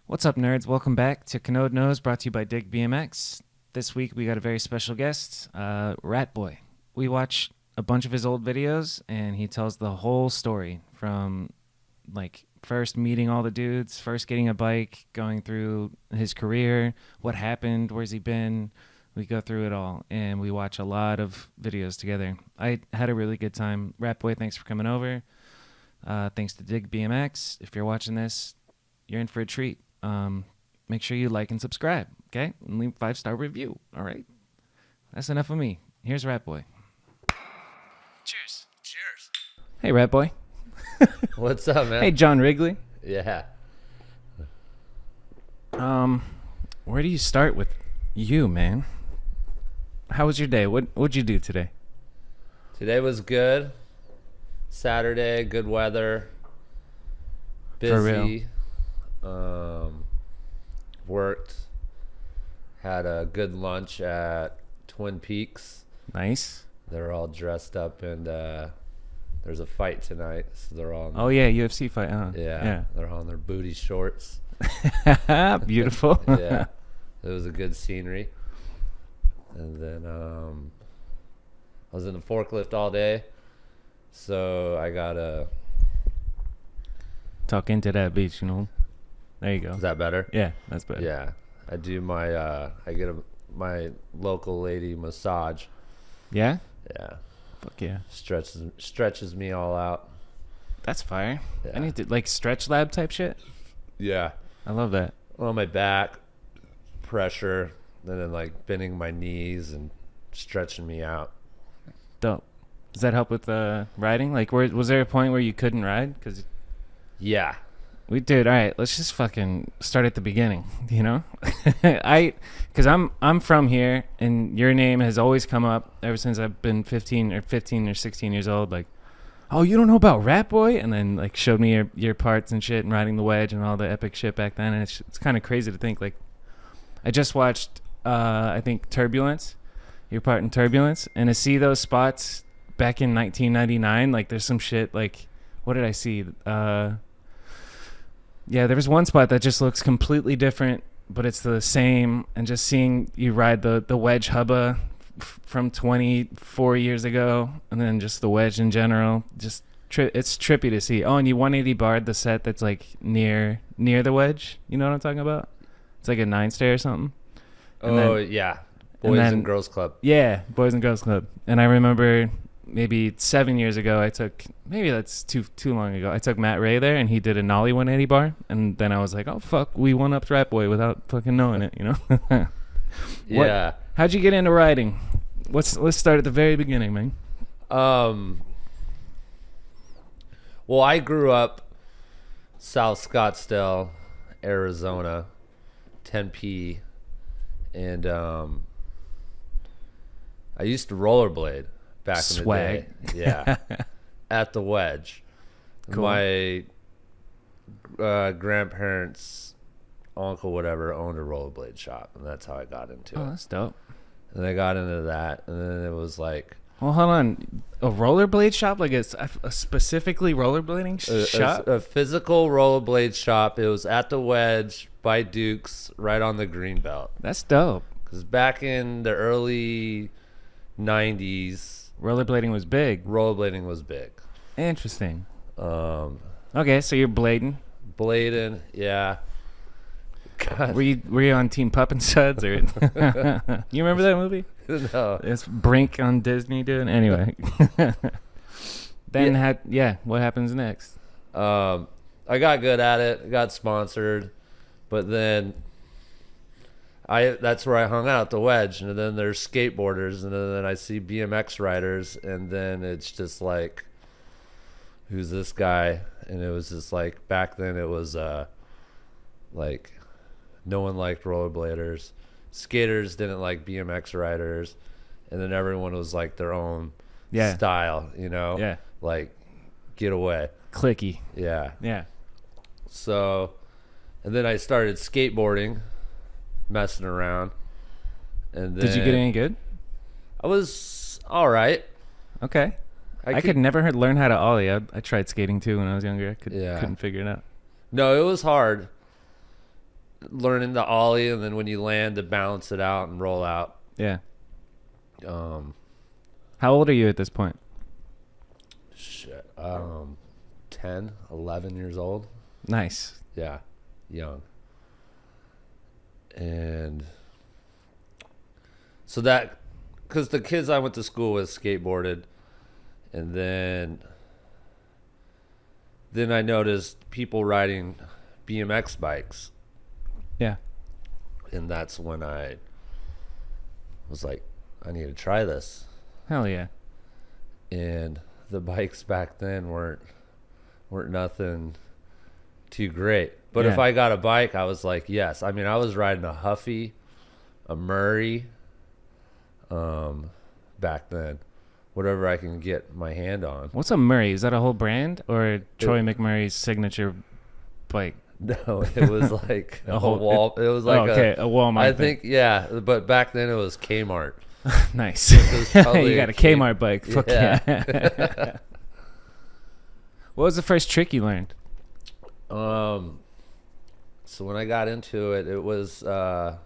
What's up, nerds? Welcome back to Kanode Knows, brought to you by Dig BMX. This week we got a very special guest, Ratboy. We watch a bunch of his old videos, and he tells the whole story from, like, first meeting all the dudes, first getting a bike, going through his career, what happened, where's he been. We go through it all, and we watch a lot of videos together. I had a really good time. Ratboy, thanks for coming over. Thanks to Dig BMX. If you're watching this, you're in for a treat. Make sure you like and subscribe, okay? And leave a 5-star review, all right? That's enough of me. Here's Ratboy. Cheers. Cheers. Hey, Ratboy. What's up, man? Hey, John Wrigley. Yeah. Where do you start with you, man? How was your day? What'd you do today? Today was good. Saturday, good weather. Busy. For real. Worked. Had a good lunch at Twin Peaks. Nice. They're all dressed up, and there's a fight tonight, so they're all. Oh yeah, UFC fight, huh? Yeah. They're on their booty shorts. Beautiful. Yeah. It was a good scenery. And then I was in the forklift all day, so I gotta. Talk into that beach, you know. There you go. Is that better? Yeah, that's better. Yeah, I do my I get my local lady massage. Yeah? Yeah, Fuck yeah. stretches me all out. That's fire. Yeah. I need to, like, stretch lab type shit. Yeah, I love that. on my back, pressure, and then like bending my knees and stretching me out. Dope. Does that help with riding? Like, was there a point where you couldn't ride? Because Yeah, we did. All right, let's just fucking start at the beginning. You know, because I'm from here, and your name has always come up ever since I've been 15 or 16 years old. Like, oh, you don't know about Ratboy? And then like showed me your parts and shit, and riding the wedge and all the epic shit back then. And it's kind of crazy to think, like, I just watched I think Turbulence, your part in Turbulence, and to see those spots back in 1999, like there's some shit like, what did I see? Yeah, there was one spot that just looks completely different, but it's the same. And just seeing you ride the wedge hubba from 24 years ago, and then just the wedge in general, just it's trippy to see. Oh, and you 180 barred the set that's like near the wedge. You know what I'm talking about? It's like a 9-stay or something. And yeah, Boys and Girls Club. Yeah, Boys and Girls Club. And I remember maybe 7 years ago, I took, maybe that's too long ago, I took Matt Ray there, and he did a nollie 180 bar, and then I was like, oh fuck, we one-upped Ratboy without fucking knowing it, you know? Yeah. How'd you get into riding? Let's start at the very beginning, man. Well, I grew up South Scottsdale, Arizona, Tempe, and I used to rollerblade back Swag. in the day. Yeah, at the wedge. Cool. My grandparents, uncle, whatever, owned a rollerblade shop, and that's how I got into Oh, it. that's dope. And I got into that, and then it was like Well, hold on. A rollerblade shop? Like a specifically rollerblading shop? a physical rollerblade shop. It was at the wedge by Duke's, right on the green belt. That's dope. Because back in the early 90s, Rollerblading was big. rollerblading was big. Interesting. Um, Okay, so you're blading. Blading, yeah. God, Were you on Team Pup and Suds or? You remember that movie? no. It's Brink on Disney, dude. Anyway, then what happens next? I got good at it. Got sponsored, but then that's where I hung out, the wedge, and then there's skateboarders, and then I see BMX riders, and then it's just like, who's this guy? And it was just like, back then it was like, no one liked rollerbladers. Skaters didn't like BMX riders, and then everyone was like their own style, you know? Yeah. Like, get away. Clicky. Yeah. Yeah. So, and then I started skateboarding, messing around. And then Did you get any good? I was all right. Okay. I could never learn how to ollie. I tried skating too when I was younger. Couldn't figure it out. No, it was hard. learning the ollie, and then when you land to balance it out and roll out. Yeah. Um, How old are you at this point? shit. 10, 11 years old. Nice. Yeah, young. And so that, because the kids I went to school with skateboarded, and then I noticed people riding BMX bikes, Yeah. and that's when I was like, I need to try this. Hell yeah. And the bikes back then weren't nothing too great. But if Yeah. I got a bike, I was like, yes. I mean, I was riding a Huffy, a Murray, back then, whatever I can get my hand on. What's a Murray? Is that a whole brand or Troy McMurray's signature bike? No, it was like A a whole- wall. It was like a Walmart. I thing. think, yeah. But back then it was Kmart. Nice. was probably You got a a Kmart bike. Fuck Yeah. yeah. What was the first trick you learned? So when I got into it, it was to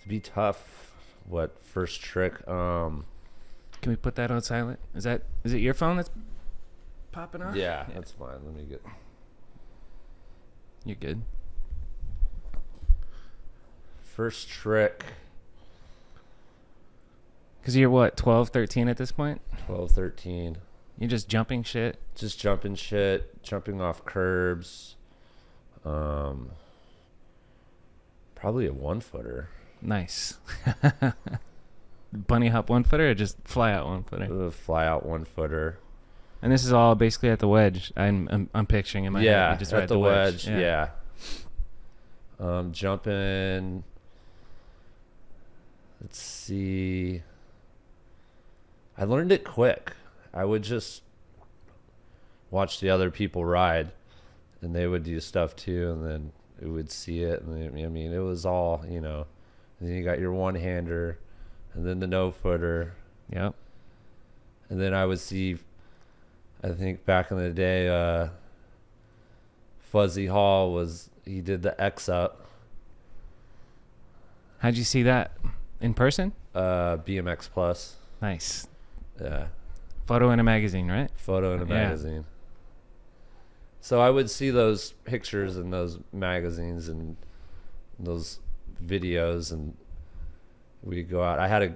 be tough. What first trick? Can we put that on silent? Is it your phone that's popping off? Yeah, that's fine. Let me get. You're good. First trick, Because you're what, 12, 13 at this point? 12, 13. You're just jumping shit. Just jumping shit, jumping off curbs. Probably a 1-footer. Nice. Bunny hop 1-footer or just fly out 1-footer? Fly out 1-footer. And this is all basically at the wedge. I'm picturing in my head. Yeah, You just at ride the wedge. Yeah. Yeah. Jumping. Let's see. I learned it quick. I would just watch the other people ride, and they would do stuff too, and then it would see it. And I mean, it was all, you know. And then you got your one-hander, and then the no-footer, Yep. and then I would see. I think back in the day, Fuzzy Hall he did the X up. How'd you see that? In person? BMX Plus. Nice. Yeah. Photo in a magazine, right? Photo in a Yeah. magazine. So I would see those pictures in those magazines and those videos, and we'd go out. I had a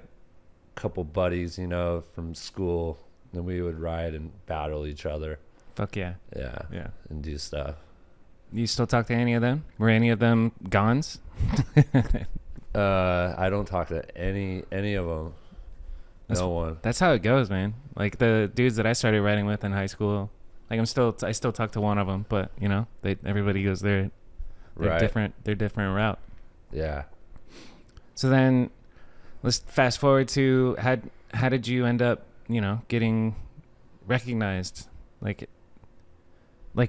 couple buddies, you know, from school, and we would ride and battle each other. Fuck yeah. Yeah. Yeah. And do stuff. You still talk to any of them? Were any of them gons? I don't talk to any of them. No one. That's how it goes, man. Like the dudes that I started riding with in high school, like I still talk to one of them, but you know, everybody goes their Right. different route. Yeah. So then let's fast forward to how did you end up, you know, getting recognized? Like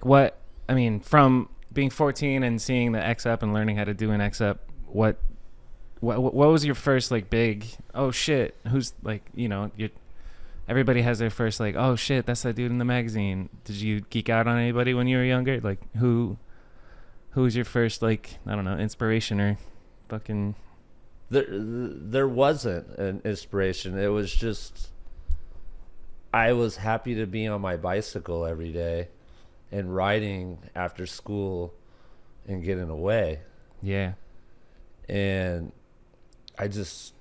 what, I mean, from being 14 and seeing the X up and learning how to do an X up, what was your first like big, oh shit, who's like, you know, everybody has their first like, oh shit, that's that dude in the magazine. Did you geek out on anybody when you were younger? Like who was your first like, I don't know, inspiration or fucking... There wasn't an inspiration. It was just I was happy to be on my bicycle every day and riding after school and getting away. Yeah. And it just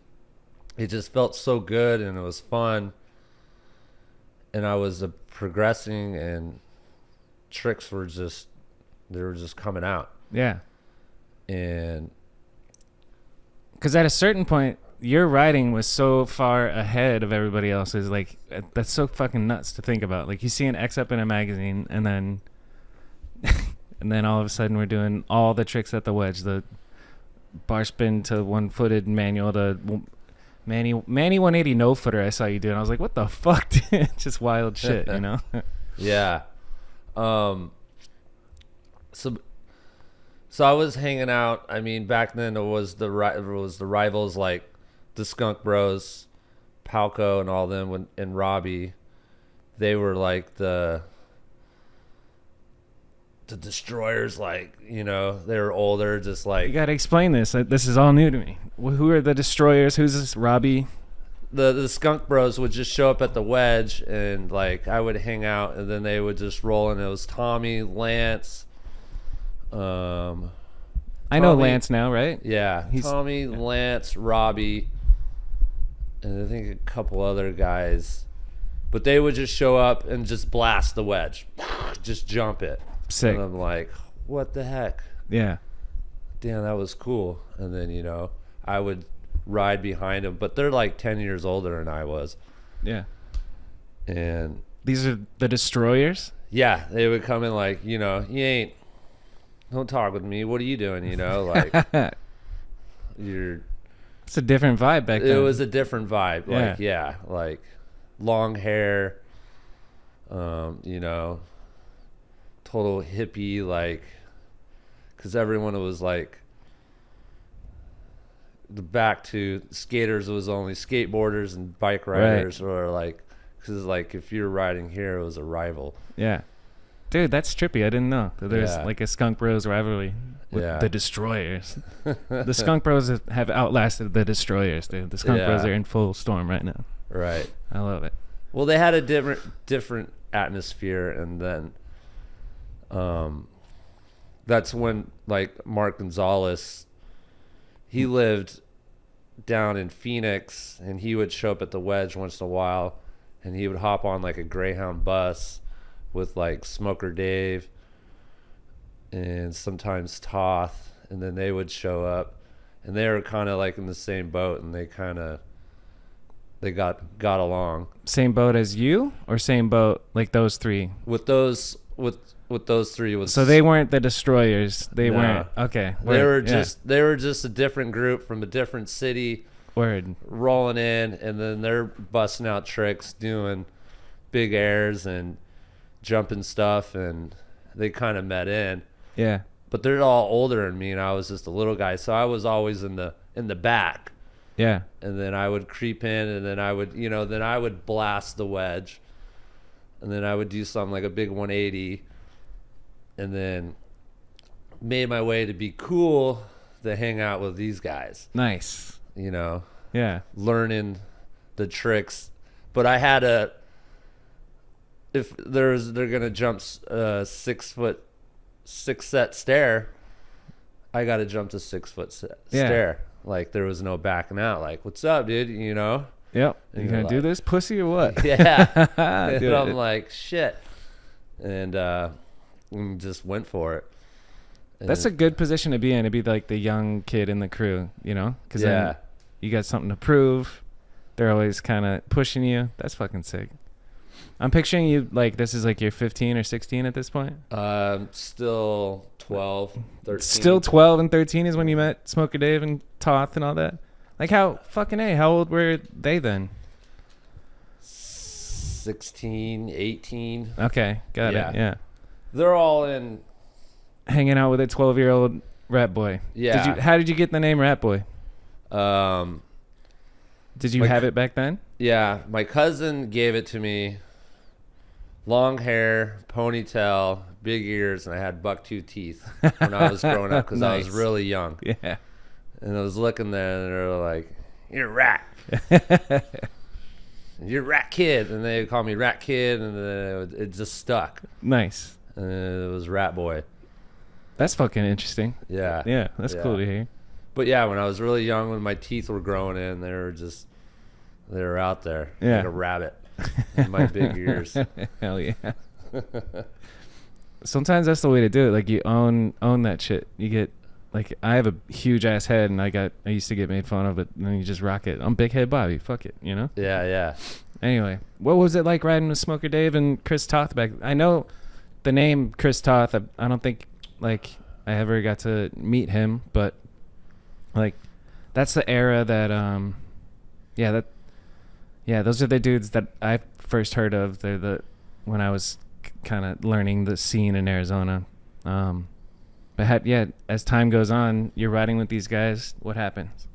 felt so good, and it was fun, and I was progressing, and tricks were just coming out. Yeah. And because at a certain point, your riding was so far ahead of everybody else's. Like, that's so fucking nuts to think about. Like, you see an X up in a magazine, and then all of a sudden we're doing all the tricks at the wedge, the bar spin to one-footed manual to Manny 180 no-footer I saw you do. And I was like, what the fuck, dude? Just wild shit, you know? yeah. So I was hanging out. I mean, back then it was the rivals like the Skunk Bros, Palco, and all them, and Robbie. They were like the the destroyers, like, you know, they were older, just You like got to explain this. This is all new to me. Who are the destroyers? Who's this? Robbie? the Skunk Bros would just show up at the Wedge, and like I would hang out, and then they would just roll, and it was Tommy, Lance. I know Lance now, right? Yeah, Tommy, Lance, Robbie, and I think a couple other guys. But they would just show up and just blast the Wedge, just jump it. Sick. And I'm like, what the heck? Yeah. Damn, that was cool. And then, you know, I would ride behind them, but they're like 10 years older than I was. Yeah. And these are the destroyers? Yeah, they would come in like, you know, don't talk with me. What are you doing? You know, like it's a different vibe back then. It was a different vibe. Like, like long hair, you know, total hippie, like, because everyone was like, back to skaters was only skateboarders and bike riders, or like, because like if you're riding here, it was a rival. Yeah. Dude, that's trippy. I didn't know that there's like a Skunk Bros rivalry with the Destroyers. The Skunk Bros have outlasted the Destroyers, dude. The Skunk Bros are in full storm right now. Right. I love it. Well, they had a different atmosphere, and then that's when like Mark Gonzalez, he lived down in Phoenix, and he would show up at the Wedge once in a while, and he would hop on like a Greyhound bus with like Smoker Dave and sometimes Toth, and then they would show up, and they were kind of like in the same boat, and they got along. Same boat as you, or same boat like those three? With those three was. So they weren't the Destroyers. They weren't. Okay. They were just a different group from a different city. Word. Rolling in, and then they're busting out tricks, doing big airs and jumping stuff, and they kind of met in. Yeah. But they're all older than me, and I was just a little guy, so I was always in the back. Yeah. And then I would creep in, and then I would blast the Wedge, and then I would do something like a big 180, and then made my way to be cool to hang out with these guys. Nice. You know. Yeah. Learning the tricks, but I had if they're gonna jump 6 foot 6 set stair, I got to jump to 6 foot stair. Like there was no backing out. Like, what's up, dude? You know? Yep. You gonna do this, pussy, or what? Yeah. And I'm like, shit, and just went for it. And that's a good position to be in, to be like the young kid in the crew, you know? Because then you got something to prove. They're always kind of pushing you. That's fucking sick. I'm picturing you like this is like you're 15 or 16 at this point. Still 12, 13. Still 12 and 13 is when you met Smoker Dave and Toth and all that. Like how old were they then? 16, 18. Okay, got it. Yeah. They're all in. Hanging out with a 12-year-old Ratboy. Yeah. How did you get the name Ratboy? Did you have it back then? Yeah, my cousin gave it to me. Long hair, ponytail, big ears, and I had bucktooth teeth when I was growing up because I was really young. Yeah. And I was looking there, and they were like, "You're a rat. You're a rat kid." And they would call me Rat Kid, and then it just stuck. Nice. And it was Ratboy. That's fucking interesting. Yeah. Yeah, that's cool to hear. But yeah, when I was really young, when my teeth were growing in, they were out there like a rabbit in my big ears. Hell yeah. Sometimes that's the way to do it. Like you own that shit. You get like I have a huge ass head, and I used to get made fun of it, and then you just rock it. I'm Big Head Bobby. Fuck it, you know? Yeah. Anyway, what was it like riding with Smoker Dave and Chris Toth back? I know the name Chris Toth. I don't think like I ever got to meet him, but like that's the era that those are the dudes that I first heard of. They're when I was kind of learning the scene in Arizona. But as time goes on, you're riding with these guys. What happens?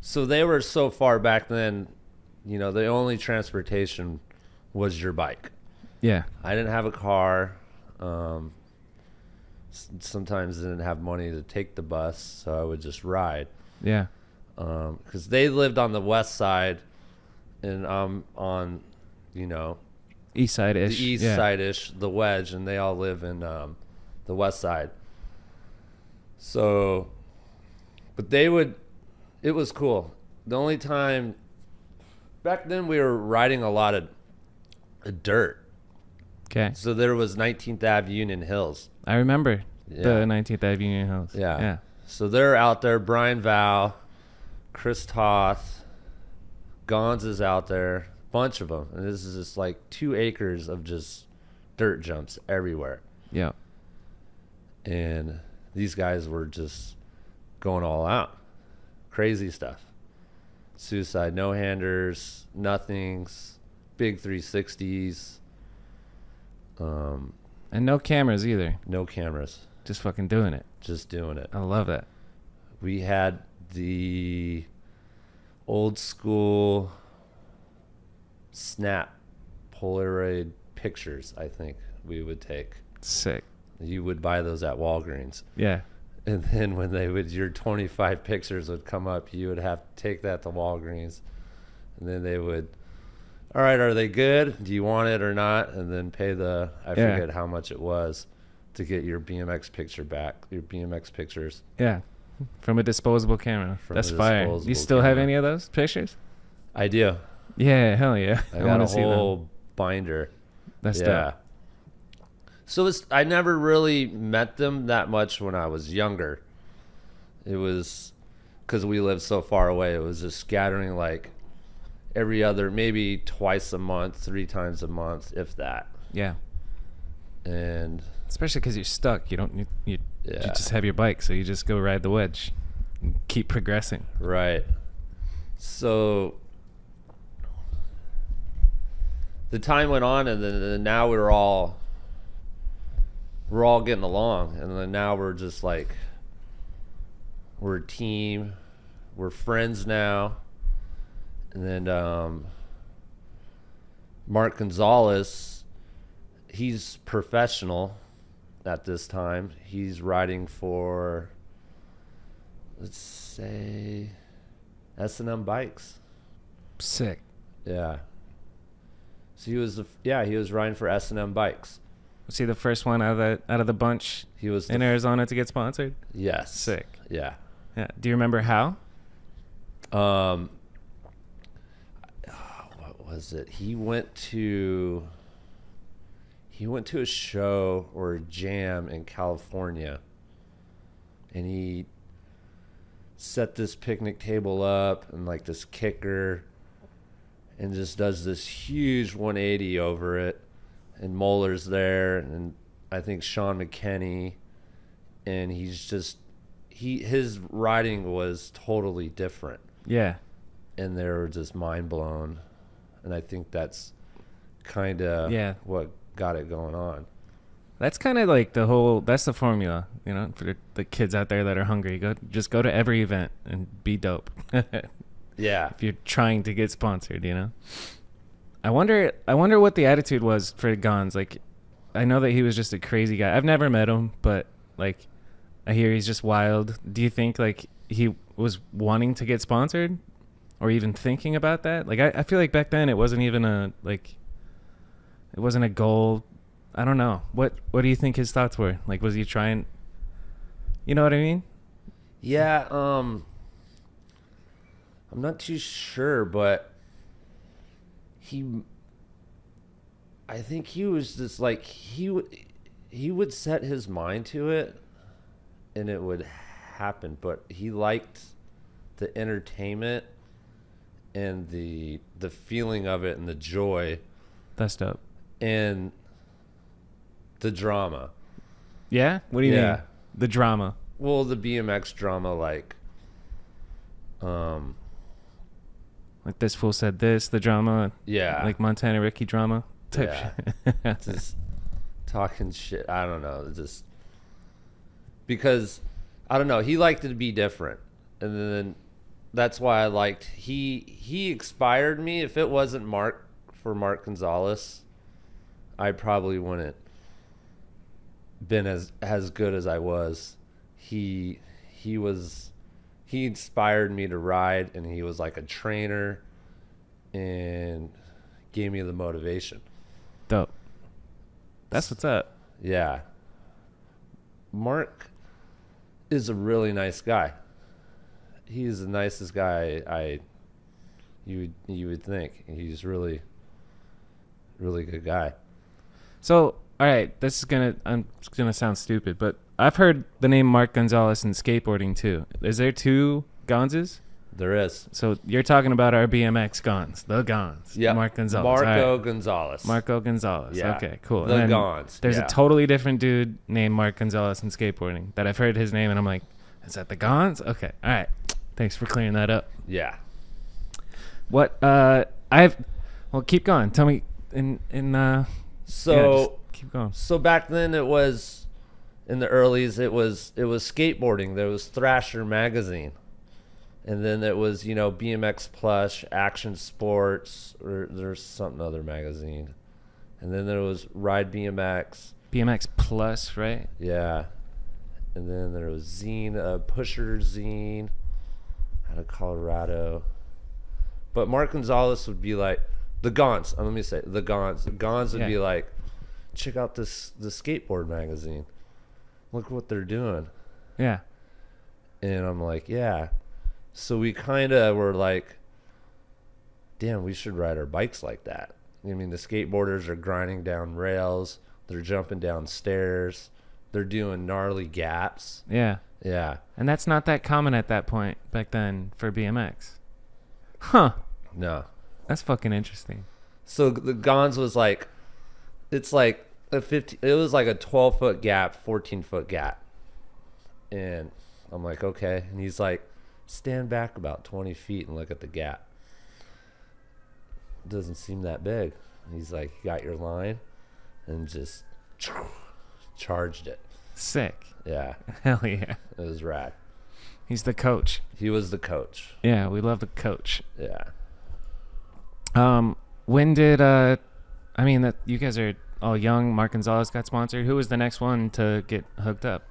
So they were so far back then, you know, the only transportation was your bike. Yeah. I didn't have a car. Sometimes didn't have money to take the bus, so I would just ride. Yeah. Because they lived on the west side, and I'm on, East side ish. the east side ish, the wedge, and they all live in the west side. So, but it was cool. The only time back then we were riding a lot of dirt. Okay. So there was 19th Ave Union Hills. I remember Yeah. the 19th Ave Union Hills. Yeah. Yeah. So they're out there. Brian Val, Chris Toth, Gons is out there. Bunch of them. And this is just like 2 acres of just dirt jumps everywhere. Yeah. And these guys were just going all out. Crazy stuff. Suicide no-handers, nothings, big 360s. And no cameras either. No cameras. Just fucking doing it. Just doing it. I love that. We had the old school snap Polaroid pictures, I think we would take. Sick. You would buy those at Walgreens. Yeah. And then when your 25 pictures would come up, you would have to take that to Walgreens. And then they would, all right, are they good? Do you want it or not? And then pay I forget how much it was to get your BMX picture back, your BMX pictures. Yeah. From a disposable camera. From That's a fire. disposable You still have camera. any of those pictures? I do. Yeah, hell yeah. I got wanna a see them. whole binder. That's Yeah. dope. So I never really met them that much when I was younger. It was because we lived so far away. It was just scattering like every other, maybe twice a month, 3 times a month, if that. Yeah. And Especially because you're stuck. You don't. You Yeah. just have your bike, so you just go ride the wedge, and keep progressing. right. So the time went on, and then now we're all getting along, and then now we're just like we're a team, we're friends now. And then Mark Gonzalez, he's professional at this time. He's riding for, let's say, S&M Bikes. Sick. Yeah. So he was riding for S&M Bikes. Was he the first one out of the bunch He was in Arizona to get sponsored? Yes. Sick. Yeah. Yeah. Do you remember how? What was it? He went to a show or a jam in California, and he set this picnic table up and like this kicker and just does this huge 180 over it, and Moeller's there, and I think Sean McKenney, and his riding was totally different. Yeah. And they were just mind blown. And I think that's kind of what got it going on. That's kind of like that's the formula, for the kids out there that are hungry. Just go to every event and be dope. Yeah. If you're trying to get sponsored, I wonder what the attitude was for Gons. Like, I know that he was just a crazy guy. I've never met him, but like, I hear he's just wild. Do you think like he was wanting to get sponsored, or even thinking about that? Like, I feel like back then it wasn't even it wasn't a goal. I don't know. What do you think his thoughts were? Like, was he trying? You know what I mean? Yeah. I'm not too sure, but I think he was just like, he would set his mind to it and it would happen, but he liked the entertainment and the feeling of it and the joy. That's dope. And the drama. Yeah? What do you mean? The drama. Well, the BMX drama, like this fool said this, the drama. Yeah. Like Montana Ricky drama type shit. Just talking shit. I don't know. Just because, I don't know, he liked it to be different. And then that's why I liked, he inspired me. If it wasn't Mark Gonzalez, I probably wouldn't been as good as I was. He inspired me to ride, and he was like a trainer and gave me the motivation. Dope. That's what's up. Yeah. Mark is a really nice guy. He's the nicest guy you would think. He's really good guy. So, all right, I'm gonna sound stupid, but I've heard the name Mark Gonzalez in skateboarding too. Is there two Gonzes? There is. So you're talking about our BMX Gons, the Gons. Yeah. Mark Gonzalez. Marco Gonzalez. Marco Gonzalez. Yeah. Okay, cool. The Gons. There's a totally different dude named Mark Gonzalez in skateboarding that I've heard his name, and I'm like, is that the Gons? Okay, all right. Thanks for clearing that up. Yeah. What keep going. Tell me just keep going. So back then it was in the earlies it was skateboarding. There was Thrasher magazine. And then it was, BMX Plush, Action Sports, or there's something other magazine. And then there was Ride BMX. BMX Plus, right? Yeah. And then there was Zine, Pusher Zine out of Colorado. But Mark Gonzalez would be like, the Gons. Let me say, the Gons. The Gons would be like, check out the skateboard magazine. Look what they're doing. Yeah. And I'm like, yeah. So we kind of were like, damn, we should ride our bikes like that. I mean, the skateboarders are grinding down rails. They're jumping down stairs. They're doing gnarly gaps. Yeah. Yeah. And that's not that common at that point back then for BMX. Huh. No. That's fucking interesting. So the Gons was like, it's like it was like a 12-foot gap, 14-foot gap. And I'm like, okay. And he's like, stand back about 20 feet and look at the gap. It doesn't seem that big. And he's like, you got your line? And just charged it. Sick. Yeah. Hell yeah. It was rad. He's the coach. He was the coach. Yeah, we love the coach. Yeah. When did that you guys are all young, Mark Gonzalez got sponsored. Who was the next one to get hooked up?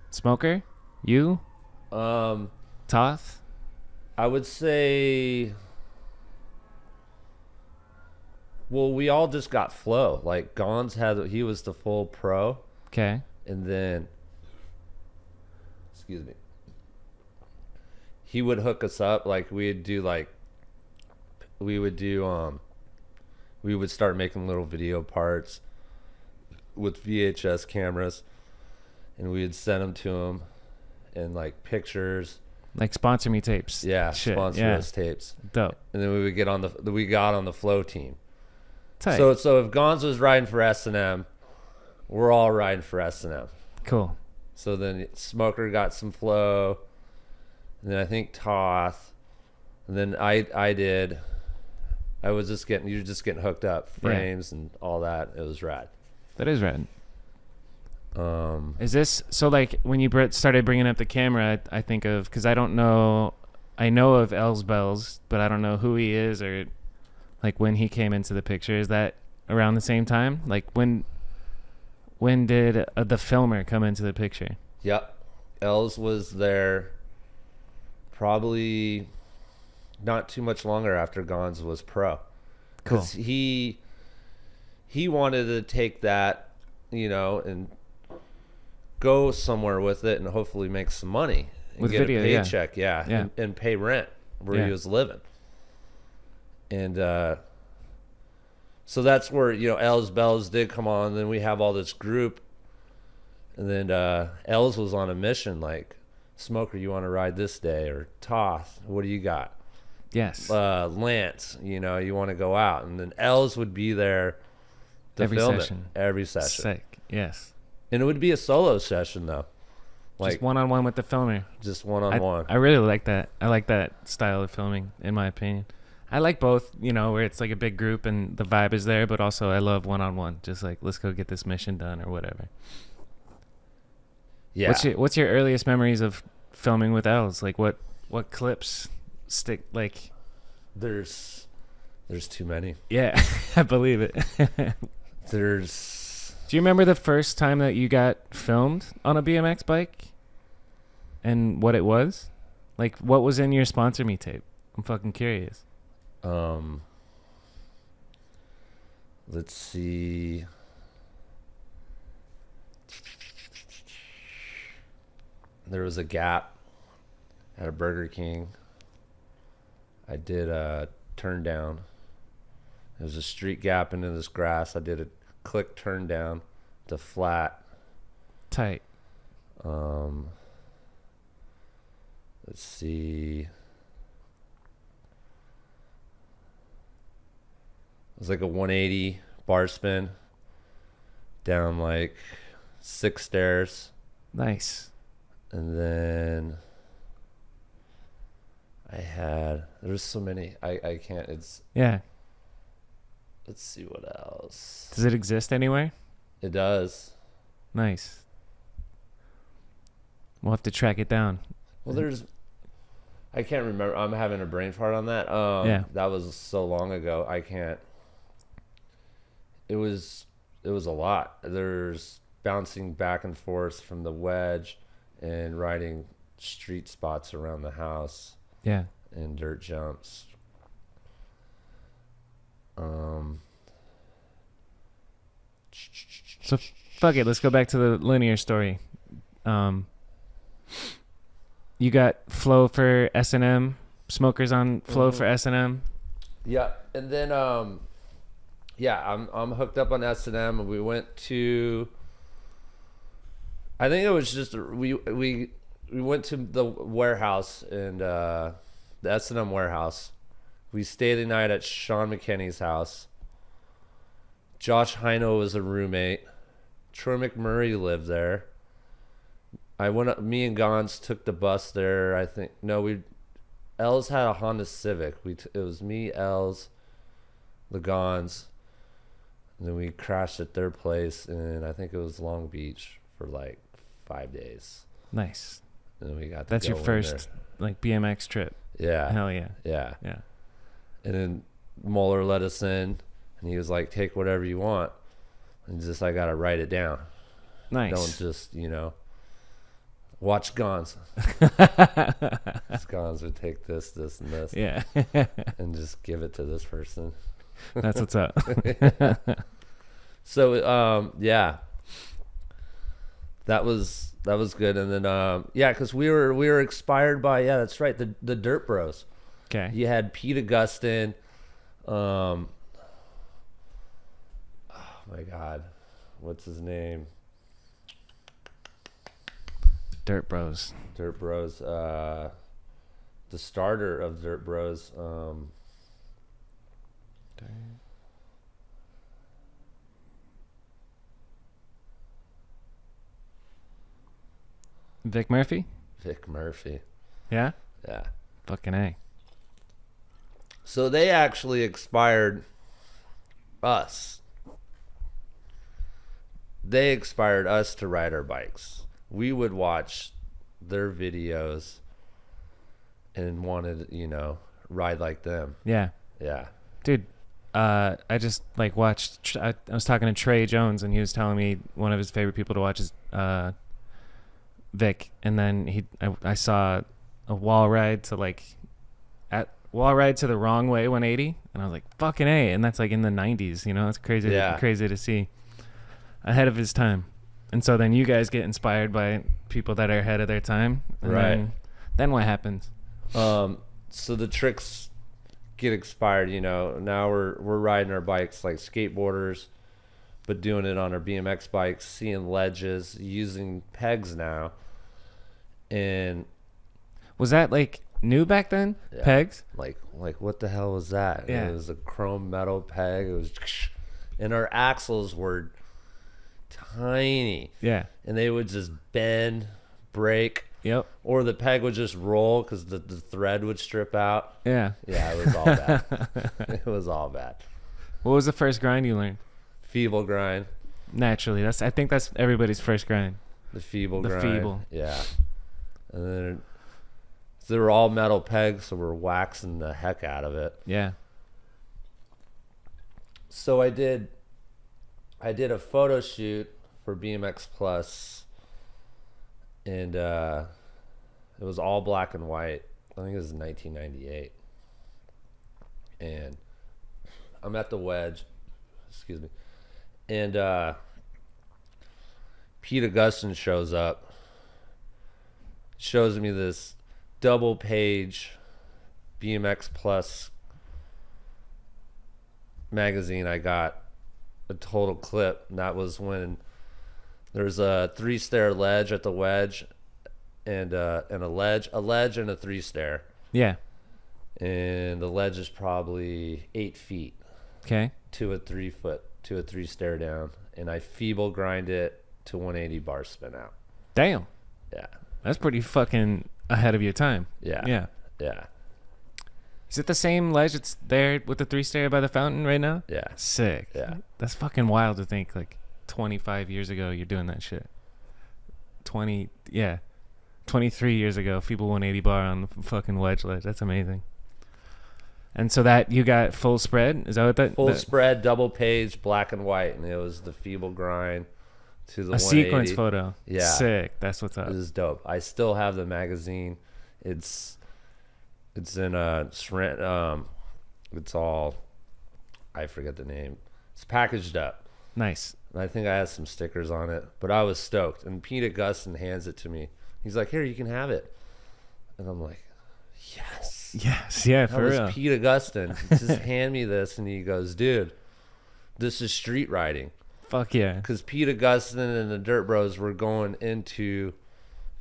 Smoker? You? Toth? I would say, well, we all just got flow. Like Gons he was the full pro. Okay. And then, excuse me, he would hook us up. Like we would start making little video parts with VHS cameras, and we would send them to him, and like pictures. Like sponsor me tapes. Yeah, shit. sponsor us tapes. Dope. And then we got on the flow team. Tight. So if Gons was riding for S&M, we're all riding for S&M. Cool. So then Smoker got some flow, and then I think Toth, and then I did. You were just getting hooked up, frames and all that. It was rad. That is rad. Is this so? Like when you started bringing up the camera, I think of, because I know of Els Bells, but I don't know who he is or like when he came into the picture. Is that around the same time? Like when did the filmer come into the picture? Yep, Els was there probably not too much longer after Gons was pro. Cool. Because he wanted to take that, and go somewhere with it and hopefully make some money and with get video, a paycheck, and pay rent where he was living. And so that's where Els Bells did come on. Then we have all this group, and then Els was on a mission like, Smoker, you want to ride this day? Or Toth, what do you got? Yes. Lance, you want to go out, and then Els would be there to every film session. Every session. Sick. Yes. And it would be a solo session though, like just one-on-one with the filmer. Just one-on-one. I really like that. I like that style of filming, in my opinion. I like both, where it's like a big group and the vibe is there, but also I love one-on-one. Just like, let's go get this mission done or whatever. Yeah. What's your earliest memories of filming with Els? Like what clips stick? Like, there's too many. Yeah, I believe it. There's. Do you remember the first time that you got filmed on a BMX bike? And what it was? Like, what was in your Sponsor Me tape? I'm fucking curious. Let's see. There was a gap at a Burger King. I did a turn down. There was a street gap into this grass. I did a click turn down to flat. Tight. Let's see. It was like a 180 bar spin down like 6 stairs. Nice. And then there's so many. I can't. Yeah. Let's see what else. Does it exist anywhere? It does. Nice. We'll have to track it down. Well, I can't remember. I'm having a brain fart on that. Yeah. That was so long ago. I can't. It was a lot. There's bouncing back and forth from the wedge and riding street spots around the house. Yeah. And dirt jumps. So fuck it. Let's go back to the linear story. You got Flow for S&M, Smokers on Flow for S&M. Yeah, and then I'm hooked up on S&M, and we went to. I think it was just we went to the warehouse and the S&M warehouse. We stayed the night at Sean McKinney's house. Josh Heino was a roommate. Troy McMurray lived there. Me and Gons took the bus there. I think Els had a Honda Civic. It was me, Els, the Gons, and then we crashed at their place, and I think it was Long Beach for like 5 days. Nice. And then we got. That's your first like BMX trip. Yeah. Hell yeah. Yeah. Yeah. And then Mueller let us in, and he was like, "Take whatever you want," and I gotta write it down. Nice. Don't just watch Gons. Gons would take this, and this. Yeah. And just give it to this person. That's what's up. So yeah. That was good. And then because we were inspired by that's right, the Dirt Bros. Okay. You had Pete Augustine. Oh my God. What's his name? Dirt Bros. Dirt Bros. The starter of Dirt Bros. Vic Murphy? Vic Murphy. Yeah? Yeah. Fucking A. So they actually inspired us. They inspired us to ride our bikes. We would watch their videos and wanted, ride like them. Yeah. Yeah. Dude, I just watched, I was talking to Trey Jones, and he was telling me one of his favorite people to watch is Vic. And then I saw a wall ride to the wrong way 180, and I was like, fucking A. And that's like in the 90s, it's crazy. Yeah. Crazy to see. Ahead of his time. And so then you guys get inspired by people that are ahead of their time. And right. Then what happens? So the tricks get expired, now we're riding our bikes like skateboarders, but doing it on our BMX bikes, seeing ledges, using pegs now. And was that like new back then? Yeah. Pegs? Like what the hell was that? Yeah. It was a chrome metal peg. It was, and our axles were tiny. Yeah. And they would just bend, break. Yep. Or the peg would just roll because the thread would strip out. Yeah. Yeah, it was all bad. It was all bad. What was the first grind you learned? Feeble grind. Naturally. I think that's everybody's first grind. The feeble The grind. feeble. Yeah. And then they were all metal pegs, so we're waxing the heck out of it. Yeah. So I did I did a photo shoot for BMX Plus, and it was all black and white. I think it was 1998. And I'm at the wedge, excuse me, and Pete Augustin shows up, shows me this double page BMX Plus magazine I got, a total clip, and that was when there's a 3-stair ledge at the wedge, and a ledge and a 3-stair. Yeah. And the ledge is probably 8 feet. Okay. To a 3-stair down, and I feeble grind it to 180 bar spin out. Damn. Yeah. That's pretty fucking ahead of your time. Yeah. Yeah. Yeah. Is it the same ledge that's there with the 3-stair by the fountain right now? Yeah. Sick. Yeah. That's fucking wild to think, like 25 years ago you're doing that shit. 23 years ago, feeble 180 bar on the fucking wedge ledge. That's amazing. And so that you got full spread? Is that what that? Full spread, double page, black and white, and it was the feeble grind to the 180. Sequence photo. Yeah. Sick. That's what's up. This is dope. I still have the magazine. It's in it's all, I forget the name. It's packaged up. Nice. And I think I had some stickers on it, but I was stoked. And Pete Augustin hands it to me. He's like, "Here, you can have it." And I'm like, "Yes." Yes. Yeah, for real. That was Pete Augustin. Just hand me this, and he goes, "Dude, this is street riding." Fuck yeah. Because Pete Augustin and the Dirt Bros were going into,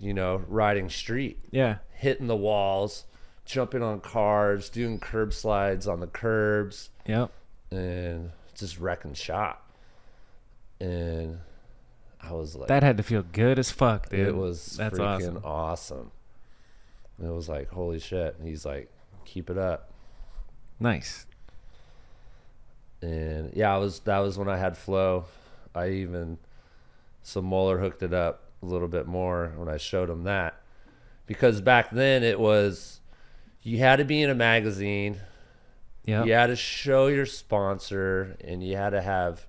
riding street. Yeah. Hitting the walls, jumping on cars, doing curb slides on the curbs. Yep. And just wrecking shop. And I was like, that had to feel good as fuck, dude. That's freaking awesome. And it was like, holy shit. And he's like, keep it up. Nice. And yeah, that was when I had flow. So Moeller hooked it up a little bit more when I showed him that. Because back then it was, you had to be in a magazine. Yeah. You had to show your sponsor, and you had to have,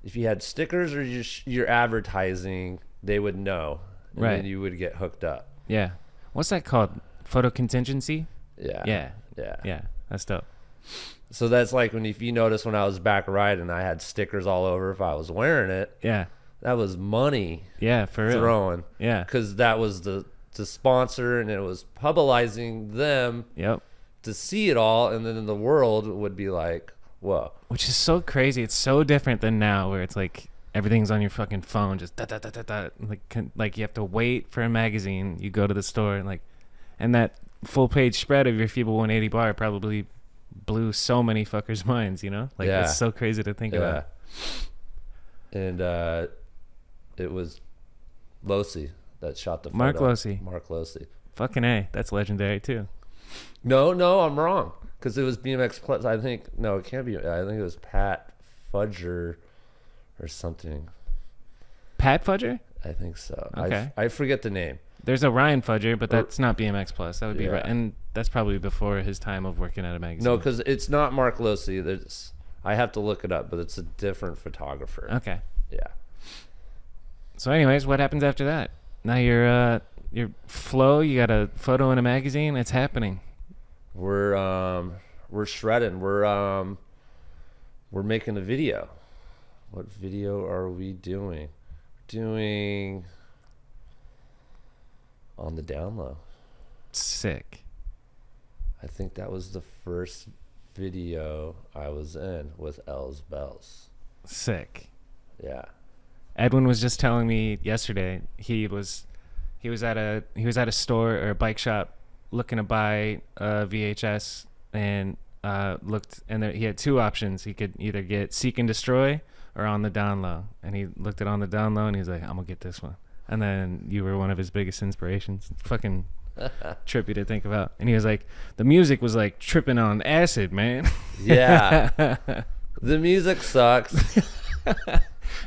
if you had stickers or your advertising, they would know. And right. then you would get hooked up. Yeah. What's that called? Photo contingency? Yeah. Yeah. Yeah. Yeah. That's dope. So that's like if you notice when I was back riding, I had stickers all over if I was wearing it. Yeah. That was money. Yeah, for real. Throwing. Yeah. Because that was the sponsor, and it was publicizing them. Yep. To see it all, and then the world would be like, whoa. Which is so crazy. It's so different than now, where it's like everything's on your fucking phone, just da da da da da. Like you have to wait for a magazine. You go to the store, and that full page spread of your feeble 180 bar probably blew so many fuckers' minds. It's so crazy to think about. And it was Losey that shot the photo. Mark Losey. Fucking A. That's legendary too. No, I'm wrong. Because it was BMX Plus. I think it can't be. I think it was Pat Fudger or something. Pat Fudger? I think so. Okay. I forget the name. There's a Ryan Fudger, but that's not BMX Plus. That would be right. And that's probably before his time of working at a magazine. No, because it's not Mark Losey. I have to look it up, but it's a different photographer. Okay. Yeah. So anyways, what happens after that? Now your flow, you got a photo in a magazine. It's happening. We're shredding. We're making a video. What video are we doing? Doing on the down low. Sick. I think that was the first video I was in with L's Bells. Sick. Yeah. Edwin was just telling me yesterday he was at a store or a bike shop looking to buy a VHS and looked, and he had two options. He could either get Seek and Destroy or On the Down Low, and he looked at On the Down Low and he's like, I'm gonna get this one. And then you were one of his biggest inspirations. Fucking trippy to think about. And he was like, the music was like tripping on acid, man. Yeah. The music sucks.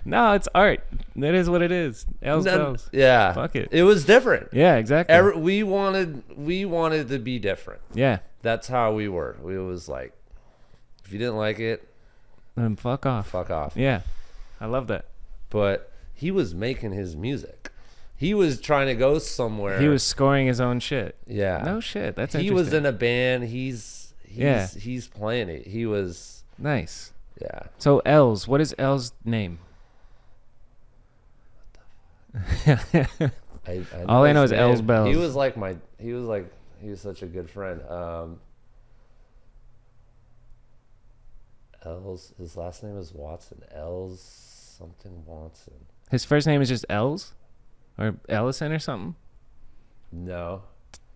No, it's art. That is what it is. L's Bells. Yeah. Fuck it. It was different. Yeah, exactly. We wanted to be different. Yeah. That's how we were. We was like, if you didn't like it, Then fuck off. Fuck off. Yeah, I love that. But he was making his music. He was trying to go somewhere. He was scoring his own shit. Yeah. No shit. That's he interesting. was in a band. He's playing it. He was nice. Yeah. So Els, what is Els' name? All I know is Els Bells. He was such a good friend. Els, his last name is Watson. Els something Watson. His first name is just Els? Or Ellison or something? No.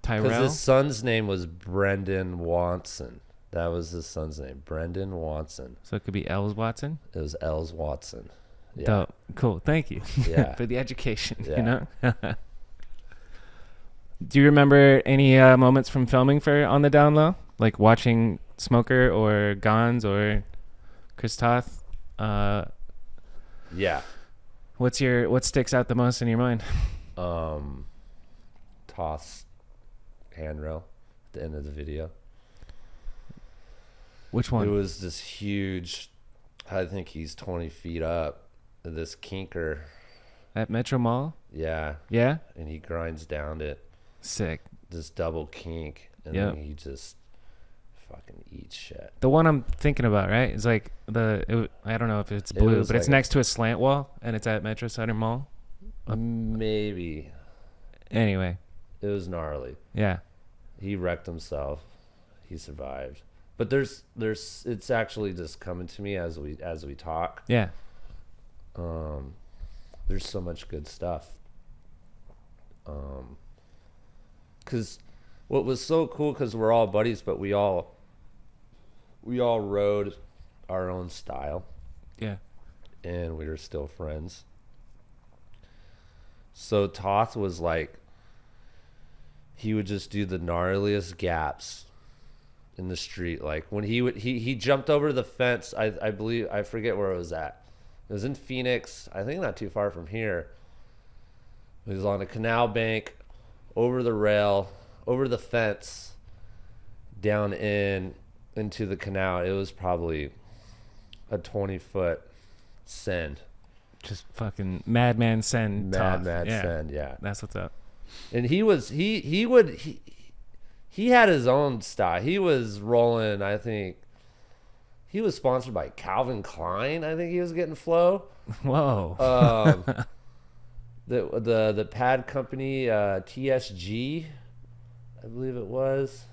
Tyrell? Because his son's name was Brendan Watson. That was his son's name, Brendan Watson. So it could be Els Watson? It was Els Watson. Yeah. Dope. Cool. Thank you. Yeah. For the education, Yeah. you know? Do you remember any moments from filming for On the Down Low? Like watching Smoker or Gons or Chris Toth? Yeah. What sticks out the most in your mind? Toss handrail at the end of the video. Which one? It was this huge, I think he's 20 feet up, this kinker. At Metro Mall? Yeah. Yeah? And he grinds down it. Sick. This double kink. And Yep. then he just fucking eats shit. The one I'm thinking about, right? It's like I don't know if it's blue, was but it's like next to a slant wall, and it's at Metro Center Mall. Maybe. Anyway, It was gnarly. yeah. He wrecked himself. He survived. But there's it's actually just coming to me as we talk. Yeah. There's so much good stuff. Cause what was so cool, cause we're all buddies, but we all rode our own style, Yeah. and we were still friends. So Toth was like, he would just do the gnarliest gaps in the street. Like when he jumped over the fence, I believe, I forget where it was at. It was in Phoenix, I think not too far from here. He was on a canal bank, over the rail, over the fence, down into the canal. It was probably a 20-foot send. Just fucking madman send. Mad yeah. send, yeah. That's what's up. And he had his own style. He was rolling, I think he was sponsored by Calvin Klein. I think he was getting flow. Whoa. The pad company, TSG, I believe it was.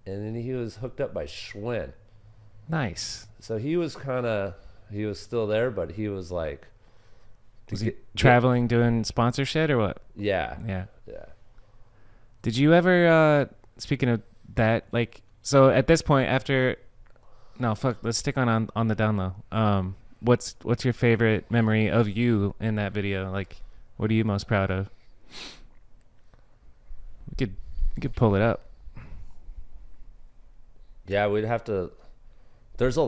And then he was hooked up by Schwinn. Nice. So he was still there, but he was like, Was he traveling doing sponsor shit or what? yeah. Yeah. Yeah. Did you ever, speaking of that, like, so at this point let's stick on the down low. What's your favorite memory of you in that video? Like, what are you most proud of? We could pull it up. Yeah, we'd have to, there's a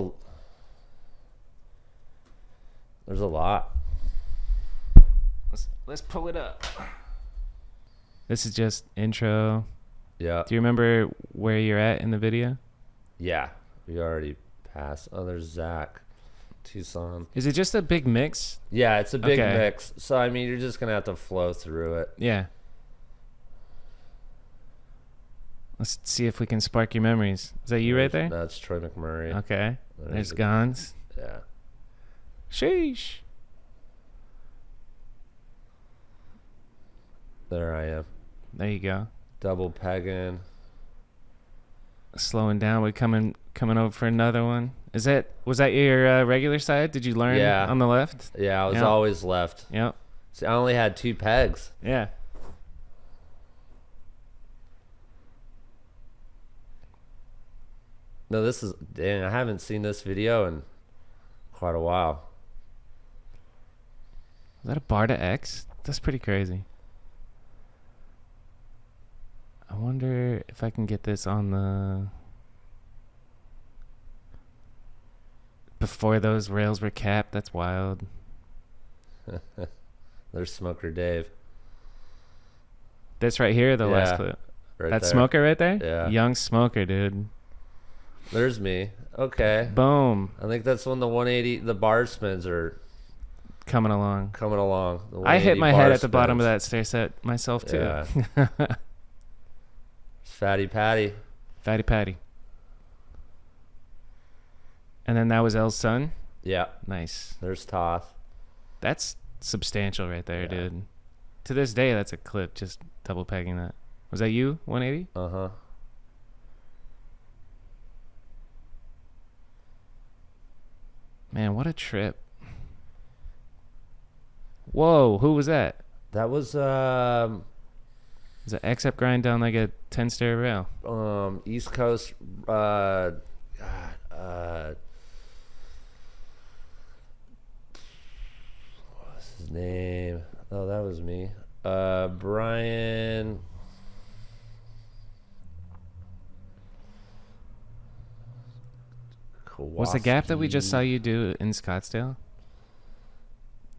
lot. Let's pull it up. This is just intro. Yeah. Do you remember where you're at in the video? Yeah. We already passed. Oh, there's Zach. Tucson. Is it just a big mix? Yeah, it's a big Okay. mix. So, I mean, you're just going to have to flow through it. Yeah. Let's see if we can spark your memories. Is that you right there? That's Troy McMurray. Okay. There's the- Gons. Yeah. Sheesh. There I am. There you go. Double pegging. Slowing down. We're coming over for another one. Was that your regular side? Did you learn Yeah. on the left? Yeah, I was Yep. always left. Yep. See, I only had 2 pegs. Yeah. No, dang, I haven't seen this video in quite a while. Is that a bar to X? That's pretty crazy. I wonder if I can get this on the... Before those rails were capped. That's wild. There's Smoker Dave. This right here, the last Yeah, clip. Right That's there. Smoker right there? Yeah. Young Smoker, dude. There's me. Okay. Boom. I think that's when the 180, the bar spins are Coming along. coming along. The I hit 180 my bar head at the bottom of spins. that stair set myself too. Yeah. Fatty Patty. Fatty Patty. And then that was L's son. Yeah. Nice. There's Toth. That's substantial right there, Yeah. dude. To this day, that's a clip. Just double pegging that. Was that you? 180? Uh-huh. Man, what a trip. Whoa, who was that? That was Was it X-Up grind down like a 10-stair rail? East Coast what's his name? Oh, that was me. Brian. Was the gap that we just saw Kowalski. you do in Scottsdale?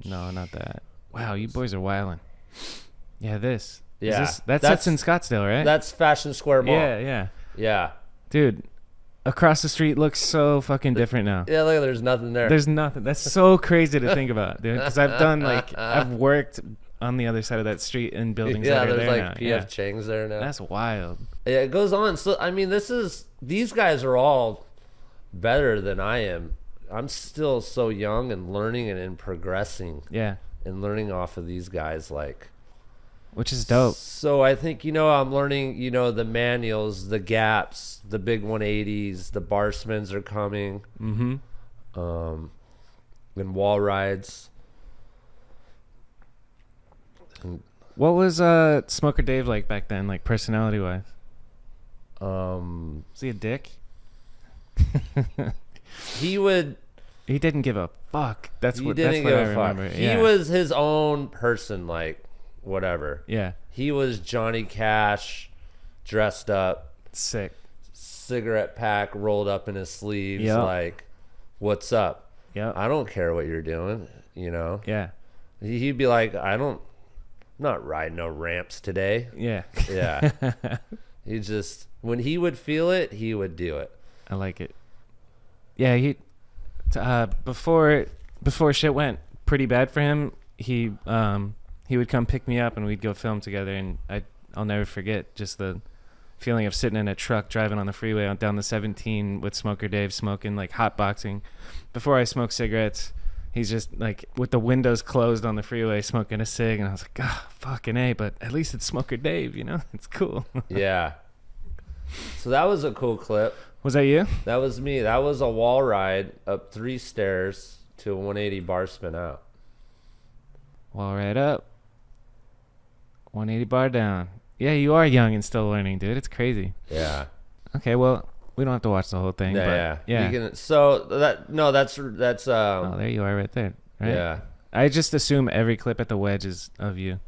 No, not that. Wow, you boys are wildin'. Yeah, this. Yeah, That's in Scottsdale, right? That's Fashion Square Mall. Yeah. Yeah. Dude, across the street looks so fucking different now. Yeah, look, there's nothing there. There's nothing. That's so crazy to think about, dude. Because I've worked on the other side of that street in buildings yeah, that are there's there like now. PF Chang's there now. That's wild. Yeah, it goes on. So I mean, these guys are all better than I am. I'm still so young and learning and progressing Yeah, and learning off of these guys, like. which is dope. So I think, I'm learning, the manuals, the gaps, the big 180s, the bar spins are coming, Mm-hmm. and wall rides. What was Smoker Dave like back then, like personality wise? Um, Was he a dick? he would. He didn't give a fuck. That's He what. didn't That's what give I a fuck. remember. He Yeah. was his own person, like whatever. Yeah. He was Johnny Cash, dressed up, Sick. cigarette pack rolled up in his sleeves, Yep. like, "What's up? Yep. I don't care what you're doing." Yeah. He'd be like, I'm not riding no ramps today. Yeah. Yeah. He just, when he would feel it, he would do it. I like it. Yeah, before shit went pretty bad for him, he would come pick me up and we'd go film together, and I'll never forget just the feeling of sitting in a truck driving on the freeway down the 17 with Smoker Dave smoking, like hot boxing. Before I smoke cigarettes, he's just like with the windows closed on the freeway smoking a cig, and I was like, ah, fucking A, but at least it's Smoker Dave, It's cool. Yeah. So that was a cool clip. Was that you? That was me. That was a wall ride up 3 stairs to a 180 bar spin out. Wall right up. 180 bar down. Yeah, you are young and still learning, dude. It's crazy. Yeah. Okay, well, we don't have to watch the whole thing, Yeah, but yeah. You can, so that's oh, there you are right there. Right? yeah. I just assume every clip at the wedge is of you.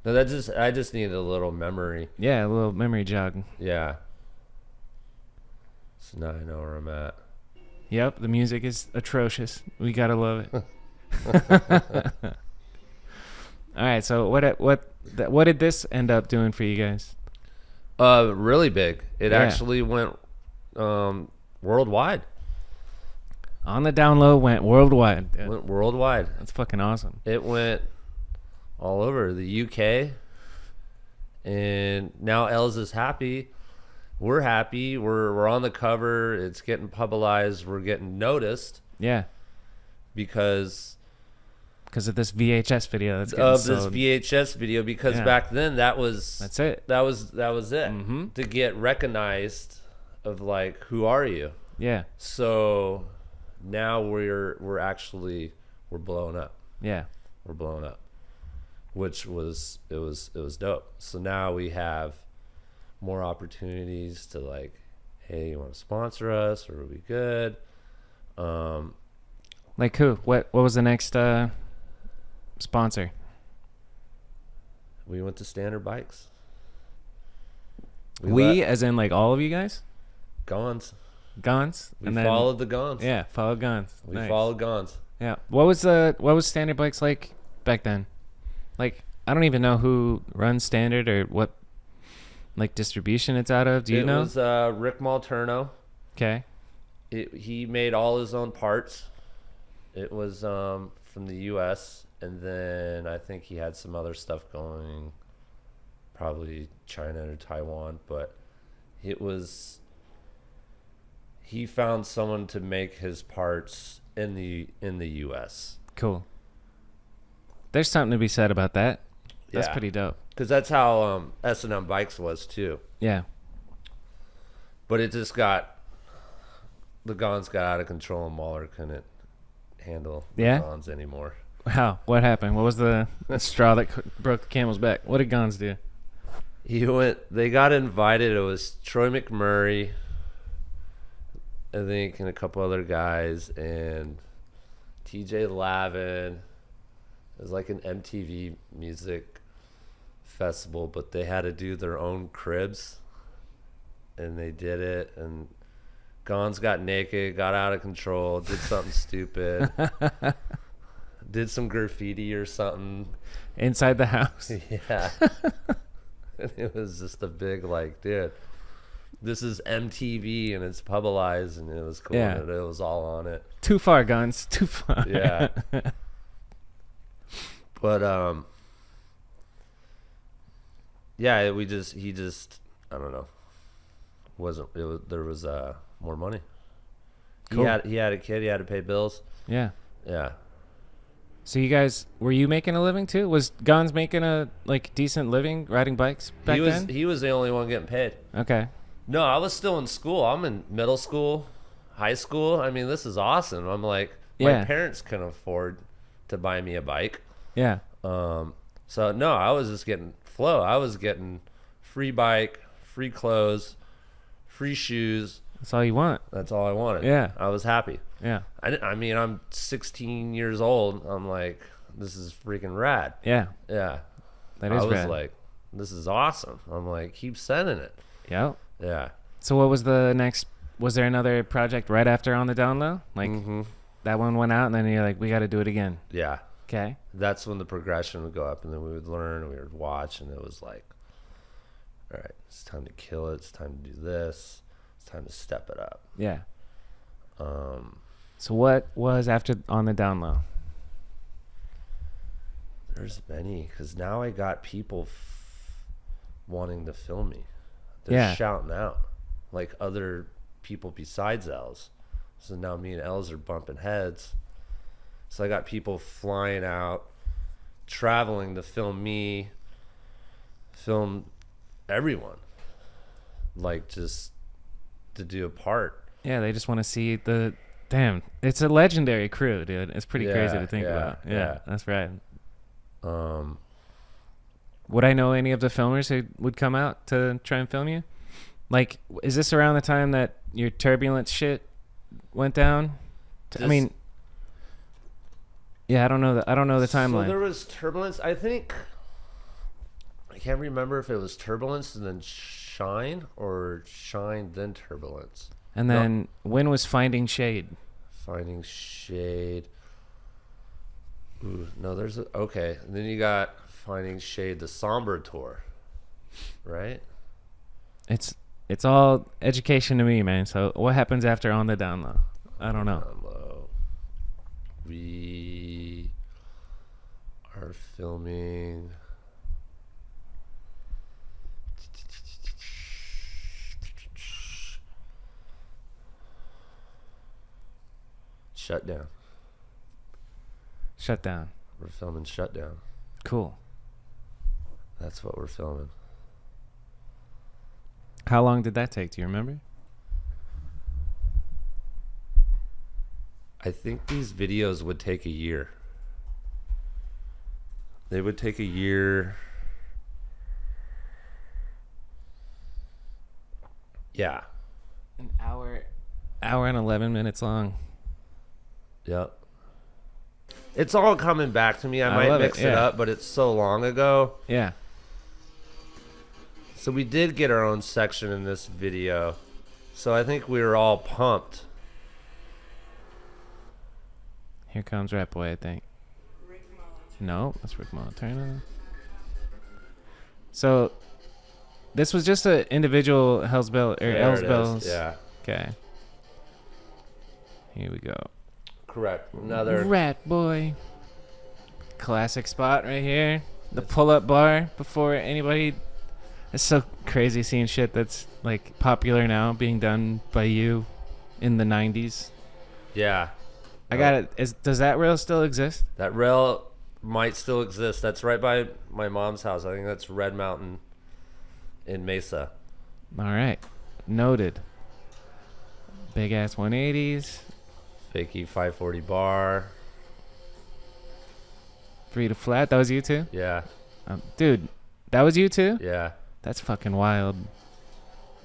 No, I just needed a little memory. Yeah, a little memory jog. Yeah. So now I know where I'm at. Yep, the music is atrocious. We gotta love it. All right, so what did this end up doing for you guys? Really big. It Yeah. actually went worldwide. On the down low, went worldwide. Dude. Went worldwide. That's fucking awesome. It went all over the UK, and now Els is happy. We're happy. We're on the cover. It's getting publicized. We're getting noticed Yeah, because of this VHS video that's getting of this sold. VHS video. Because Yeah. back then that was That's it. That was it. Mhm. To get recognized of like, who are you? Yeah, So now we're blowing up. yeah. We're blowing up, which was it was dope. So now we have more opportunities to like, hey, you want to sponsor us, or are we good? Like who? What was the next sponsor? We went to Standard Bikes. As in like all of you guys? Gons. Gons? We followed the Gons. Yeah, followed Gons. We Nice. followed Gons. Yeah. What was Standard Bikes like back then? Like, I don't even know who runs Standard or what like distribution it's out of? Do you it know? was Rick Malterno. Okay. He made all his own parts. It was from the U.S. and then I think he had some other stuff going, probably China or Taiwan. But it was, he found someone to make his parts in the U.S. Cool. There's something to be said about that. That's Yeah. pretty dope. Because that's how S&M Bikes was too. Yeah. But it just the Gons got out of control and Mahler couldn't handle the Yeah? Gons anymore. How? What happened? What was the straw that broke the camel's back? What did Gons do? They got invited. It was Troy McMurray, I think, and a couple other guys, and TJ Lavin. It was like an MTV music festival, but they had to do their own cribs, and they did it, and Gons got naked, got out of control, did something stupid, did some graffiti or something. Inside the house? Yeah. And it was just a big, like, dude, this is MTV and it's publicized, and it was cool. Yeah. And it was all on it. Too far, Gons. Too far. Yeah. But, yeah, he just, I don't know. There was more money. Cool. He had a kid, he had to pay bills. Yeah. Yeah. So you guys, were you making a living too? Was Gons making a like decent living riding bikes back then? He was the only one getting paid. Okay. No, I was still in school. I'm in middle school, high school. I mean, this is awesome. I'm like, Yeah. my parents couldn't afford to buy me a bike. Yeah. So no, I was just getting flow. I was getting free bike, free clothes, free shoes. That's all you want. That's all I wanted. Yeah. I was happy. Yeah. I mean, I'm 16 years old. I'm like, this is freaking rad. Yeah. Yeah. That is I was rad. like, this is awesome. I'm like, keep sending it. Yeah. Yeah. So what was the next? Was there another project right after On the Down Low? Like that one went out, and then you're like, we got to do it again. Yeah. Okay. That's when the progression would go up, and then we would learn, and we would watch, and it was like, all right, it's time to kill it. It's time to do this. It's time to step it up. Yeah. So what was after On the Down Low? There's many, because now I got people wanting to film me. They're shouting out, like other people besides Els. So now me and Els are bumping heads. So I got people flying out, traveling to film me, film everyone, like just to do a part. Yeah, they just want to see the. Damn, it's a legendary crew, dude. It's pretty crazy to think about. Yeah, that's right. Would I know any of the filmers who would come out to try and film you? Like, is this around the time that your Turbulence shit went down? I mean, yeah, I don't know the timeline. So there was Turbulence. I think I can't remember if it was Turbulence and then Shine, or Shine then Turbulence. And then when was Finding Shade? Finding Shade. Ooh, no, there's okay. And then you got Finding Shade, the Sombra tour, right? It's all education to me, man. So what happens after On the Down Low? I don't know. Down Low. We are filming. Shutdown. Shutdown. We're filming Shutdown. Cool. That's what we're filming. How long did that take? Do you remember? I think these videos would take a year. They would take a year. Yeah. An hour and 11 minutes long. Yep. It's all coming back to me. I might love mix it up, but it's so long ago. Yeah. So we did get our own section in this video. So I think we were all pumped. Here comes Ratboy, I think. No, that's Rick Montana. So This was just an individual Hell's Bell or There Hell's it is. Bells. Yeah. Okay. Here we go. Correct. Another. Ratboy. Classic spot right here. The pull-up bar before anybody. It's so crazy seeing shit that's like popular now being done by you in the 90s. Yeah. I got it. Does that rail still exist? That rail might still exist. That's right by my mom's house. I think that's Red Mountain in Mesa. All right. Noted. Big ass 180s. Fakey 540 bar. 3 to flat. That was you too? Yeah. Dude, that was you too? Yeah. That's fucking wild.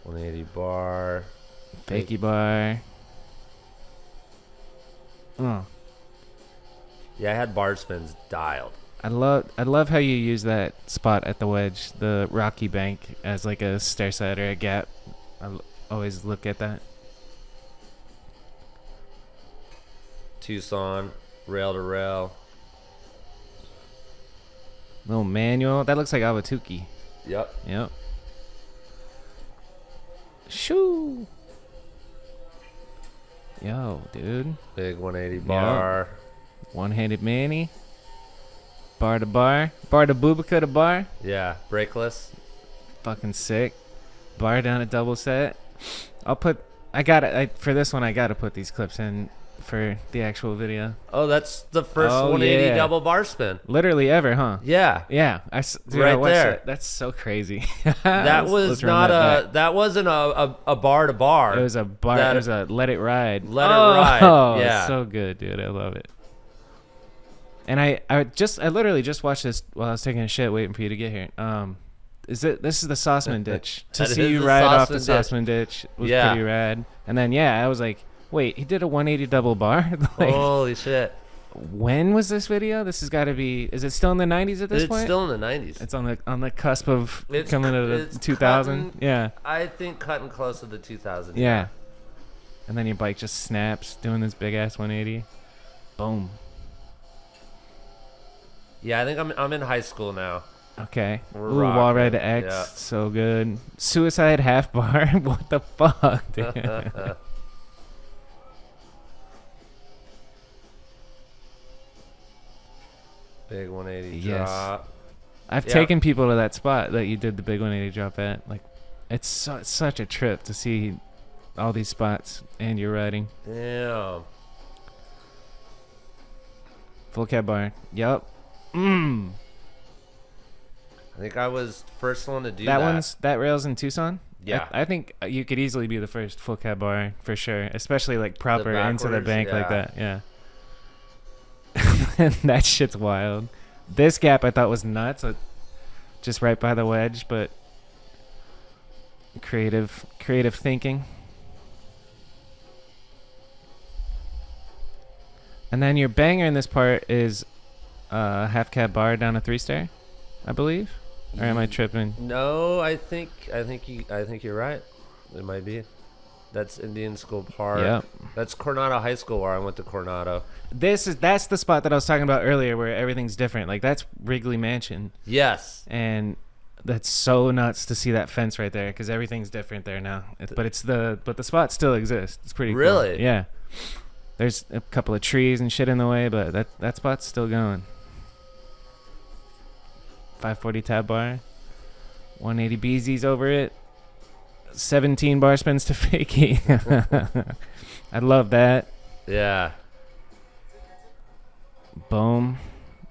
180 bar. Fakey bar. Oh. Yeah, I had bar spins dialed. I love how you use that spot at the wedge, the rocky bank, as like a stair set or a gap. Always look at that. Tucson, rail to rail. Little manual. That looks like Awatuki. Yep. Yep. Shoo. Yo, dude. Big 180 bar. One-handed Manny. Bar to bar. Bar to Bubaka to bar. Yeah. Brakeless. Fucking sick. Bar down a double set. For this one, I gotta put these clips in for the actual video. Oh, that's the first Oh, 180 yeah. double bar spin. Literally ever, huh? Yeah. Yeah. Dude, Right I watched there. it. That's so crazy. That Let's run back. that wasn't a bar to bar. It was a bar. That- It was a let it ride. Let it ride. Oh, Yeah. so good, dude. I love it. And I literally just watched this while I was taking a shit, waiting for you to get here. This is the Sauceman ditch. To That see is you the ride off the Sauceman ditch. Sauceman ditch was Yeah. pretty rad. And then I was like, wait, he did a 180 double bar. Like, Holy shit! when was this video? This has got to be. Is it still in the 90s at this It's point? still in the 90s. It's on the cusp of It's coming to it's the 2000. cutting- Yeah. I think cutting close to the 2000. Yeah. And then your bike just snaps doing this big ass 180. Boom. Yeah, I think I'm in high school now. Okay. We're Ooh, wall rocking. ride to X. Yeah. So good. Suicide half bar. What the fuck, dude? Big 180 Yes. drop. I've Yeah. taken people to that spot that you did the big 180 drop at. Like, it's such a trip to see all these spots and your riding. Damn. Full cab bar. Yup. I think I was the first one to do that. That rail's in Tucson. Yeah. I think you could easily be the first full cab bar for sure, especially like proper into the backwards, bank like yeah. that. Yeah. That shit's wild. This gap I thought was nuts, just right by the wedge, but creative thinking. And then your banger in this part is half cab bar down a 3-stair, I believe. Or am I tripping? No, I think you're right. It might be. That's Indian School Park. Yep. That's Coronado High School where I went to Coronado. That's the spot that I was talking about earlier where everything's different. Like that's Wrigley Mansion. Yes. And that's so nuts to see that fence right there because everything's different there now. But the spot still exists. It's pretty cool. Really? Yeah. There's a couple of trees and shit in the way, but that spot's still going. 540 tab bar. 180 BZ's over it. 17 bar spins to fakie. I love that. Yeah. Boom.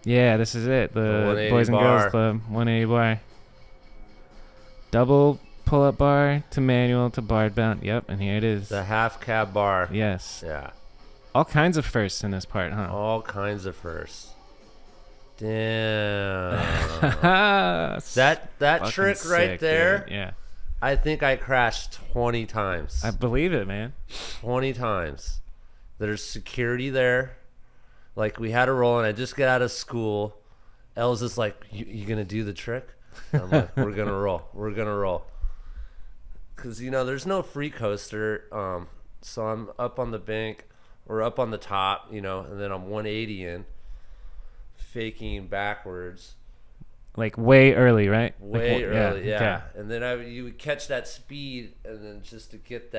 Yeah, this is it. The 180 Boys and bar. Girls Club 180 bar. Double pull-up bar to manual to bar bound. Yep, and here it is. The half cab bar. Yes. Yeah. All kinds of firsts in this part, huh? All kinds of firsts. Damn. that Fucking trick right sick, there. dude. Yeah. I think I crashed 20 times. I believe it, man. 20 times. There's security there. Like, we had a roll, and I just get out of school. Elle's just like, you going to do the trick? I'm like, we're going to roll. We're going to roll. Because, there's no free coaster. So I'm up on the bank, or up on the top, and then I'm 180 in, faking backwards. Like way early, right? Way Like, early, yeah. Okay. And then you would catch that speed, and then just to getting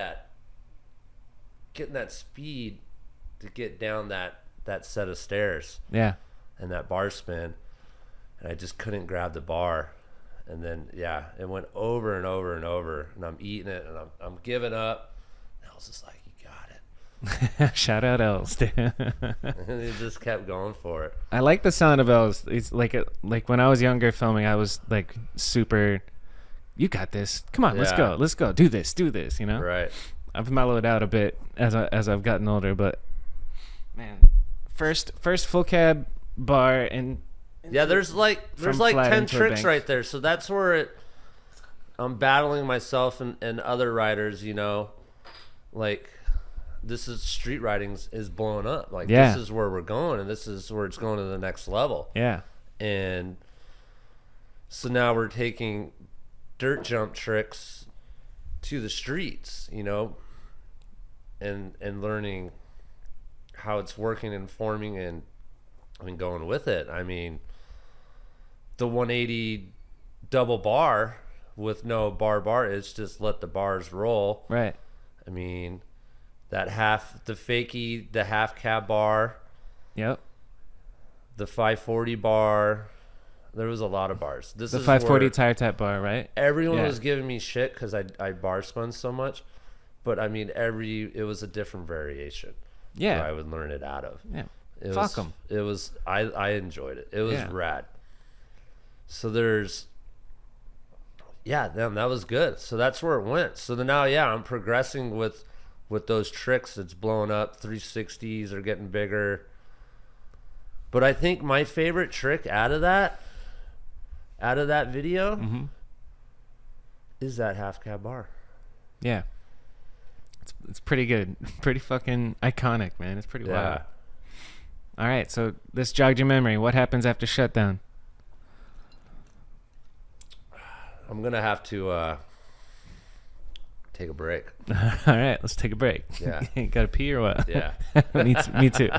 that speed to get down that set of stairs Yeah. and that bar spin, and I just couldn't grab the bar. And then it went over and over and over, and I'm eating it, and I'm giving up. And I was just like, you got it. Shout out Els, dude. And he just kept going for it. I like the sound of Els. It's like when I was younger filming, I was like super. You got this. Come on, let's go. Let's go. Do this. You know. Right. I've mellowed out a bit as I've gotten older, but man, first full cab bar and. Yeah, there's like 10 tricks right there. So that's where I'm battling myself and other riders, you know. Like, this is street riding is blowing up. Like, this is where we're going, and this is where it's going to the next level. Yeah. And so now we're taking dirt jump tricks to the streets, you know, and learning how it's working and forming and going with it. I mean, the 180 double bar with no bar, it's just let the bars roll. Right. I mean, the half cab bar. Yep. The 540 bar. There was a lot of bars. The 540 tire tap bar, right? Everyone was giving me shit because I bar spun so much. But I mean, it was a different variation. Yeah. I would learn it out of. Yeah. Fuck them. It was, I enjoyed it. It was rad. So that was good. So that's where it went. So then now, I'm progressing with those tricks. It's blowing up. 360s are getting bigger. But I think my favorite trick out of that video is that half cab bar. Yeah. It's pretty good. Pretty fucking iconic, man. It's pretty wild. All right, so this jogged your memory. What happens after shutdown? I'm going to have to take a break. All right, let's take a break. Yeah. Got to pee or what? Yeah. Me too.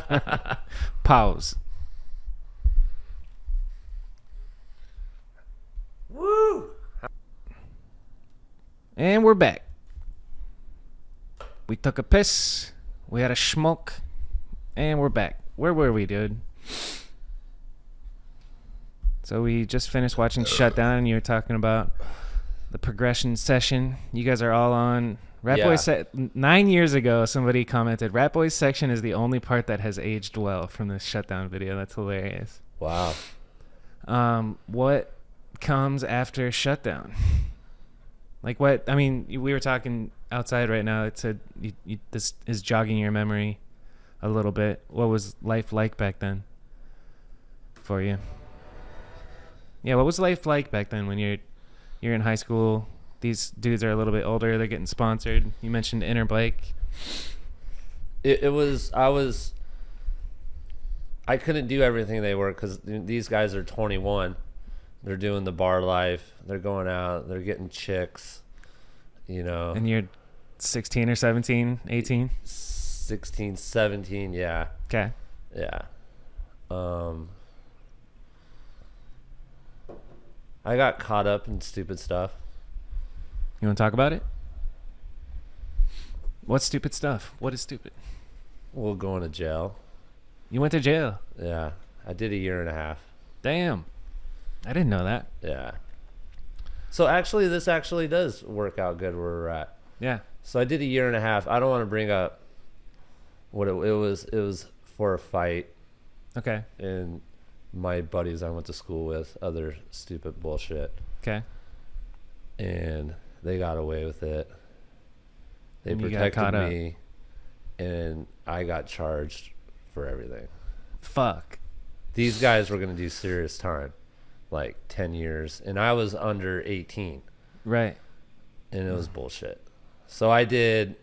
Pause. Woo! And we're back. We took a piss. We had a smoke. And we're back. Where were we, dude? So we just finished watching Shutdown, and you were talking about the progression session. You guys are all on. Ratboy 9 years ago, somebody commented, Ratboy's section is the only part that has aged well from this Shutdown video. That's hilarious. Wow. What comes after Shutdown? Like what? I mean, we were talking outside right now. It said this is jogging your memory a little bit. What was life like back then for you? Yeah, what was life like back then when you're in high school? These dudes are a little bit older. They're getting sponsored. You mentioned Inner Bike. I couldn't do everything they were because these guys are 21. They're doing the bar life. They're going out. They're getting chicks, you know. And you're 16 or 17, 18? 16, 17, yeah. Okay. Yeah. I got caught up in stupid stuff. You want to talk about it? What's stupid stuff? What is stupid? Well, going to jail. You went to jail? Yeah. I did 1.5 years. Damn. I didn't know that. Yeah. So actually, this actually does work out good where we're at. Yeah. So I did 1.5 years. I don't want to bring up what it was. It was for a fight. Okay. And my buddies I went to school with, other stupid bullshit. Okay. And they got away with it. They And you got caught protected me. And I got charged for everything. Fuck. These guys were going to do serious time. Like 10 years. And I was under 18. Right. And it was bullshit. So I got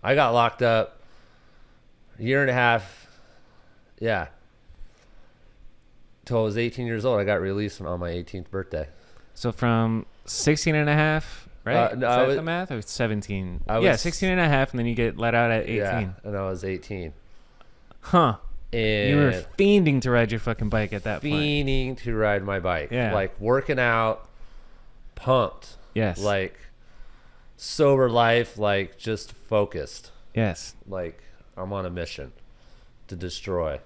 locked up 1.5 years. Yeah. Till I was 18 years old. I got released on my 18th birthday. So from 16 and a half, right? No, Is that the math? Or 17? I was, yeah, 16 and a half, and then you get let out at 18. Yeah, and I was 18. Huh. And You were fiending to ride your fucking bike at that point. fiending to ride my bike. Yeah. Like working out, pumped. Yes. Like sober life, like just focused. Yes. Like I'm on a mission to destroy.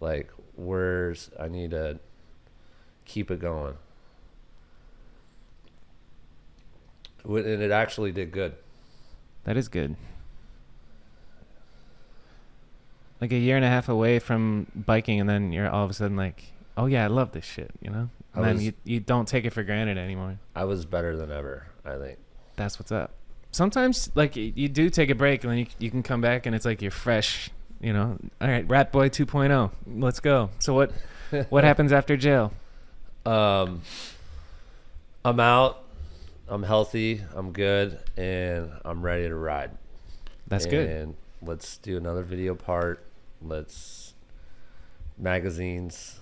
Like I need to keep it going. And it actually did good. That is good. Like a year and a half away from biking, and then you're all of a sudden like, oh yeah, I love this shit, you know? And then you don't take it for granted anymore. I was better than ever, I think. That's what's up. Sometimes, like, you do take a break, and then you can come back, and it's like you're fresh, you know? All right, Ratboy 2.0, let's go. So what happens after jail? I'm out. I'm healthy. I'm good, and I'm ready to ride. That's good. And let's do another video part. Let's magazines.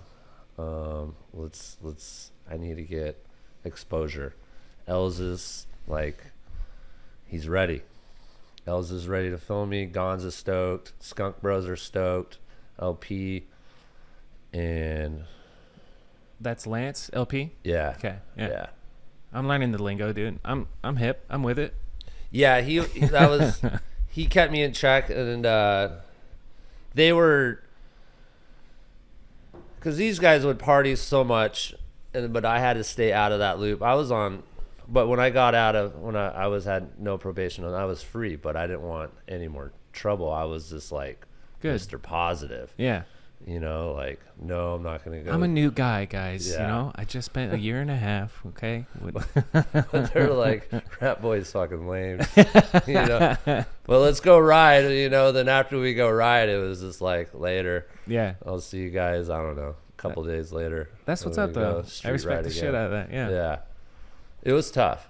Let's. I need to get exposure. Els is like, he's ready. Els is ready to film me. Gonz is stoked. Skunk Bros are stoked. LP, and That's Lance LP. yeah. Okay. Yeah. Yeah. I'm learning the lingo, dude. I'm hip. I'm with it. Yeah, that was he kept me in check, and they were, because these guys would party so much, but I had to stay out of that loop. But when I got out of I had no probation and I was free, but I didn't want any more trouble. I was just like Good. Mr. Positive, Yeah. you know, like no, I'm not gonna go. I'm a new guy, guys. You Yeah. know, I just spent a year and a half. Okay. But they're like, Ratboy's fucking lame, you know. But let's go ride, you know. Then after we go ride, it was just like later. Yeah. I'll see you guys. I don't know, a couple days later. That's what's and up, we go though. I street respect ride the again. shit out of that. Yeah. Yeah, it was tough.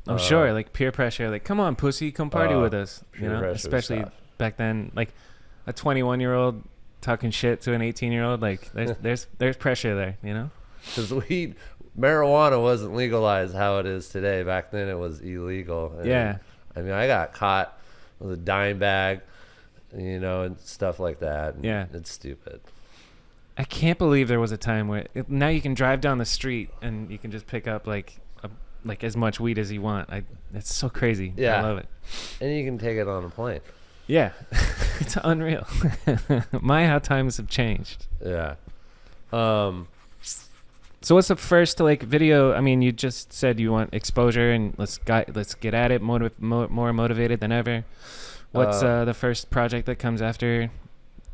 I'm sure, like peer pressure, like, come on, pussy, come party with us. You peer know, pressure was especially tough. back then, like a 21-year-old talking shit to an 18-year-old. Like, there's pressure there. You know. Because marijuana wasn't legalized how it is today. Back then, it was illegal. And, Yeah. I mean, I got caught with a dime bag, you know, and stuff like that. And Yeah. it's stupid. I can't believe there was a time where now you can drive down the street and you can just pick up like as much weed as you want. It's so crazy. Yeah. I love it. And you can take it on a plane. Yeah. It's unreal. How times have changed. Yeah. So what's the first like video? I mean, you just said you want exposure and let's get at it more motivated than ever. What's the first project that comes after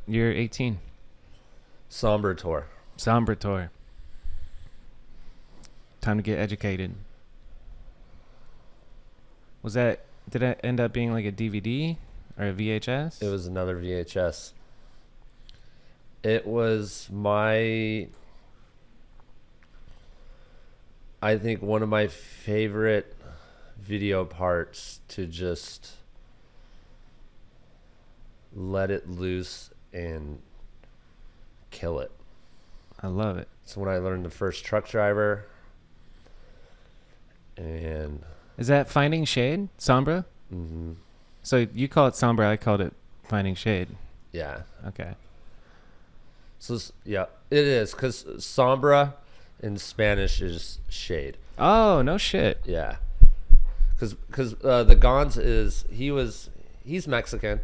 you're 18? Sombra tour. Sombra tour. Time to get educated. Did it end up being like a DVD or a VHS? It was another VHS. It was I think one of my favorite video parts to just let it loose and kill it. I love it. It's when I learned the first truck driver. And Is that Finding Shade? Sombra? mhm, So you call it Sombra, I called it Finding Shade. yeah. Okay. So yeah, it is, because Sombra in Spanish is shade. Oh, no shit. Yeah, because the Gonz he's Mexican.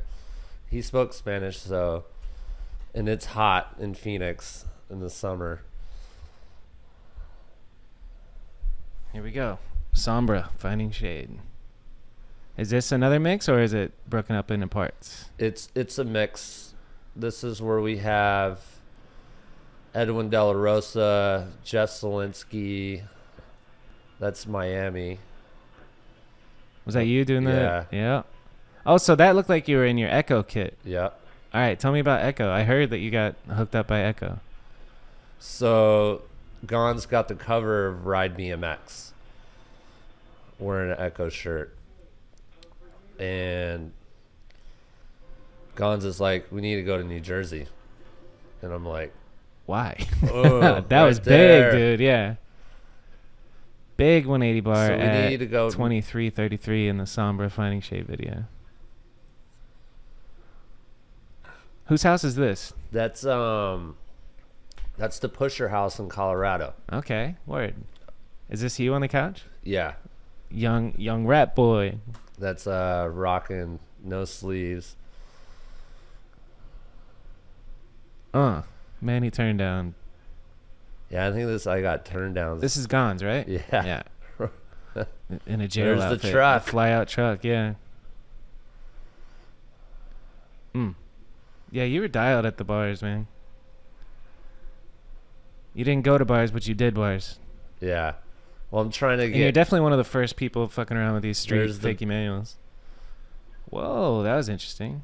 He spoke Spanish, so, and it's hot in Phoenix in the summer. Here we go. Sombra, Finding Shade. Is this another mix or is it broken up into parts? It's a mix. This is where we have Edwin De La Rosa, Jeff Zielinski. That's Miami. Was that you doing Yeah. that? Yeah. Oh, so that looked like you were in your Echo kit. Yep. All right, tell me about Echo. I heard that you got hooked up by Echo. So Gonz got the cover of Ride BMX wearing an Echo shirt. And Gonz is like, we need to go to New Jersey. And I'm like, Why? oh, that right was there. big, dude. Yeah. Big 180 bar So we at need to go 23:33 in the Sombra Finding Shade video. Whose house is this? That's the Pusher house in Colorado. Okay, word. Is this you on the couch? Yeah. Young Ratboy. That's rocking no sleeves. Man, he turned down. Yeah, I think I got turned down. This is Gonz, right? Yeah. Yeah. In a jail There's outfit. the truck. The fly out truck, yeah. Yeah, you were dialed at the bars, man. You didn't go to bars, but you did bars. Yeah. Well, I'm trying to And you're definitely one of the first people fucking around with these street fake manuals. Whoa, that was interesting.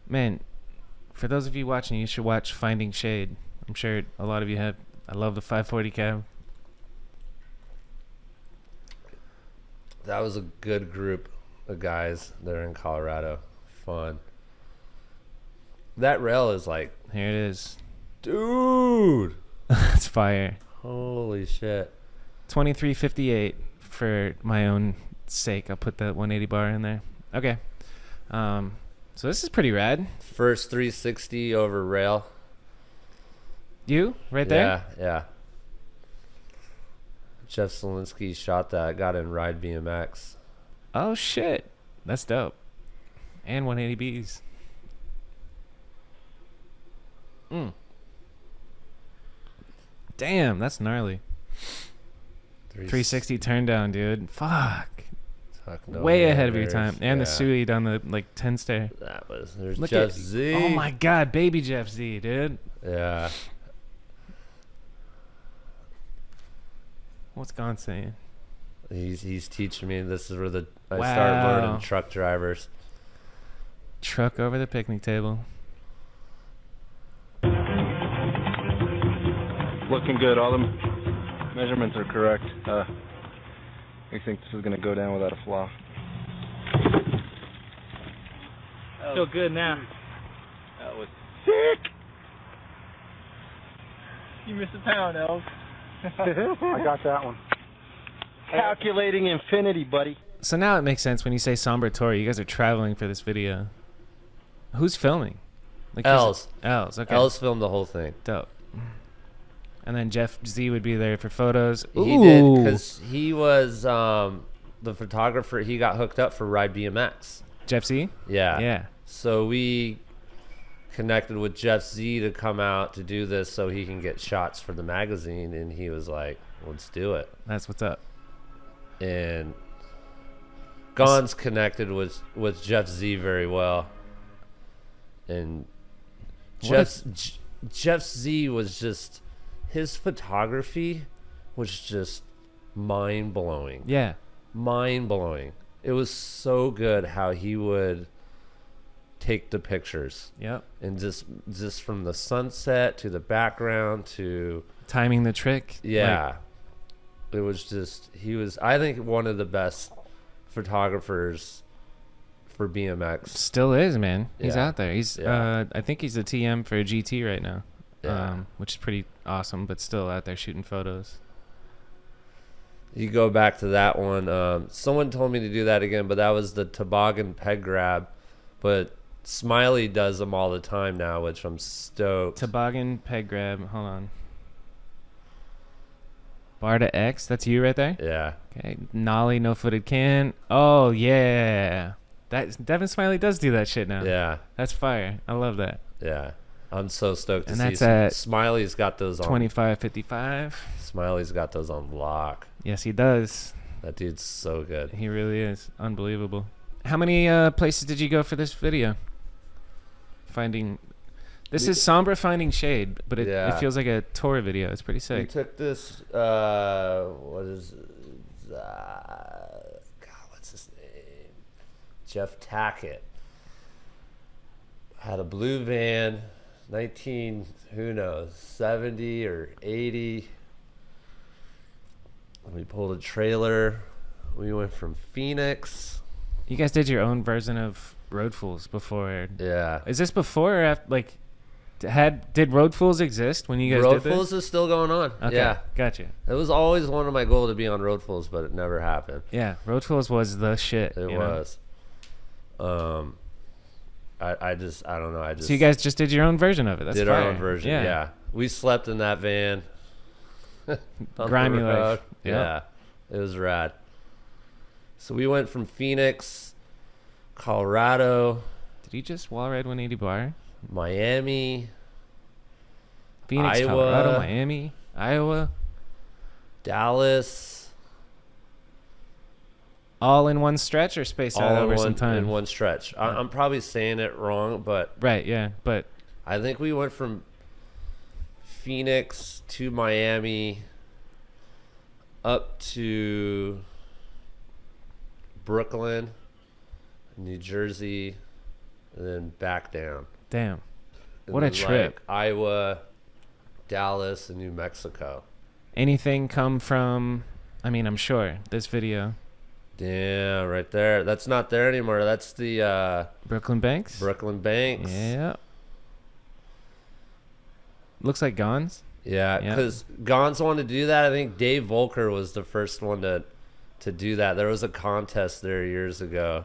Man, for those of you watching, you should watch Finding Shade. I'm sure a lot of you have. I love the 540 cab. That was a good group of guys there in Colorado. Fun. That rail is like, Here it is. dude. That's fire. Holy shit. 2358 for my own sake. I'll put that 180 bar in there. Okay. So this is pretty rad. First 360 over rail. You right there? Yeah. Jeff Solinsky shot that. Got in Ride BMX. Oh shit. That's dope. And 180Bs. Damn, that's gnarly. 360 turn down, dude. Fuck. No way man, ahead of your time. And the yeah. Suey down the like 10 stair. There's Look Jeff at, Z. Oh my god, baby Jeff Z, dude. Yeah. What's Gon saying? He's teaching me. This is where I Wow. start learning truck drivers. Truck over the picnic table. Looking good. All the measurements are correct. We think this is going to go down without a flaw. Feel good now. That was Sick. You missed a pound, Elf. I got that one. Calculating infinity, buddy. So now it makes sense when you say Sombra Tour. You guys are traveling for this video. Who's filming? Like Els. Els, okay. Els filmed the whole thing. Dope. And then Jeff Z would be there for photos. He did because he was the photographer. He got hooked up for Ride BMX. Jeff Z? Yeah. Yeah. So we connected with Jeff Z to come out to do this so he can get shots for the magazine, and he was like, let's do it. That's what's up. And Gonz connected with Jeff Z very well. And Jeff Z was just, his photography was just mind-blowing. Yeah. Mind-blowing. It was so good how he would take the pictures. Yep. And just from the sunset to the background to Timing the trick. yeah. It was just, he was, I think, one of the best photographers for BMX. Still is, man. He's Yeah. out there. He's Yeah. I think he's a TM for a GT right now. Yeah. Which is pretty awesome, but still out there shooting photos. You go back to that one. Someone told me to do that again, but that was the toboggan peg grab. But Smiley does them all the time now, which I'm stoked. Toboggan peg grab. Hold on. Bar to X. That's you right there. Yeah. Okay. Nollie, no footed can. Oh yeah. That Devin Smiley does do that shit now. Yeah. That's fire. I love that. Yeah. I'm so stoked to And see that's at Smiley's got those on. 2555. Smiley's got those on lock. Yes, he does. That dude's so good. He really is. Unbelievable. How many places did you go for this video? This is Sombra Finding Shade, but it feels like a tour video. It's pretty We sick. took this, what is God, what's his name? Jeff Tackett. Had a blue van, 70 or 80. We pulled a trailer. We went from Phoenix. You guys did your own version of Road Fools before. Yeah. Is this before or after? Like, did Road Fools exist when you guys Road did this? Fools is still going on. Okay, Yeah. gotcha. It was always one of my goals to be on Road Fools, but it never happened. Yeah, Road Fools was the shit. It you know? was. I don't know. So you guys just did your own version of it. That's did fire. our own version. Yeah. We slept in that van. on the Grimy life. road. Yep. Yeah. It was rad. So we went from Phoenix, Colorado, Did you just wall ride 180 bar? Miami, Phoenix, Iowa. Colorado, Miami, Iowa, Dallas, all in one stretch or spaced out all over in some one, time? in one stretch. I'm probably saying it wrong, but Right, yeah, but I think we went from Phoenix to Miami up to Brooklyn, New Jersey, and then back down. damn, And what a then, trip! like, Iowa, Dallas, and New Mexico. Anything come from? I mean, I'm sure this video, Yeah, right there. That's not there anymore. That's the Brooklyn Banks. Brooklyn Banks. Yeah. Looks like Gons. Yeah, Yeah. because Gons wanted to do that. I think Dave Volker was the first one to do that. There was a contest there years ago.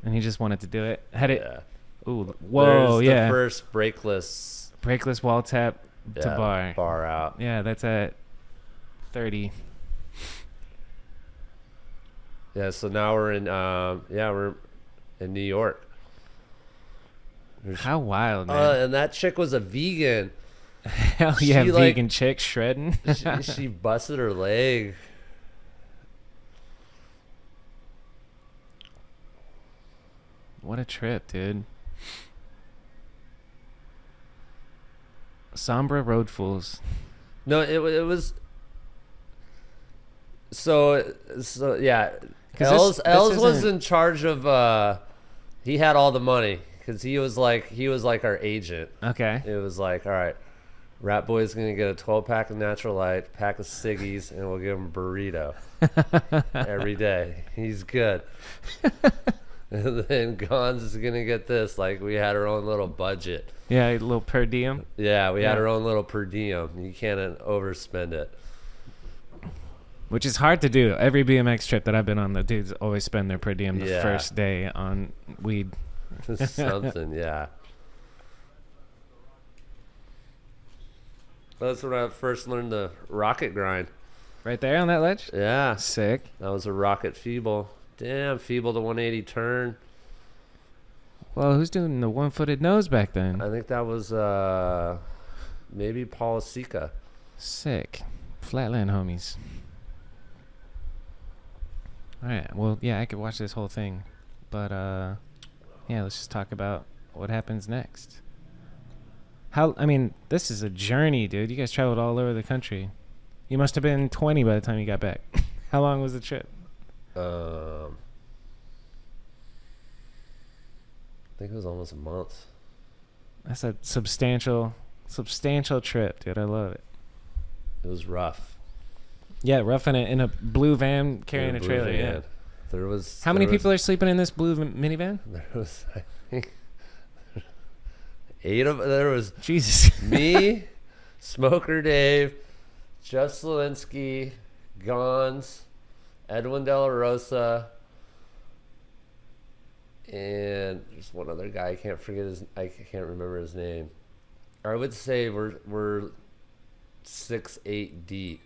And he just wanted to do it. Had it. Yeah. Ooh, whoa, There's yeah. the first brakeless Brakeless wall tap to yeah, bar. out. Yeah, that's at 30. Yeah, so now we're in we're in New York. How wild, man. And that chick was a vegan. Hell yeah, she, like- vegan chick shredding. she busted her leg. What a trip, dude. Sombra Road Fools. No, it was. So yeah, 'Cause this Els was isn't- in charge of. He had all the money because he was like our agent. Okay. It was like, all right, Ratboy's gonna get a 12-pack of Natural Light, pack of ciggies, and we'll give him a burrito every day. He's good. And then Gons is gonna get this. Like, we had our own little budget. Yeah, a little per diem. Yeah, we had Yeah. our own little per diem. You can't overspend it. Which is hard to do. Every BMX trip that I've been on, the dudes always spend their per diem the Yeah. first day on weed. Something, yeah. That's when I first learned the rocket grind. Right there on that ledge? Yeah, Sick. that was a rocket feeble. Damn, feeble to 180 turn. Well, who's doing the one-footed nose back then? I think that was maybe Paul Sika. Sick. Flatland homies. All right. Well, yeah, I could watch this whole thing. But, yeah, let's just talk about what happens next. I mean, this is a journey, dude. You guys traveled all over the country. You must have been 20 by the time you got back. How long was the trip? I think it was almost a month. That's a substantial trip, dude. I love it. It was rough. Yeah, roughing it in a blue van carrying In a blue trailer. van. Yeah. There was. How many people are sleeping in this blue minivan? There was, I think, 8 of. There was Jesus. me, Smoker Dave, Jeff Selinsky, Gons, Edwin De La Rosa, and there's one other guy. I can't remember his name. I would say we're 6-8 deep.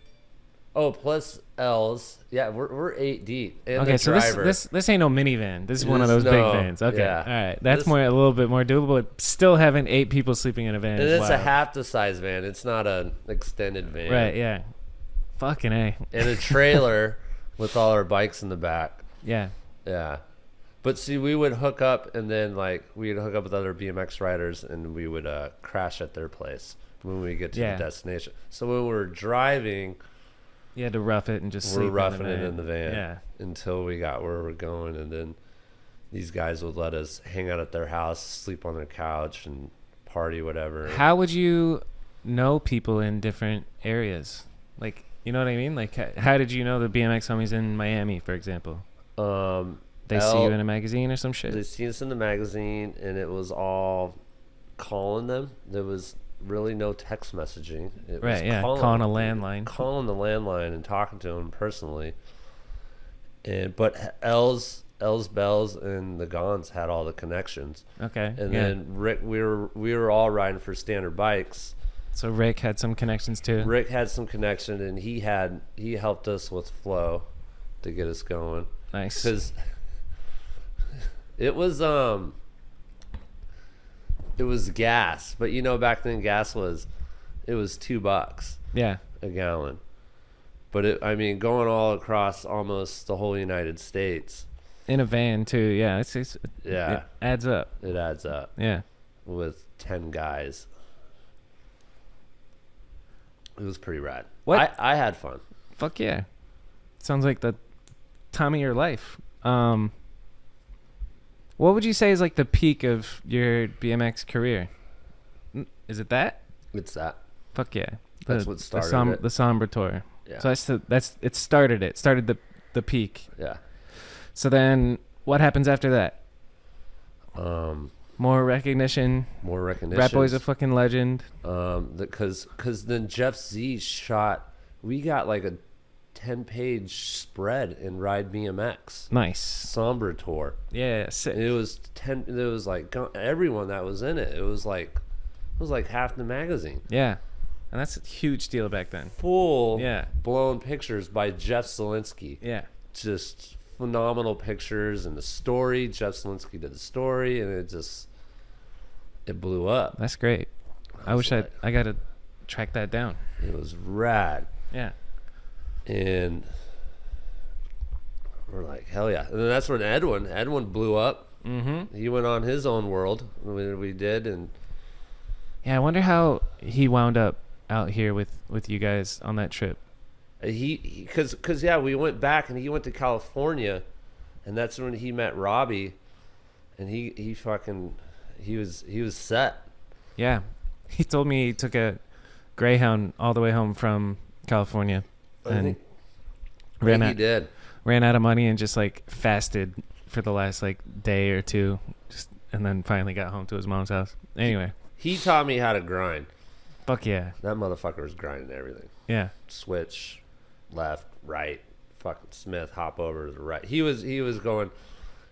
Oh, plus Els. Yeah, we're 8 deep. And Okay, the so driver. this ain't no minivan. This is one of This- those big no, vans. Okay, yeah. all right. That's This- a little bit more doable. But still having 8 people sleeping in a van. and is it's a wild. half the size van. It's not an extended van. Right? Yeah. Fucking A. And a trailer with all our bikes in the back. Yeah. Yeah. But see, we would hook up, and then we'd hook up with other BMX riders, and we would crash at their place when we get to Yeah. the destination. So when we're driving, You had to rough it and just sleep we're roughing in the it van. in the van Yeah. until we got where we're going, and then these guys would let us hang out at their house, sleep on their couch, and party, whatever. How would you know people in different areas? Like, you know what I mean? Like, how did you know the BMX homies in Miami, for example? They see you in a magazine or some shit? They seen us in the magazine, and it was all calling them. There was really no text messaging. It Right, was yeah. Calling a landline. Calling the landline and talking to them personally. But Els Els Bells and the Gons had all the connections. Okay. And yeah. then Rick, we were all riding for Standard Bikes. So Rick had some connections too. Rick had some connection, and he helped us with flow to get us going. Nice. Because it was gas, but back then gas was $2 Yeah. a gallon. But going all across almost the whole United States. In a van too. Yeah. Yeah. It adds up. It adds up. Yeah. With 10 guys. It was pretty rad. What? I had fun. Fuck yeah. Sounds like the time of your life. What would you say is like the peak of your BMX career? Is it that? It's that. Fuck yeah. That's what started it. The Sombra tour. Yeah. So it started it. Started the peak. Yeah. So then what happens after that? More recognition. More recognition. Ratboy's a fucking legend. Because then Jeff Z shot. We got like a 10-page spread in Ride BMX. Nice. Sombra tour. Yeah, sick. And it was like everyone that was in it. It was like half the magazine. Yeah. And that's a huge deal back then. Full Yeah. blown pictures by Jeff Zielinski. Yeah. Just phenomenal pictures, and the story. Jeff Zielinski did the story, and it blew up. That's great. I wish I got to track that down. It was rad. Yeah. And we're like, hell yeah. And then that's when Edwin blew up. Mm-hmm. He went on his own world. We did. And yeah, I wonder how he wound up out here with you guys on that trip. Because we went back, and he went to California, and that's when he met Robbie, and he was set. Yeah. He told me he took a Greyhound all the way home from California and ran out of money and just like fasted for the last like day or two, and then finally got home to his mom's house. Anyway, he taught me how to grind. Fuck yeah. That motherfucker was grinding everything. Yeah. Switch, left, right, fucking Smith, hop over to the right. He was going,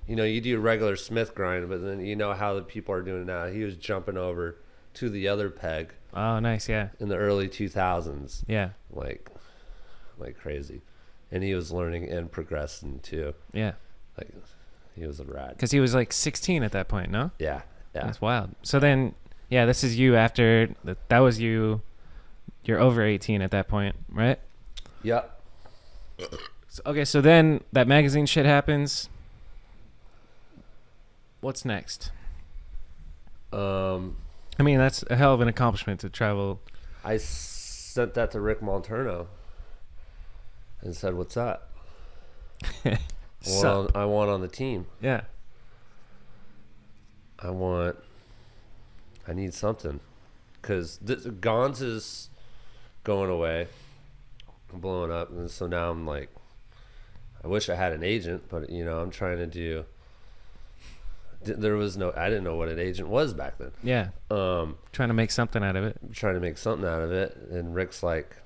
you do a regular Smith grind, but then how the people are doing it now. He was jumping over to the other peg. Oh, nice. Yeah. In the early 2000s. Yeah. Like crazy. And he was learning and progressing too. Yeah. Like, he was a rad. Because he was like 16 at that point, no? Yeah. Yeah. That's wild. So then, yeah, this is you after that was you. You're over 18 at that point, right? Yep. So then that magazine shit happens. What's next? I mean, that's a hell of an accomplishment to travel. I sent that to Rick Monterno and said, "What's up? I want on the team. Yeah. I need something, because Gons is going away, blowing up, and so now I'm like, I wish I had an agent, but I'm trying to do. I didn't know what an agent was back then. Yeah. Trying to make something out of it. Trying to make something out of it, and Rick's like,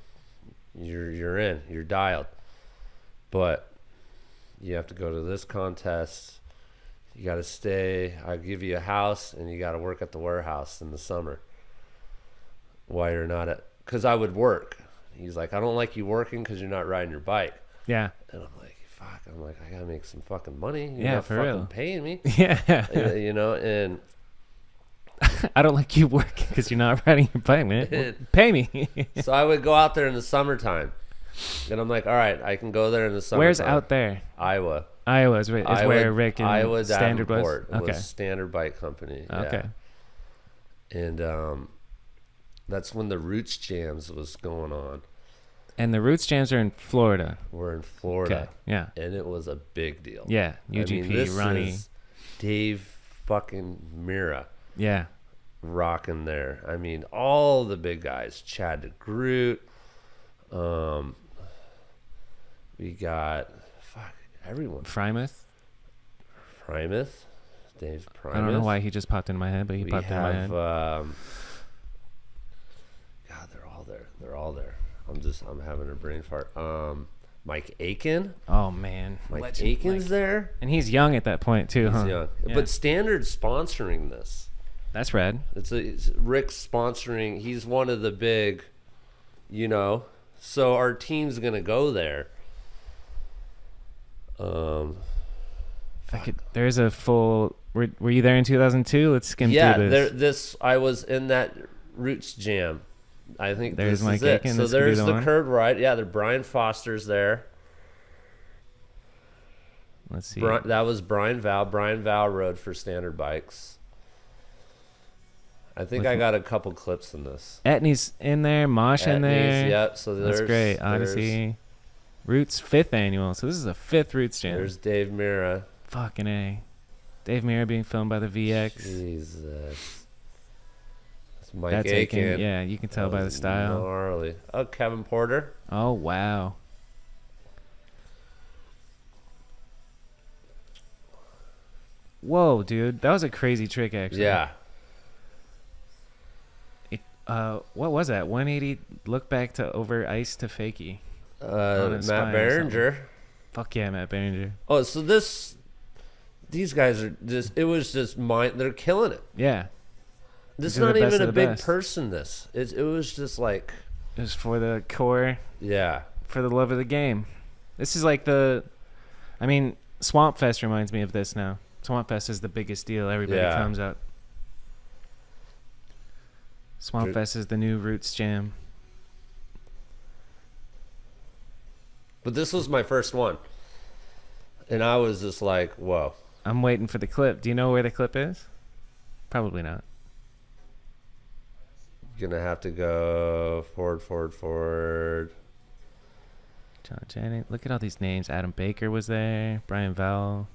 you're in, you're dialed, but you have to go to this contest. You got to stay. I'll give you a house, and you got to work at the warehouse in the summer while you're not at. Because I would work. He's like, I don't like you working because you're not riding your bike. Yeah. And I'm like, fuck. I got to make some fucking money. You're not fucking real. Paying me. Yeah. And I don't like you working because you're not riding your bike, man. Well, pay me. So I would go out there in the summertime. And I'm like, all right, I can go there in the summertime. Where's out there? Iowa. Iowa is where Rick and Iowa Standard Davenport was? Okay. Was Standard Bike Company. Okay. Yeah. And that's when the Roots Jams was going on. And the Roots Jams are in Florida. We're in Florida. Okay. Yeah. And it was a big deal. Yeah. UGP, Ronnie. Dave fucking Mira. Yeah. Rocking there. I mean, all the big guys. Chad DeGroot. We got everyone. Frymouth. Dave Primus. I don't know why he just popped in my head, but he popped in my head. God, they're all there. I'm having a brain fart. Mike Aiken. Oh man, Mike Aiken's there. and he's young at that point too, huh? He's young. Yeah. But Standard's sponsoring this. That's rad. It's Rick's sponsoring. He's one of the big, you know. So our team's gonna go there. There's a full. Were you there in 2002? Let's skim through this. I was in that Roots Jam. I think There's this Mike is it. Aiken. So This could be there's the the one. curved ride. Yeah, the Brian Foster's there. Let's see. That was Brian Val. Brian Val rode for Standard Bikes. I think I got a couple clips in this. Etney's in there. Mosh in there. Yep. So That's great. Odyssey. Roots 5th annual. So this is a 5th Roots Jam. There's Dave Mira. Fucking A. Dave Mira being filmed by the VX. Jesus. That's Mike That's Aiken. Aiken. Yeah, you can tell That by the was style. Gnarly. Oh, Kevin Porter. Oh, wow. Whoa, dude. That was a crazy trick, actually. Yeah. What was that? 180 look back to over ice to fakie. On his spine Matt or Behringer. Fuck yeah, Matt Behringer. Oh, so these guys are just, it was just they're killing it. Yeah. This is These are not the best even of a the big best. person, it was just like, It was for the core, yeah. for the love of the game. This is like Swamp Fest reminds me of this now. Swamp Fest is the biggest deal. Everybody Yeah. comes out. Swamp Fest is the new Roots Jam. But this was my first one. And I was just like, whoa. I'm waiting for the clip. Do you know where the clip is? Probably not. Gonna have to go forward. John Jennings. Look at all these names. Adam Baker was there. Brian Vowell.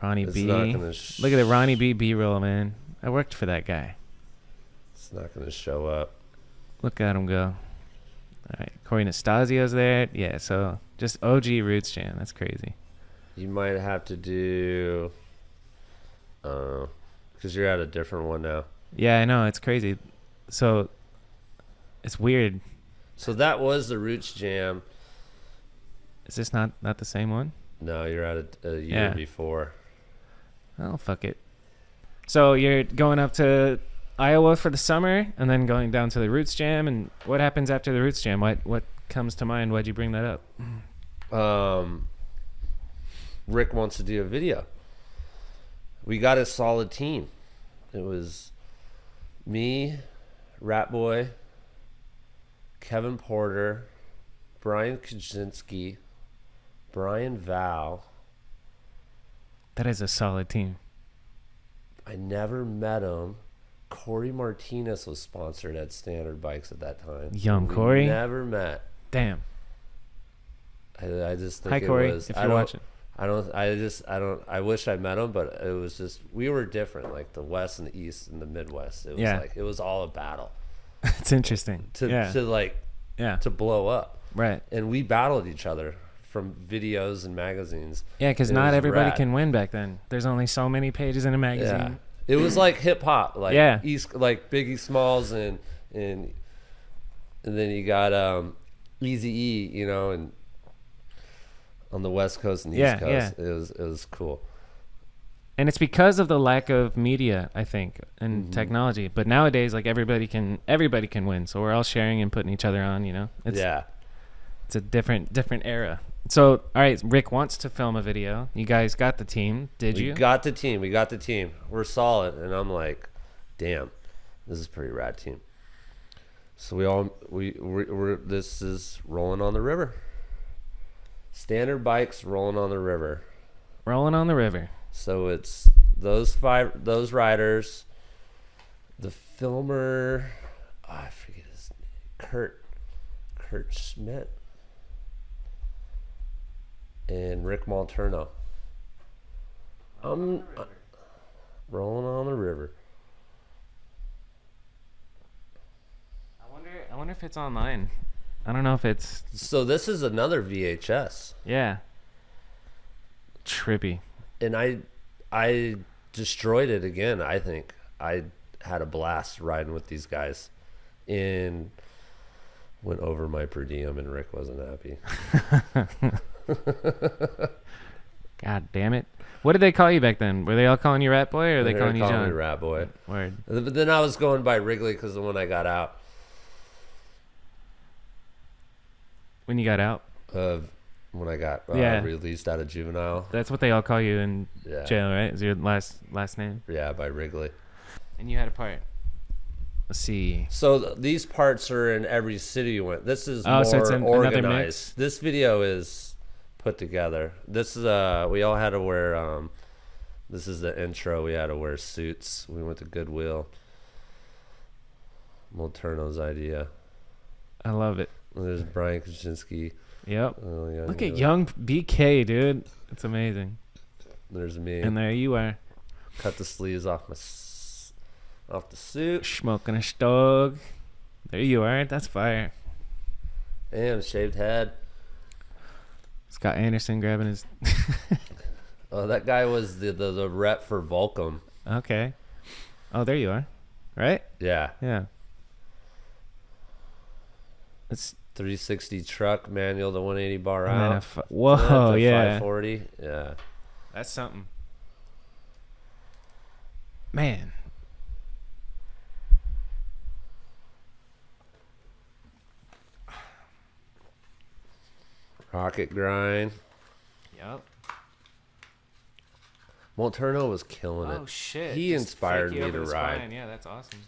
Ronnie It's B. not gonna Look at the Ronnie B B-roll, man. I worked for that guy. It's not gonna show up. Look at him go. All right. Corey Nastasio's there. Yeah, so just OG Roots Jam. That's crazy. You might have to do, because you're at a different one now. Yeah, I know. It's crazy. So it's weird. So that was the Roots Jam. Is this not the same one? No, you're at a year Yeah. before. Oh, fuck it. So you're going up to Iowa for the summer and then going down to the Roots Jam. And what happens after the Roots Jam? What comes to mind? Why'd you bring that up? Rick wants to do a video. We got a solid team. It was me, Ratboy, Kevin Porter, Brian Kaczynski, Brian Val. That is a solid team. I never met him. Corey Martinez was sponsored at Standard Bikes at that time. Yum, We Corey. Never met. Damn. I just think Hi, it Corey, was. if I you're don't. watching. I wish I met him, but it was just we were different, like the West and the East and the Midwest. It was Yeah. like it was all a battle It's interesting. to yeah. to blow up, Right. and we battled each other from videos and magazines. Yeah, because It not was everybody rad. can win back then. There's only so many pages in a magazine. Yeah, it was like hip hop, like Yeah. like Biggie Smalls and then you got Easy E, you know, and on the West Coast and the Yeah, East Coast, yeah. it was cool. And it's because of the lack of media, I think, and technology. But nowadays, like everybody can win. So we're all sharing and putting each other on. You know, it's a different era. So all right, Rick wants to film a video. You guys got the team, did you? We got the team. We're solid, and I'm like, damn, this is a pretty rad team. So we're this is rolling on the river. Standard Bikes rolling on the river. Rolling on the river. So it's those riders, the filmer, I forget his name, Kurt Schmidt, and Rick Malterno. I'm rolling on the river. I wonder if it's online. I don't know if it's. So this is another VHS. Yeah. Trippy. And I destroyed it again. I think I had a blast riding with these guys in Went over my per diem, and Rick wasn't happy. God damn it. What did they call you back then? Were they all calling you Ratboy, or were they They calling you were John? me Ratboy. Word. But then I was going by Wrigley because when I got out, When you got out? when I got Yeah. released out of juvenile. That's what they all call you in Yeah. jail, right? Is your last name? Yeah, by Wrigley. And you had a part. Let's see. So these parts are in every city you went. This is Oh, more so it's another mix? organized. This video is put together. This is we all had to wear this is the intro. We had to wear suits. We went to Goodwill. Molterno's idea. I love it. And there's Brian Kaczynski. Yep. Oh, yeah, Look at young BK, dude. It's amazing. There's me. And there you are, Cut the sleeves off off the suit. smoking a stog. There you are. That's fire. And shaved head. Scott Anderson grabbing his. Oh, that guy was the rep for Volcom. Okay. Oh, there you are. Right? Yeah. Yeah. It's 360 truck manual to 180 bar and then out. whoa, To yeah. 540. Yeah. That's something. Man. Rocket grind. Yep. Molterno was killing it. Oh shit. He Just inspired fake you me over to the ride. spine. Yeah, that's awesome.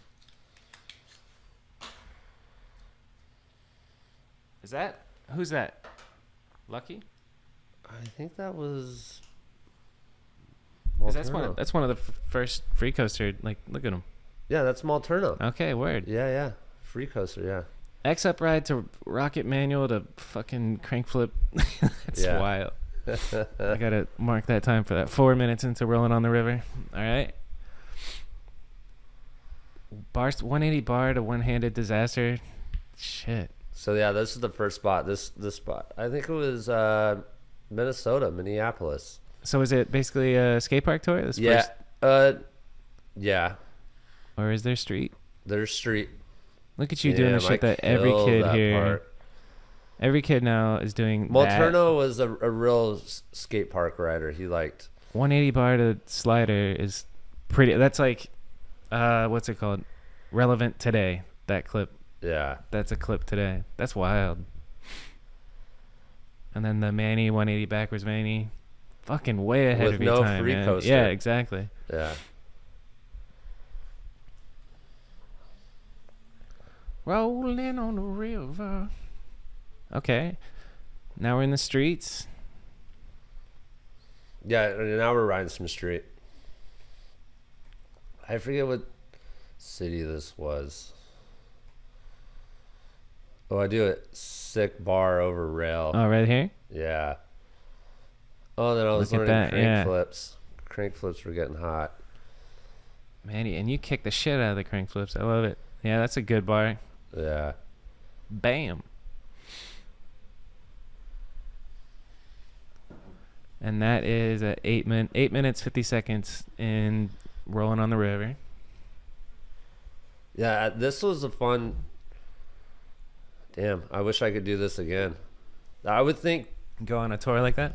Is that who's that? Lucky? I think that was. 'Cause that's Molterno. that's one of the first free coaster. Like, look at him. Yeah, that's Molterno. Okay, word. Yeah. Free coaster, yeah. X upright to rocket manual to fucking crank flip. That's Yeah. wild. I gotta mark that time for that. 4 minutes into rolling on the river. All right. Bar 180 bar to one-handed disaster. Shit. So yeah, this is the first spot. This spot. I think it was Minnesota, Minneapolis. So is it basically a skate park tour? This Yeah. first, Yeah. or is there street? There's street. Look at you doing the Damn, shit I that every killed kid that here. part. Every kid now is doing that. Molterno was a real skate park rider. He liked. 180 bar to slider is pretty. That's like, what's it called? Relevant today. That clip. Yeah. That's a clip today. That's wild. And then the Manny 180 backwards Manny, fucking way ahead With of your no time, free man. coaster. Yeah, exactly. Yeah. Rolling on the river. Okay, now we're in the streets. Yeah, and now we're riding some street. I forget what city this was. Oh, I do it. Sick bar over rail. Oh, right here. Yeah. Oh, then I was Look at learning that, crank yeah. flips. Crank flips were getting hot. Manny, and you kick the shit out of the crank flips. I love it. Yeah, that's a good bar. Yeah. Bam. And that is a 8 minutes 50 seconds in rolling on the river. Yeah, this was a fun. Damn, I wish I could do this again. I would think. Go on a tour like that.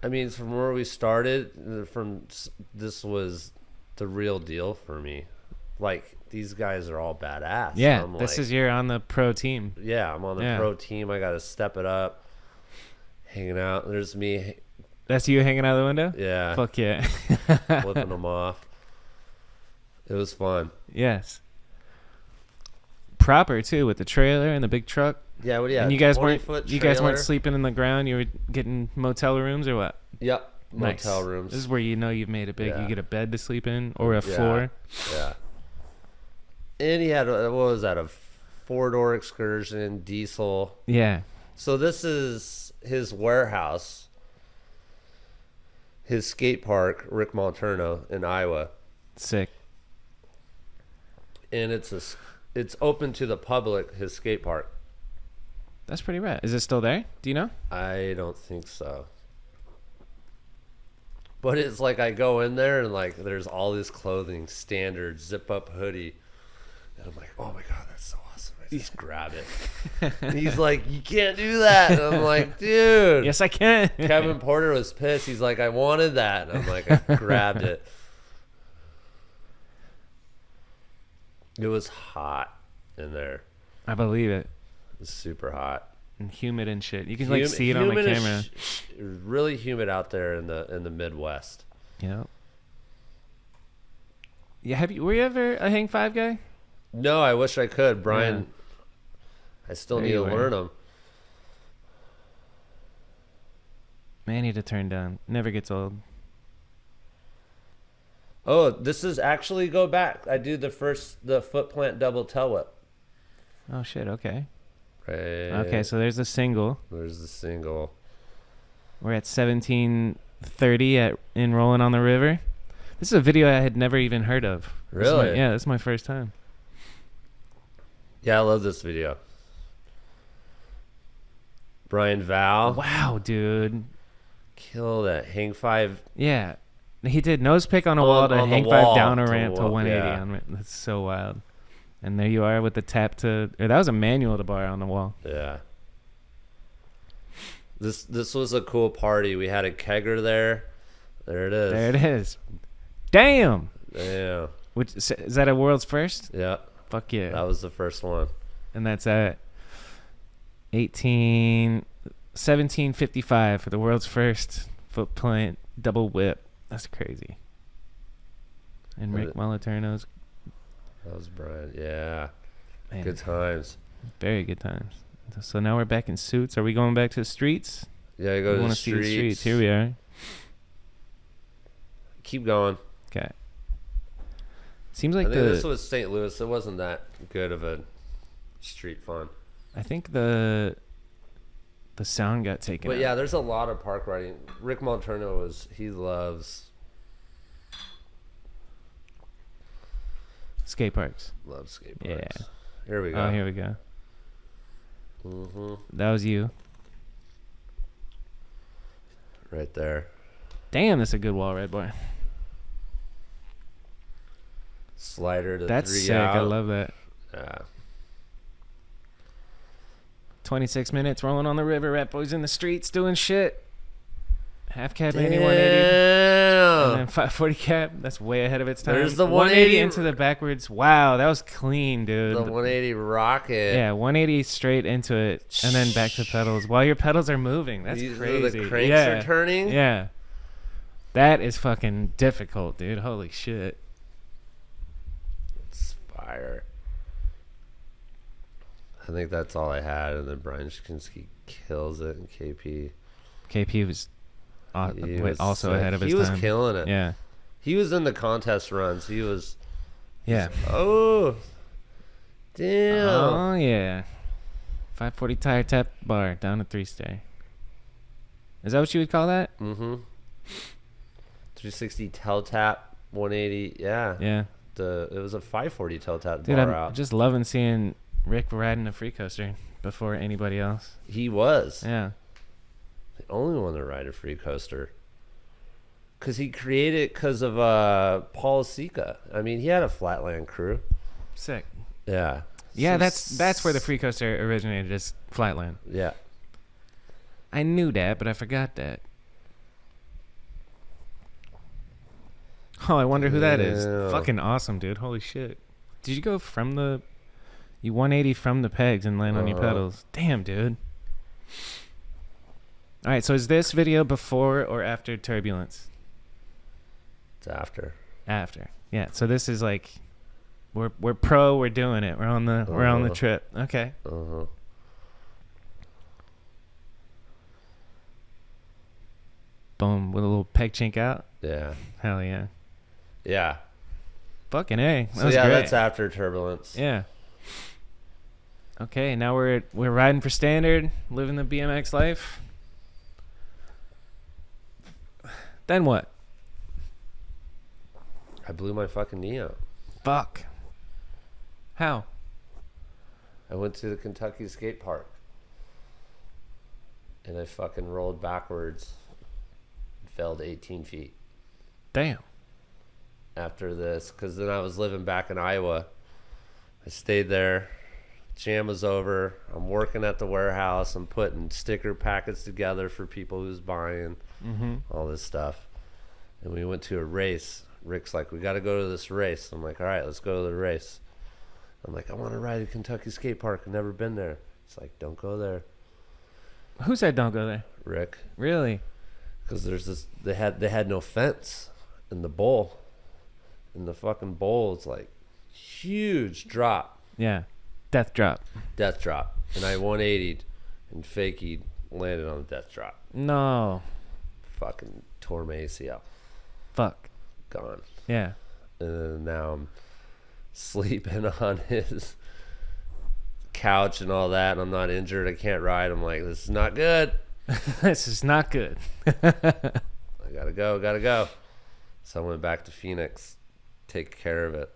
I mean, from where we started, this was the real deal for me. Like, these guys are all badass. Yeah, I'm this like, is you're on the pro team. Yeah, I'm on the Yeah. pro team. I got to step it up. Hanging out. There's me. That's you hanging out the window. Yeah. Fuck yeah. Flipping them off. It was fun. Yes. Proper too, with the trailer and the big truck. Yeah, what do you have? And you guys 20-foot weren't you guys weren't trailer? sleeping in the ground. You were getting motel rooms or what? Yep. Nice. Motel rooms. This is where you know you've made it big. Yeah. You get a bed to sleep in or a Yeah. floor. Yeah. And he had, what was that, a 4-door excursion, diesel. Yeah. So this is his warehouse, his skate park, Rick Molterno in Iowa. Sick. And it's open to the public, his skate park. That's pretty rad. Is it still there? Do you know? I don't think so. But it's like I go in there and like there's all this clothing, standard zip up hoodie. And I'm like, oh my God, that's so awesome. I Just grab it. And he's like, you can't do that. And I'm like, dude. Yes, I can. Kevin Porter was pissed. He's like, I wanted that. And I'm like, I grabbed it. It was hot in there. I believe it. It was super hot. And humid and shit. You can like see it on the camera. It was really humid out there in the Midwest. Yeah. Yeah. Were you ever a hang five guy? No, I wish I could, Brian. Yeah. I still There need to you were. learn them. Man, I need to turn down. Never gets old. Oh, this is actually go back. I do the foot plant double tail whip. Oh shit. Okay. Right. Okay. So there's a single. There's the single. We're at 17:30 in Rolling on the River. This is a video I had never even heard of. Really? Yeah, this is my first time. Yeah, I love this video. Brian Val. Wow, dude. Killed it. Hang five. Yeah. He did nose pick on a On- wall to on the hang wall five down a to ramp to wall, 180 yeah. on it. That's so wild. And there you are with the tap to, or that was a manual to bar on the wall. Yeah. This was a cool party. We had a kegger there. There it is. There it is. Damn. Yeah. Which is that a world's first? Yeah. Fuck yeah. That was the first one. And that's at 1755 for the world's first foot plant double whip. That's crazy. And Rick Moliterno's, That was Brian. Yeah. man, Good times. very good times. So now we're back in suits. Are we going back to the streets? Yeah, you go We to want the to see the streets. streets. Here we are. Keep going. Okay. Seems I like think this was St. Louis. It wasn't that good of a street fun. I think the sound got taken But out. yeah, there's a lot of park riding. Rick Molterno he loves Skate parks. skate Yeah. parks. Here we go. Oh, here we go. Mm-hmm. That was you. Right there. Damn, that's a good wall, Red Boy. Slider to That's 3 sick. out. I love that. Yeah. 26 minutes rolling on the river. Rat Boys in the streets doing shit. Half cab 8180. And then Damn. 540 cap. That's way ahead of its time. There's the 180 180 into the backwards. Wow, that was clean, dude. The 180 rocket. Yeah, 180 straight into it, and then back to pedals while your pedals are moving. That's These are crazy. the cranks yeah. are turning. Yeah. That is fucking difficult, dude. Holy shit. It's fire. I think that's all I had, and then Brian Shkinsky kills it in KP. KP was, He was also sick. ahead of his He time. was killing it. Yeah. He was in the contest runs. He was. Yeah. Oh. Damn. Oh, yeah. 540 tire tap bar down to 3-star. Is that what you would call that? Mm-hmm. 360 tail tap, 180. Yeah. Yeah. It was a 540 tail tap Dude, bar I'm out. just loving seeing Rick riding a free coaster before anybody else. He was Yeah. the only one to ride a free coaster. Because he created it because of Paul Sika. I mean, he had a flatland crew. Sick. Yeah. Yeah, So that's where the free coaster originated, is Flatland. Yeah. I knew that, but I forgot that. Oh, I wonder who that is. Yeah. Fucking awesome, dude. Holy shit. Did you go from you 180 from the pegs and land on your pedals? Damn, dude. All right, so is this video before or after Turbulence? It's after. After. Yeah, so this is like we're pro, we're doing it. We're on the trip. Okay. Uh-huh. Boom, with a little peg chink out. Yeah. Hell yeah. Yeah. Fucking A. That So was yeah, great. that's after Turbulence. Yeah. Okay, now we're riding for standard, living the BMX life. Then what? I blew my fucking knee out. Fuck. How? I went to the Kentucky skate park. And I fucking rolled backwards. And fell to 18 feet. Damn. After this, because then I was living back in Iowa. I stayed there Jam was over. I'm working at the warehouse. I'm putting sticker packets together for people who's buying all this stuff. And we went to a race. Rick's like, we got to go to this race. I'm like, all right, let's go to the race. I'm like, I want to ride at Kentucky Skate Park. I've never been there. It's like, don't go there. Who said don't go there? Rick. Really? Because there's this, they had no fence in the bowl. In the fucking bowl, it's like huge drop. Yeah. Death drop. Death drop. And I 180'd and fakey'd, landed on the death drop. No. Fucking tore my ACL. Fuck. Gone. Yeah. And then now I'm sleeping on his couch and all that, and I'm not injured. I can't ride. I'm like, this is not good. This is not good. I gotta go. So I went back to Phoenix, take care of it.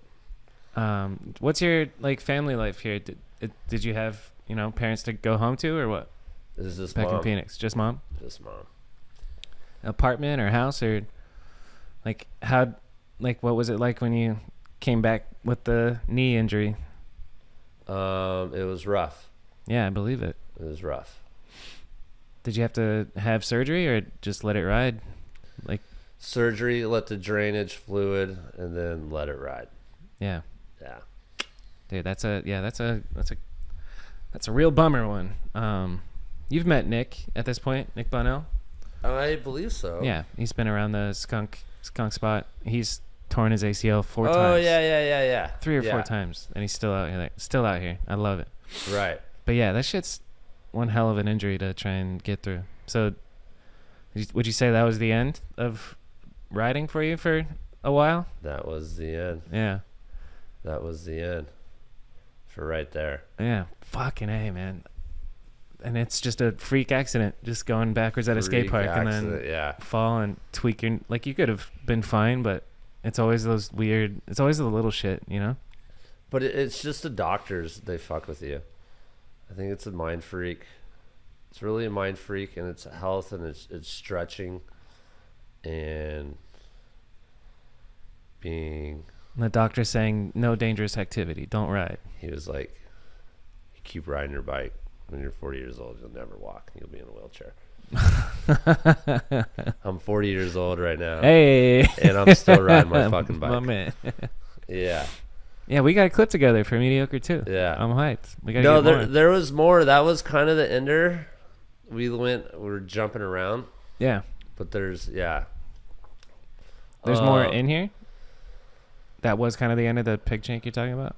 What's your like family life here? Did you have parents to go home to or what? This is just Back mom. in Phoenix, just mom. Just mom. Apartment or house or like how like what was it like when you came back with the knee injury? It was rough. Yeah, I believe it. It was rough. Did you have to have surgery or just let it ride? Like Surgery, let the drainage fluid, and then let it ride. yeah. Yeah. Dude, that's a real bummer one. You've met Nick at this point, Nick Bonnell? I believe so. Yeah, he's been around the skunk spot. He's torn his ACL 4 times. Oh yeah. 3 or 4 times, and he's still out here. I love it. Right. But yeah, that shit's one hell of an injury to try and get through. So, would you say that was the end of riding for you for a while? That was the end. Yeah. That was the end. For right there. Yeah. Fucking A, man. And it's just a freak accident, just going backwards at a skate park and then fall and tweak your... Like, you could have been fine, but it's always those weird... It's always the little shit, But it's just the doctors, they fuck with you. I think it's a mind freak. It's really a mind freak, and it's health, and it's stretching, and being... And the doctor's saying, no dangerous activity, don't ride. He was like, you keep riding your bike. When you're 40 years old, you'll never walk. You'll be in a wheelchair. I'm 40 years old right now. Hey! And I'm still riding my fucking bike. My man. Yeah. Yeah, we got a clip together for Mediocre too. Yeah. I'm hyped. We got No, get more. there was more. That was kind of the ender. We were jumping around. Yeah. But there's more in here? That was kind of the end of the pig chink you're talking about?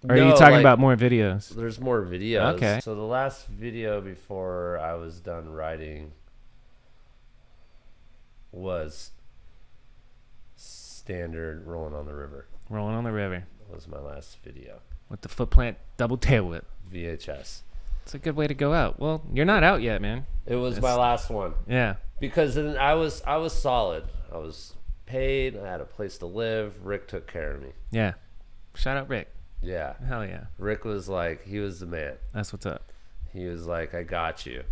Or are no, you talking like, about more videos? There's more videos. Okay. So the last video before I was done riding was standard rolling on the river. Rolling on the river. That was my last video. With the foot plant double tail whip. VHS. It's a good way to go out. Well, you're not out yet, man. It was my last one. Yeah. Because then I was solid. I was paid. I had a place to live. Rick took care of me. Yeah. Shout out Rick. Yeah. Hell yeah. Rick was like, he was the man. That's what's up. He was like, I got you.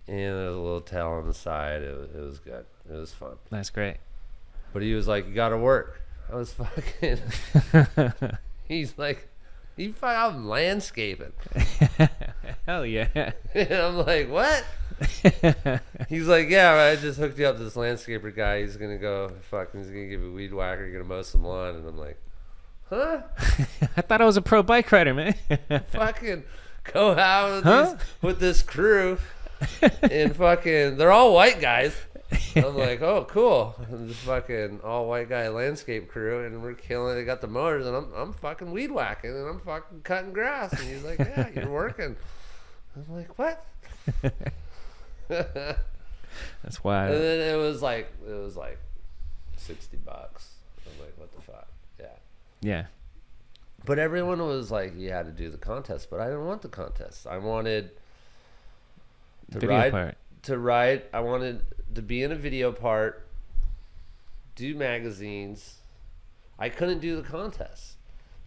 And there was a little tail on the side. It was good. It was fun. That's great. But he was like, you got to work. I was fucking... He's like, I'm landscaping. Hell yeah. And I'm like, what? He's like, yeah, I just hooked you up to this landscaper guy. He's going to go, he's going to give you a weed whacker. You're going to mow some lawn. And I'm like, huh? I thought I was a pro bike rider, man. Fucking go out with this crew. And fucking, they're all white guys. I'm like, oh, cool. And this fucking all white guy landscape crew, and we're killing it. They got the motors, and I'm fucking weed whacking, and I'm fucking cutting grass. And he's like, yeah, you're working. I'm like, what? That's wild. And then it was like $60. I'm like, what the fuck? Yeah. Yeah. But everyone was like, you had to do the contest, but I didn't want the contest. I wanted to Video part. I wanted to be in a video part, do magazines. I couldn't do the contests.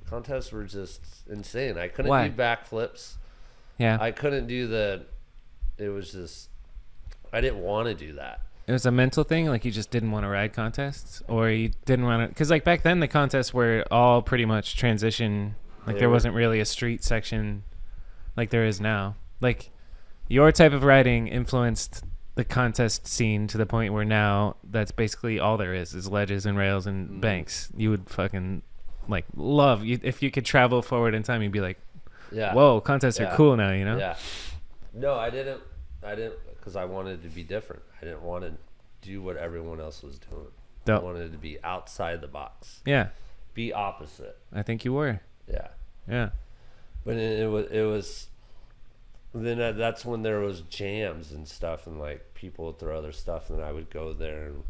Contests were just insane. I couldn't Why? do backflips. Yeah. I couldn't do it was just, I didn't want to do that. It was a mental thing, like you just didn't want to ride contests, or you didn't want to, because like back then the contests were all pretty much transition Like there wasn't really a street section like there is now. Like your type of riding influenced the contest scene to the point where now that's basically all there is ledges and rails and banks. You would fucking like love you if you could travel forward in time. You'd be like, Yeah. whoa, contests are cool now, you know? Yeah. No, I didn't, because I wanted to be different. I didn't want to do what everyone else was doing. Dope. I wanted to be outside the box. Yeah. Be opposite. I think you were. Yeah. Yeah. But it was then that's when there was jams and stuff, and like people would throw other stuff, and I would go there and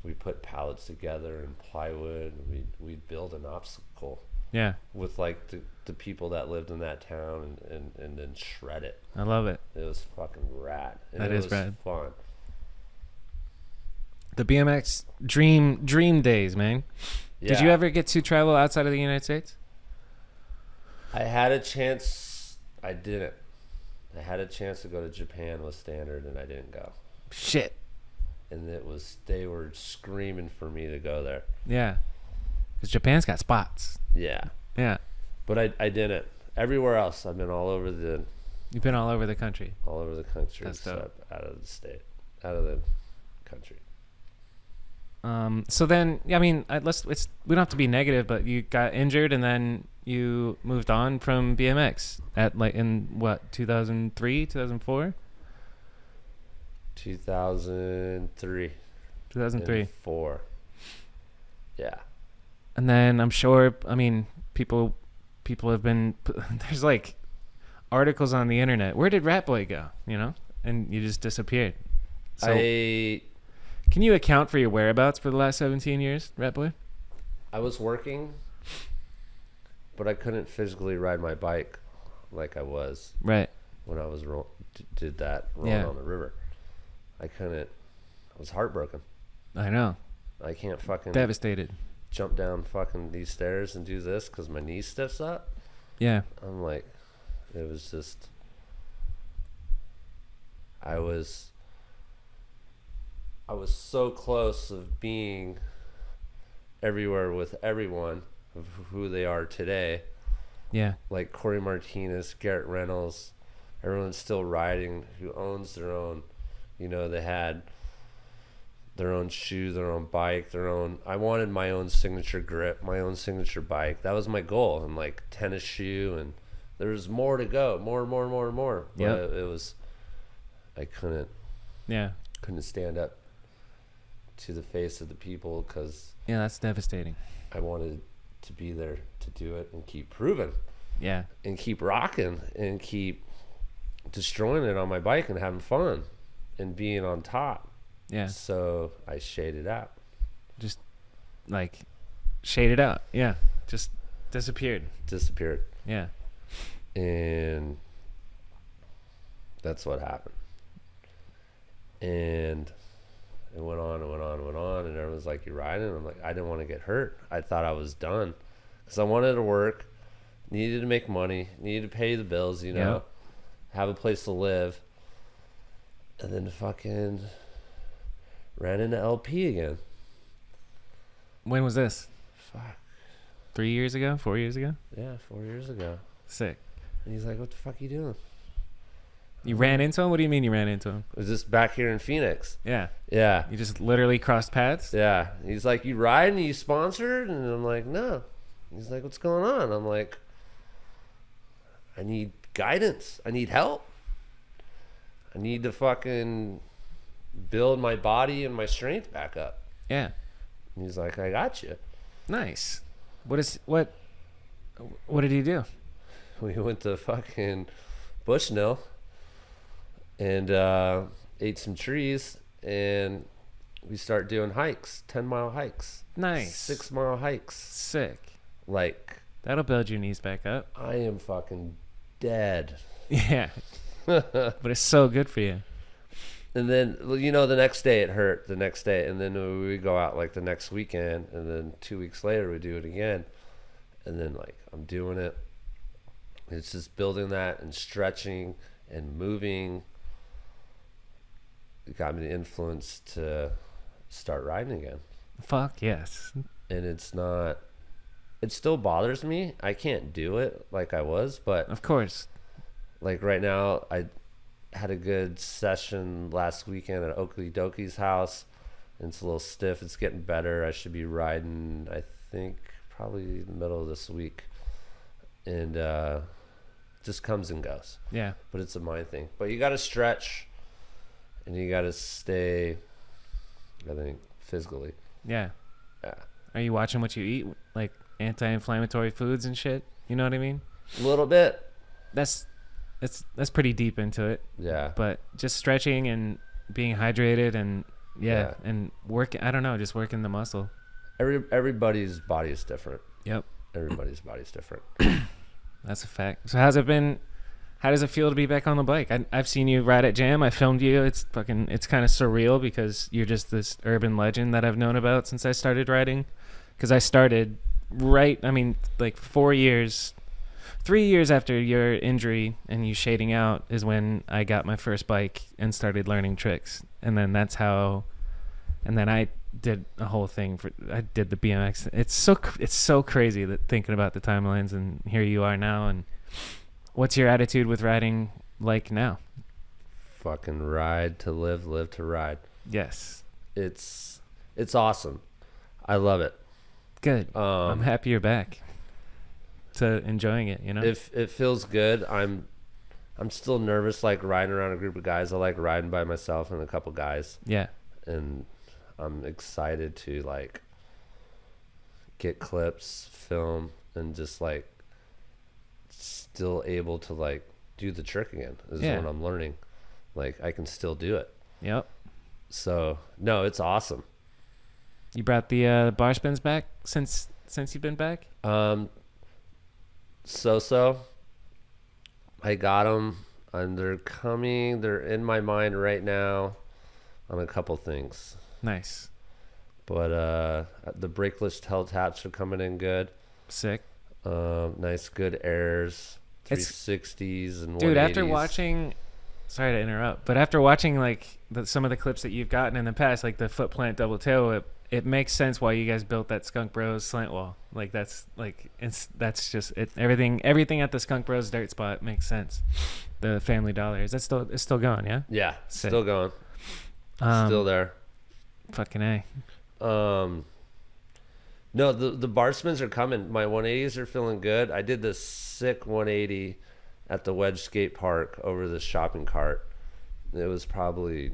we put pallets together and plywood, and we'd build an obstacle. Yeah. With like the people that lived in that town and then shred it. I love it. It was fucking rad. And That it is was rad. fun. The BMX dream days, man. Yeah. Did you ever get to travel outside of the United States? I had a chance. I didn't. I had a chance to go to Japan with Standard, and I didn't go. Shit. And they were screaming for me to go there. Yeah. Because Japan's got spots. Yeah. Yeah. But I didn't. Everywhere else, I've been all over the You've been all over the country. country, That's dope. except out of the state, out of the country. So then, I mean, we don't have to be negative, but you got injured and then you moved on from BMX at like in what, 2003, 2004? 2003. 2003. And 4. Yeah. And then I'm sure, I mean, people have been, there's like articles on the internet. Where did Ratboy go? You know? And you just disappeared. So can you account for your whereabouts for the last 17 years, Ratboy? I was working, but I couldn't physically ride my bike like I was Right. when I was did that run Yeah. on the river. I couldn't. I was heartbroken. I know. I can't fucking Devastated. jump down fucking these stairs and do this because my knee stiffs up. Yeah. I'm like, it was just. I was so close of being everywhere with everyone of who they are today. Yeah. Like Corey Martinez, Garrett Reynolds, everyone's still riding who owns their own, they had their own shoe, their own bike, I wanted my own signature grip, my own signature bike. That was my goal. And like tennis shoe, and there was more to go, more. But Yep. I couldn't stand up to the face of the people because Yeah, that's devastating. I wanted to be there to do it and keep proving. Yeah. And keep rocking and keep destroying it on my bike and having fun and being on top. Yeah. So I shaded out. Just like shaded out. Yeah. Just disappeared. Yeah. And that's what happened. And it went on, and everyone's like, "You riding?" And I'm like, I didn't want to get hurt. I thought I was done because I wanted to work, needed to make money, needed to pay the bills, have a place to live. And then fucking ran into LP again. When was this? Fuck. 3 years ago? 4 years ago? Yeah, 4 years ago. Sick. And he's like, "What the fuck are you doing?" You ran into him? What do you mean you ran into him? It was just back here in Phoenix. Yeah. Yeah. You just literally crossed paths? Yeah. He's like, "You riding? You sponsored?" And I'm like, "No." He's like, "What's going on?" I'm like, "I need guidance. I need help. I need to fucking build my body and my strength back up." Yeah. And he's like, "I got you." Nice. What did he do? We went to fucking Bushnell and ate some trees, and we start doing hikes, 10-mile hikes. Nice. 6-mile hikes. Sick. Like, That'll build your knees back up. I am fucking dead. Yeah. But it's so good for you. And then, the next day it hurt, and then we go out like the next weekend, and then 2 weeks later we do it again. And then like I'm doing it. It's just building that and stretching and moving. It got me the influence to start riding again. Fuck yes. And it's not it still bothers me. I can't do it like I was, but Of course. like right now, I had a good session last weekend at Oakley Dokie's house. And it's a little stiff. It's getting better. I should be riding, I think, probably the middle of this week. And just comes and goes. Yeah. But it's a mind thing. But you got to stretch, and you got to stay, I think, physically. Yeah. Yeah. Are you watching what you eat? Like anti-inflammatory foods and shit? You know what I mean? A little bit. That's pretty deep into it. Yeah. But just stretching and being hydrated and Yeah. and work. I don't know, just working the muscle. Everybody's body is different. Yep. Everybody's body's different. That's a fact. So how's it been? How does it feel to be back on the bike? I've seen you ride at Jam. I filmed you. It's kind of surreal because you're just this urban legend that I've known about since I started riding. Because I started like 3 years after your injury and you shading out is when I got my first bike and started learning tricks. And then I did a whole thing I did the BMX. It's so crazy that thinking about the timelines, and here you are now. And what's your attitude with riding like now? Fucking ride to live, live to ride. Yes. It's awesome. I love it. Good. I'm happy you're back to enjoying it, you know? If it feels good, I'm still nervous like riding around a group of guys. I like riding by myself and a couple guys. Yeah. And I'm excited to like get clips, film, and just like still able to like do the trick again is what I'm learning. Like I can still do it. Yep. So no, it's awesome. You brought the bar spins back since you've been back? So I got them, and they're coming. They're in my mind right now on a couple things. Nice. But the brakeless tail taps are coming in good. Sick. Nice, good airs, 360s and 180s. Dude, after watching, sorry to interrupt, but after watching like some of the clips that you've gotten in the past, like the foot plant double tail whip, it makes sense why you guys built that Skunk Bros slant wall. Like that's just it. Everything at the Skunk Bros dirt spot makes sense. The Family Dollar, it's still going, yeah? Yeah, Sick. still going. Still there. Fucking A. No, the bar spins are coming. My 180s are feeling good. I did this sick 180 at the Wedge Skate Park over the shopping cart. It was probably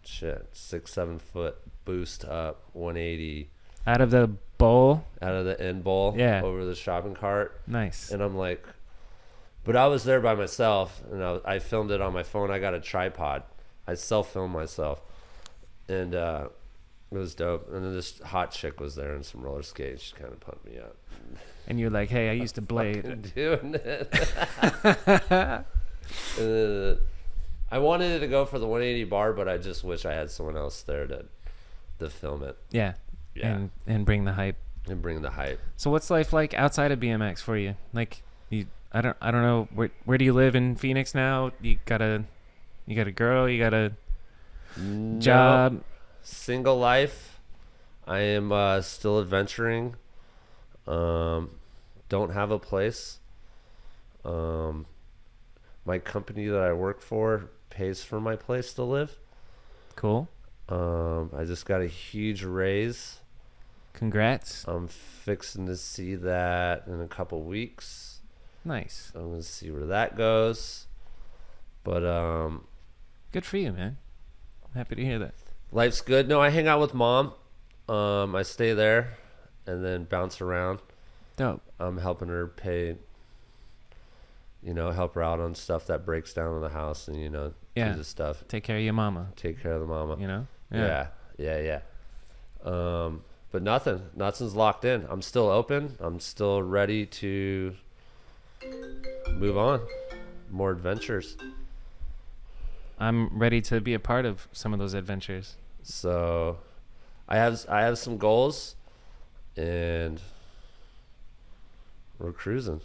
6-7 foot boost up 180 Out of the bowl? out of the end bowl over the shopping cart. Nice. And I'm like, but I was there by myself, and I filmed it on my phone. I got a tripod. I self-filmed myself, and it was dope. And then this hot chick was there in some roller skates. She kind of pumped me up. And you're like, hey, I used to blade. Doing it. I wanted it to go for the 180 bar, but I just wish I had someone else there to film it. Yeah. And bring the hype. And bring the hype. So what's life like outside of BMX for you? Like I don't know where do you live in Phoenix now? You got a girl, you got a job. Single life. I am still adventuring. Don't have a place. My company that I work for pays for my place to live. Cool. I just got a huge raise. Congrats. I'm fixing to see that in a couple weeks. Nice. I'm gonna see where that goes. But good for you, man. I'm happy to hear that. Life's good. No, I hang out with mom. I stay there and then bounce around. Dope. I'm helping her pay, help her out on stuff that breaks down in the house and, do the stuff. Take care of your mama. Take care of the mama. Yeah. Yeah. But nothing's locked in. I'm still open. I'm still ready to move on. More adventures. I'm ready to be a part of some of those adventures. So I have some goals and we're cruising.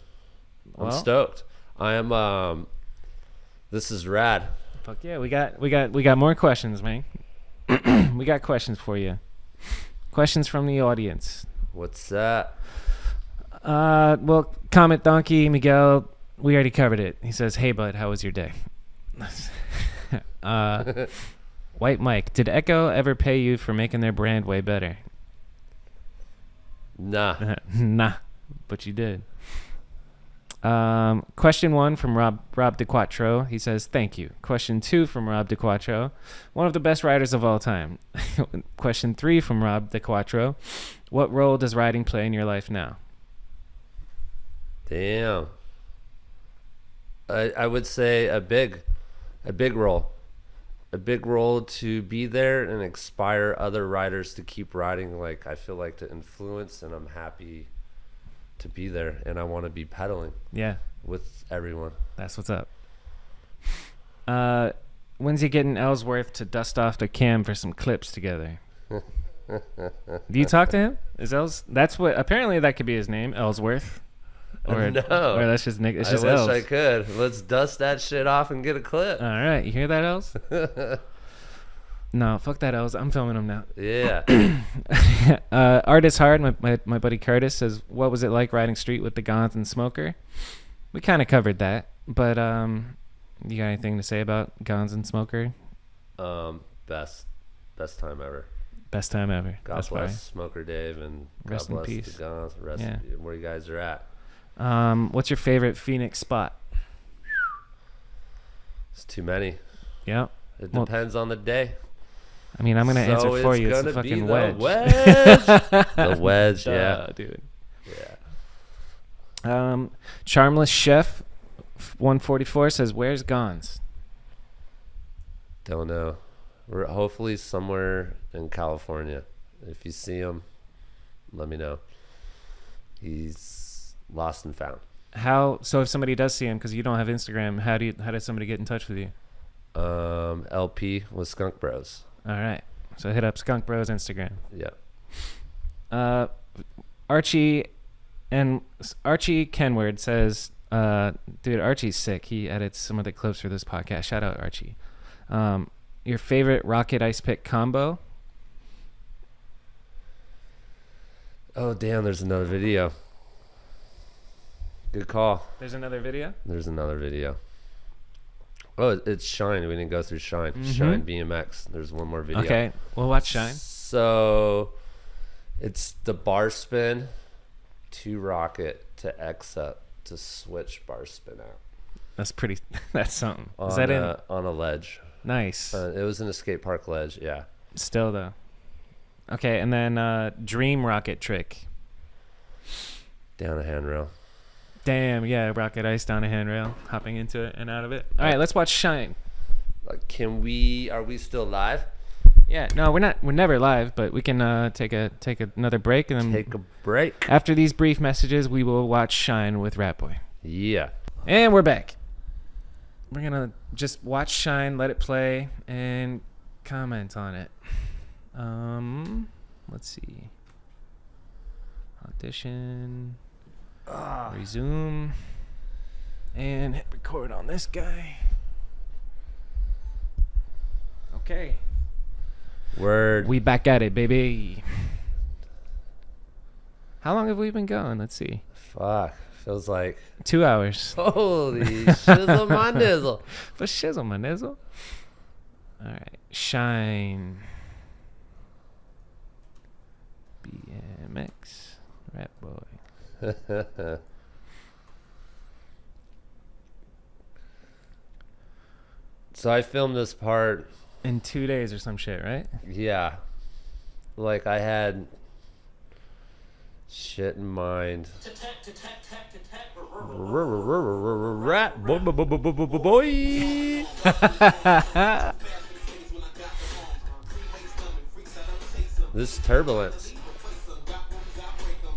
I'm stoked. I am this is rad. Fuck yeah, we got more questions, man. We got questions for you. Questions from the audience. What's that? Well, Comet Donkey Miguel, we already covered it. He says, "Hey bud, how was your day?" White Mike, did Echo ever pay you for making their brand way better? Nah. Nah, but you did. Question 1 from Rob DeQuattro. He says, thank you. Question 2 from Rob DeQuattro. One of the best riders of all time. Question 3 from Rob DeQuattro. What role does riding play in your life now? Damn. I would say a big role. A big role to be there and inspire other riders to keep riding. Like, I feel like to influence, and I'm happy to be there, and I want to be pedaling. Yeah, with everyone. That's what's up. When's he getting Ellsworth to dust off the cam for some clips together? Do you talk to him? Is that's what apparently that could be his name, Ellsworth. Or no, or that's just Nick. It's just I wish Els. I could. Let's dust that shit off and get a clip. All right, you hear that, Els? No, fuck that, Els. I'm filming him now. Yeah. Artist Hard, my buddy Curtis says, what was it like riding street with the Gons and Smoker? We kind of covered that, but you got anything to say about Gons and Smoker? Best time ever. Best time ever. God That's bless fine. Smoker Dave, and Rest God in bless peace. the Gons. Rest Yeah. where you guys are at. What's your favorite Phoenix spot? It's too many. Yeah. It Well, depends on the day. I mean, I'm gonna answer for you. It's gonna a fucking be wedge. The wedge. The wedge, yeah. Dude. Yeah. Charmless Chef 144 says, where's Gons? Don't know. We're hopefully somewhere in California. If you see him, let me know. He's lost and found. So if somebody does see him, because you don't have Instagram, how does somebody get in touch with you? LP with Skunk Bros. All right. So hit up Skunk Bros Instagram. Yeah. Archie Kenward says, dude, Archie's sick. He edits some of the clips for this podcast. Shout out Archie. Your favorite Rocket Ice Pick combo? Oh, damn, there's another video. Good call. There's another video? There's another video. Oh, it's Shine. We didn't go through Shine. Mm-hmm. Shine BMX. There's one more video. Okay, we'll watch Shine. So it's the bar spin to rocket to X up to switch bar spin out. That's something. On Is that on a ledge. Nice. It was in a skate park ledge, yeah. Still, though. Okay, and then Dream Rocket Trick. Down a handrail. Damn, yeah, Rocket Ice down a handrail, hopping into it and out of it. All right, let's watch Shine. Are we still live? Yeah, no, we're not. We're never live, but we can take another break, and then Take a break. after these brief messages, we will watch Shine with Ratboy. Yeah. And we're back. We're gonna just watch Shine, let it play, and comment on it. Let's see. Audition. Resume. And hit record on this guy. Okay. Word. We back at it, baby. How long have we been going? Let's see. Fuck. Feels like 2 hours. holy shizzle my nizzle. For shizzle, my nizzle. All right. Shine. BMX. Ratboy. So I filmed this part. In 2 days or some shit, right? Yeah. Like I had shit in mind. Rat boy. This is Turbulence.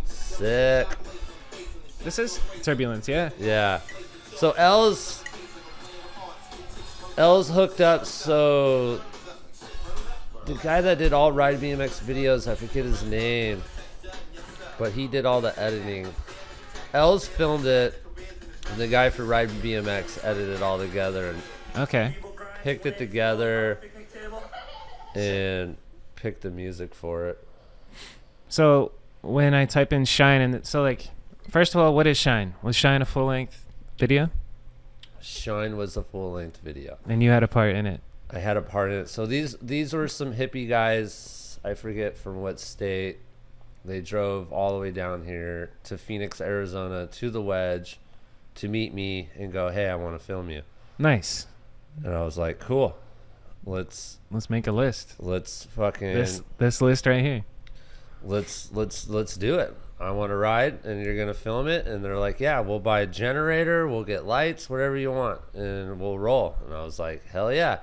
Sick. This is Turbulence, yeah. Yeah. So L's hooked up. So the guy that did all Ride BMX videos, I forget his name, but he did all the editing. L's filmed it. And the guy for Ride BMX edited it all together and Okay. picked it together and picked the music for it. So when I type in Shine, and so like First of all, what is Shine? Was Shine a full-length video? Shine was a full-length video. And you had a part in it. I had a part in it. So these were some hippie guys, I forget from what state. They drove all the way down here to Phoenix, Arizona, to the Wedge to meet me and go, hey, I want to film you. Nice. And I was like, cool. Let's make a list. Let's fucking this list right here. Let's do it. I want to ride, and you're gonna film it. And they're like, yeah, we'll buy a generator, we'll get lights, whatever you want, and we'll roll. And I was like, hell yeah.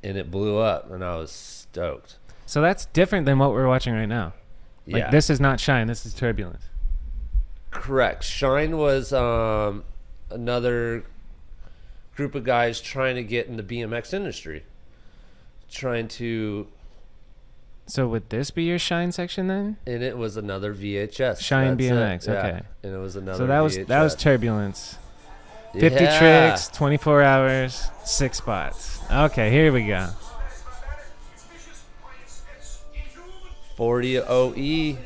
And it blew up, and I was stoked. So that's different than what we're watching right now. Like, Yeah. this is not Shine, this is Turbulence. Correct. Shine was another group of guys trying to get in the BMX industry, trying to. So would this be your Shine section then? And it was another VHS. Shine That's BMX, it. Yeah. okay. And it was another. So that VHS. was Turbulence. 50 Yeah. tricks, 24 hours, 6 spots. Okay, here we go. 40 OE.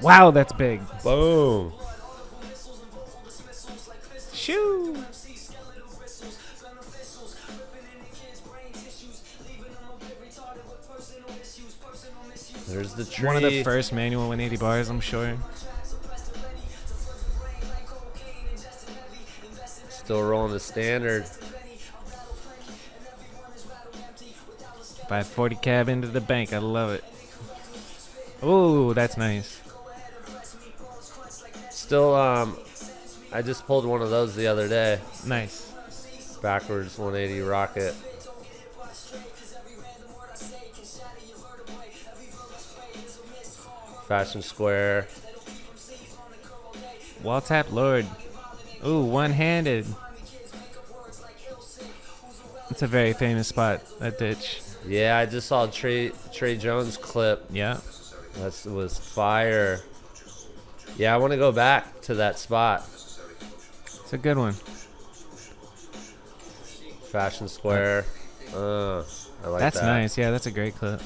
Wow, that's big. Boom. Shoo. There's the tree. One of the first manual 180 bars, I'm sure. Still rolling the standard. 540 cab into the bank. I love it. Oh, that's nice. Still, I just pulled one of those the other day. Nice. Backwards 180 rocket. Fashion Square. Wall tap Lord. Ooh, one-handed. It's a very famous spot, that ditch. Yeah, I just saw Trey Jones clip. Yeah. That was fire. Yeah, I want to go back to that spot. It's a good one. Fashion Square. I like That's that. nice. Yeah, that's a great clip.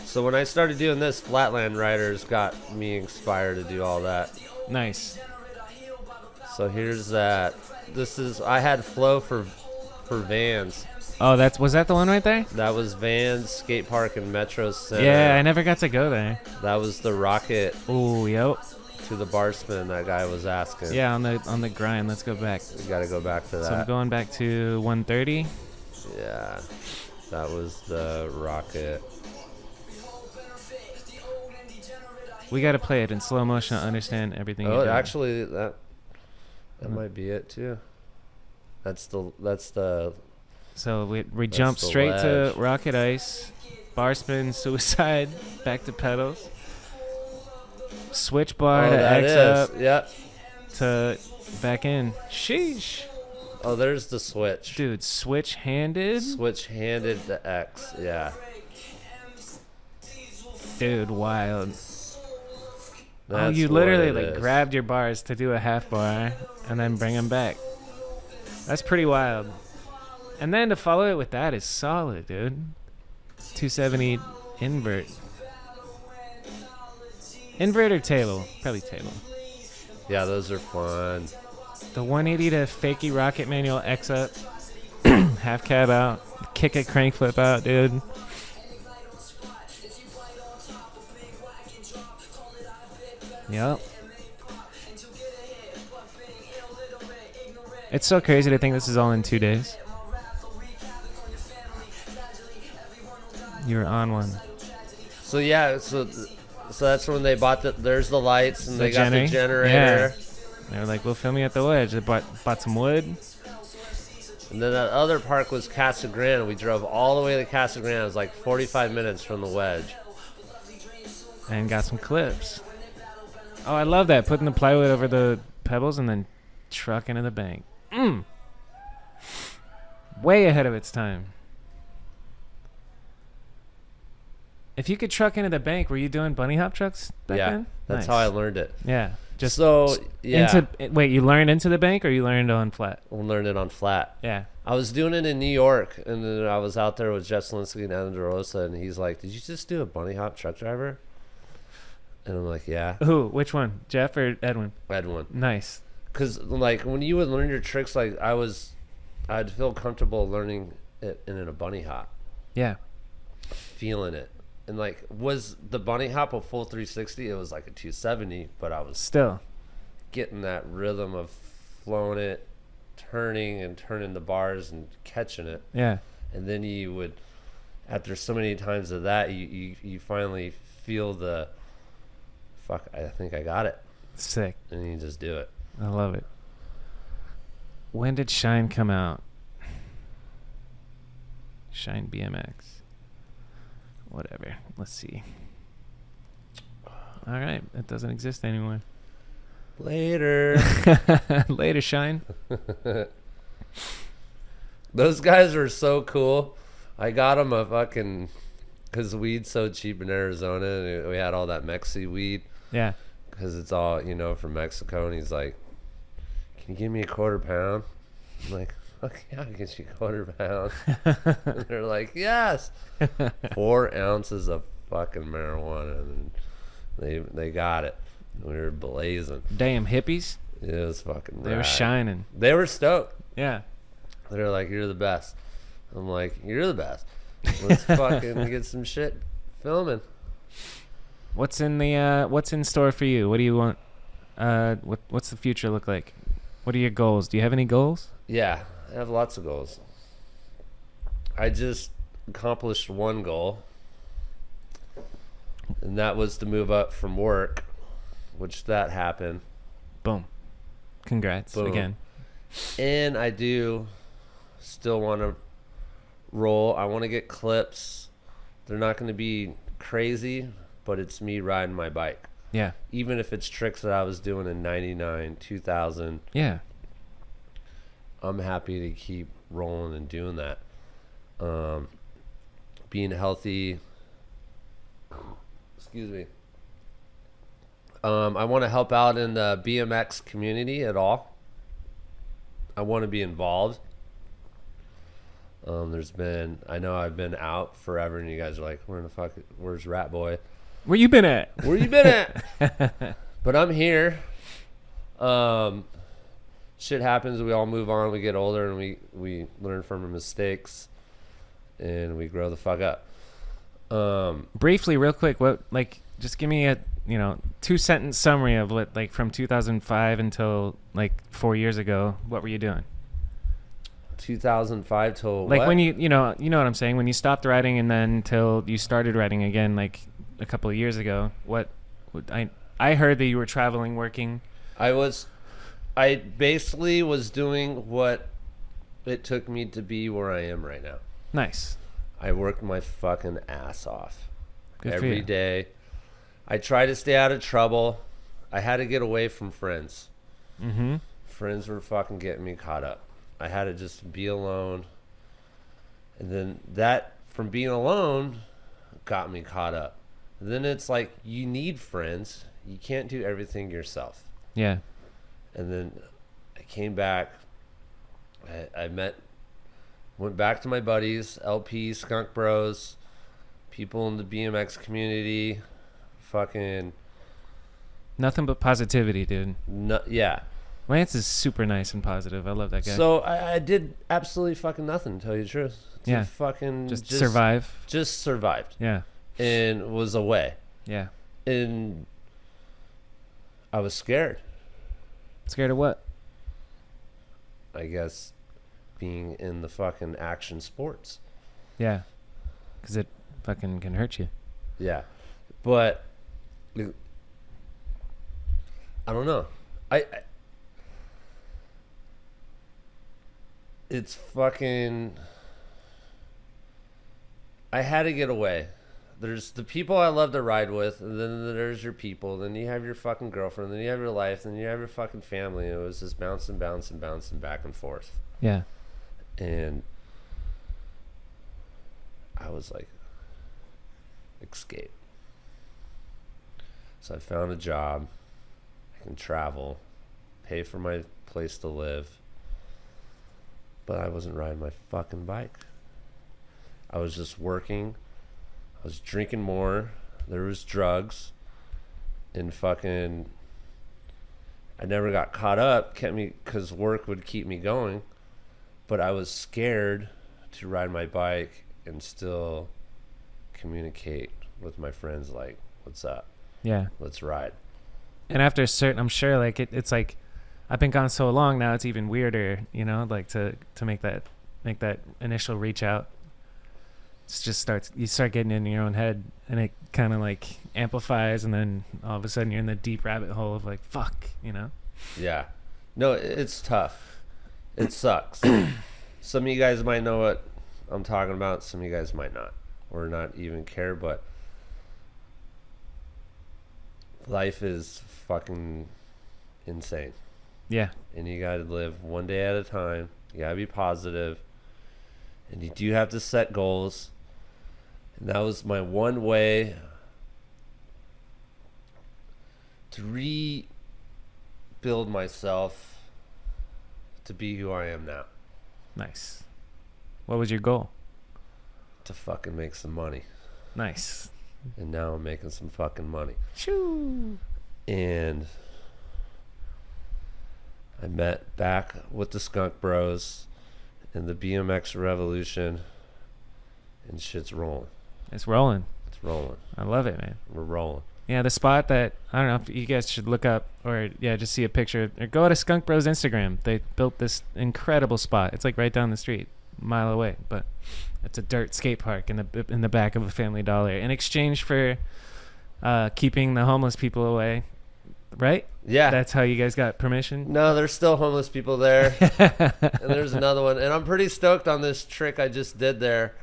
So when I started doing this, Flatland Riders got me inspired to do all that. Nice. So here's that. I had flow for Vans. Oh, was that the one right there? That was Vans Skate Park and Metro Center. Yeah, I never got to go there. That was the rocket Ooh, yep. to the bar spin that guy was asking. Yeah, on the grind. Let's go back. We got to go back to that. So I'm going back to 130. Yeah, that was the rocket. We got to play it in slow motion to understand everything. Oh, you're doing. actually, that might be it too. That's the. So we jump the straight to ledge. Rocket Ice, bar spin, suicide, back to pedals, switch bar Oh, to that X is. up Yep. to back in. Sheesh. Oh, there's the switch. Dude, switch handed? Switch handed to X. Yeah. Dude, wild. That's you what literally it like is. grabbed your bars to do a half bar and then bring them back. That's pretty wild. And then to follow it with that is solid, dude. 270 invert. Invert or table? Probably table. Yeah, those are fun. The 180 to fakie rocket manual X up. Half cab out. Kick a crank flip out, dude. Yep. It's so crazy to think this is all in 2 days. You were on one. So yeah, so that's when they bought there's the lights and The they got the generator? generator. They were like, we'll film you at the wedge. They bought some wood. And then that other park was Casa Grande. We drove all the way to Casa Grande. It was like 45 minutes from the wedge. And got some clips. Oh, I love that. Putting the plywood over the pebbles and then truck into the bank. Way ahead of its time. If you could truck into the bank, were you doing bunny hop trucks back Yeah, then? that's Nice. how I learned it. Yeah. Just So yeah, wait, you learned into the bank or you learned on flat? we learned it on flat. Yeah. I was doing it in New York, and then I was out there with Jeff Selinsky and Evan DeRosa, and he's like, "Did you just do a bunny hop truck driver?" And I'm like, "Yeah." Who? Which one? Jeff or Edwin? Edwin. Nice. Because like when you would learn your tricks, like I'd feel comfortable learning it in a bunny hop, Yeah. feeling it, and like was the bunny hop a full 360? It was like a 270, but I was Still. getting that rhythm of flowing it, turning the bars and catching it. Yeah. And then you would, after so many times of that, you finally feel the fuck, I think I got it, Sick. and you just do it. I love it. When did Shine come out? Shine BMX. Whatever. Let's see. All right. It doesn't exist anymore. Later. Later, Shine. Those guys were so cool. I got them a fucking, because weed's so cheap in Arizona, and we had all that Mexi weed, Yeah. because it's all, from Mexico, and he's like, "Can you give me a quarter pound?" I'm like, "Fuck yeah, I'll get you a quarter pound." And they're like, "Yes." 4 ounces of fucking marijuana, and they got it. We were blazing. Damn hippies. It was fucking They were rad. shining. They were stoked. Yeah. They're like, "You're the best." I'm like, "You're the best. Let's fucking get some shit filming." What's in store for you? What do you want? What's the future look like? What are your goals? Do you have any goals? Yeah, I have lots of goals. I just accomplished one goal, and that was to move up from work, which that happened. Boom. Congrats Boom. again. And I do still want to roll. I want to get clips. They're not going to be crazy, but it's me riding my bike. Yeah. Even if it's tricks that I was doing in 99, 2000, Yeah. I'm happy to keep rolling and doing that. Being healthy. Excuse me. I want to help out in the BMX community at all. I want to be involved. I know I've been out forever, and you guys are like, where's Ratboy? Where you been at? Where you been at? But I'm here. Shit happens. We all move on. We get older, and we learn from our mistakes, and we grow the fuck up. Briefly, real quick, just give me a 2-sentence summary of what, like, from 2005 until like 4 years ago. What were you doing? 2005 till Like what? when you know what I'm saying, when you stopped riding and then till you started riding again, like a couple of years ago. I heard that you were traveling, working. I basically was doing what it took me to be where I am right now. Nice. I worked my fucking ass off Good for every you. day. I tried to stay out of trouble. I had to get away from friends. Mm-hmm. Friends were fucking getting me caught up. I had to just be alone. And then that, from being alone, got me caught up. And then it's like, you need friends. You can't do everything yourself. Yeah. And then I came back. I went back to my buddies, LP, Skunk Bros, people in the BMX community, fucking... Nothing but positivity, dude. Yeah. Lance is super nice and positive. I love that guy. So I did absolutely fucking nothing, to tell you the truth. Yeah. Fucking just survive. Just survived. Yeah. And was away. Yeah. And I was scared. Scared of what? I guess being in the fucking action sports. Yeah. Because it fucking can hurt you. Yeah. But I don't know. It's fucking... I had to get away. There's the people I love to ride with, and then there's your people, then you have your fucking girlfriend, then you have your life, then you have your fucking family. It was just bouncing back and forth. Yeah. And I was like, escape. So I found a job. I can travel, pay for my place to live. but I wasn't riding my fucking bike. I was just working. I was drinking more. There was drugs. And fucking, I never got caught up, kept me, because work would keep me going. But I was scared to ride my bike and still communicate with my friends, like, what's up? Yeah. Let's ride. And after a certain, I'm sure, like, it's like, I've been gone so long now, it's even weirder, you know, like to make that initial reach out. It just you start getting in your own head, and it kind of like amplifies, and then all of a sudden you're in the deep rabbit hole of like, fuck, you know? Yeah. No, it's tough. It sucks. Some of you guys might know what I'm talking about. Some of you guys might not, or not even care, but life is fucking insane. Yeah. And you gotta live one day at a time. You gotta be positive. And you do have to set goals. And that was my one way to rebuild myself to be who I am now. Nice. What was your goal? To fucking make some money. Nice. And now I'm making some fucking money. Shoo. And I met back with the Skunk Bros and the BMX Revolution, and shit's rolling. It's rolling. It's rolling. I love it, man. We're rolling. Yeah, the spot that, I don't know if you guys should look up, or yeah, just see a picture, or go to Skunk Bros Instagram. They built this incredible spot. It's like right down the street, a mile away, but it's a dirt skate park in the back of a Family Dollar in exchange for keeping the homeless people away, right? Yeah. That's how you guys got permission? No, there's still homeless people there. And there's another one. And I'm pretty stoked on this trick I just did there.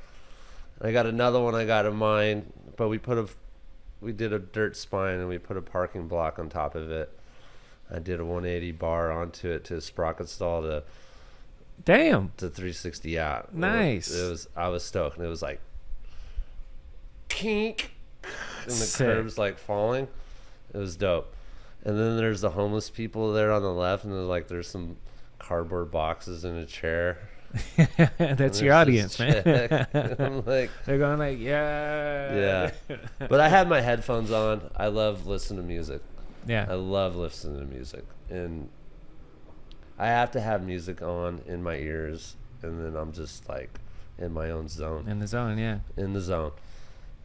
I got another one I got in mind, but we did a dirt spine and we put a parking block on top of it. I did a 180 bar onto it to sprocket stall to Damn. 360 out. Nice. I was stoked, and it was like kink, and the Sick. curbs like falling. It was dope. And then there's the homeless people there on the left, and there's some cardboard boxes in a chair. That's your audience, man. I'm like, they're going like, yeah. But I had my headphones on. I love listening to music. Yeah. I love listening to music, and I have to have music on in my ears, and then I'm just like in my own zone. In the zone, yeah. In the zone,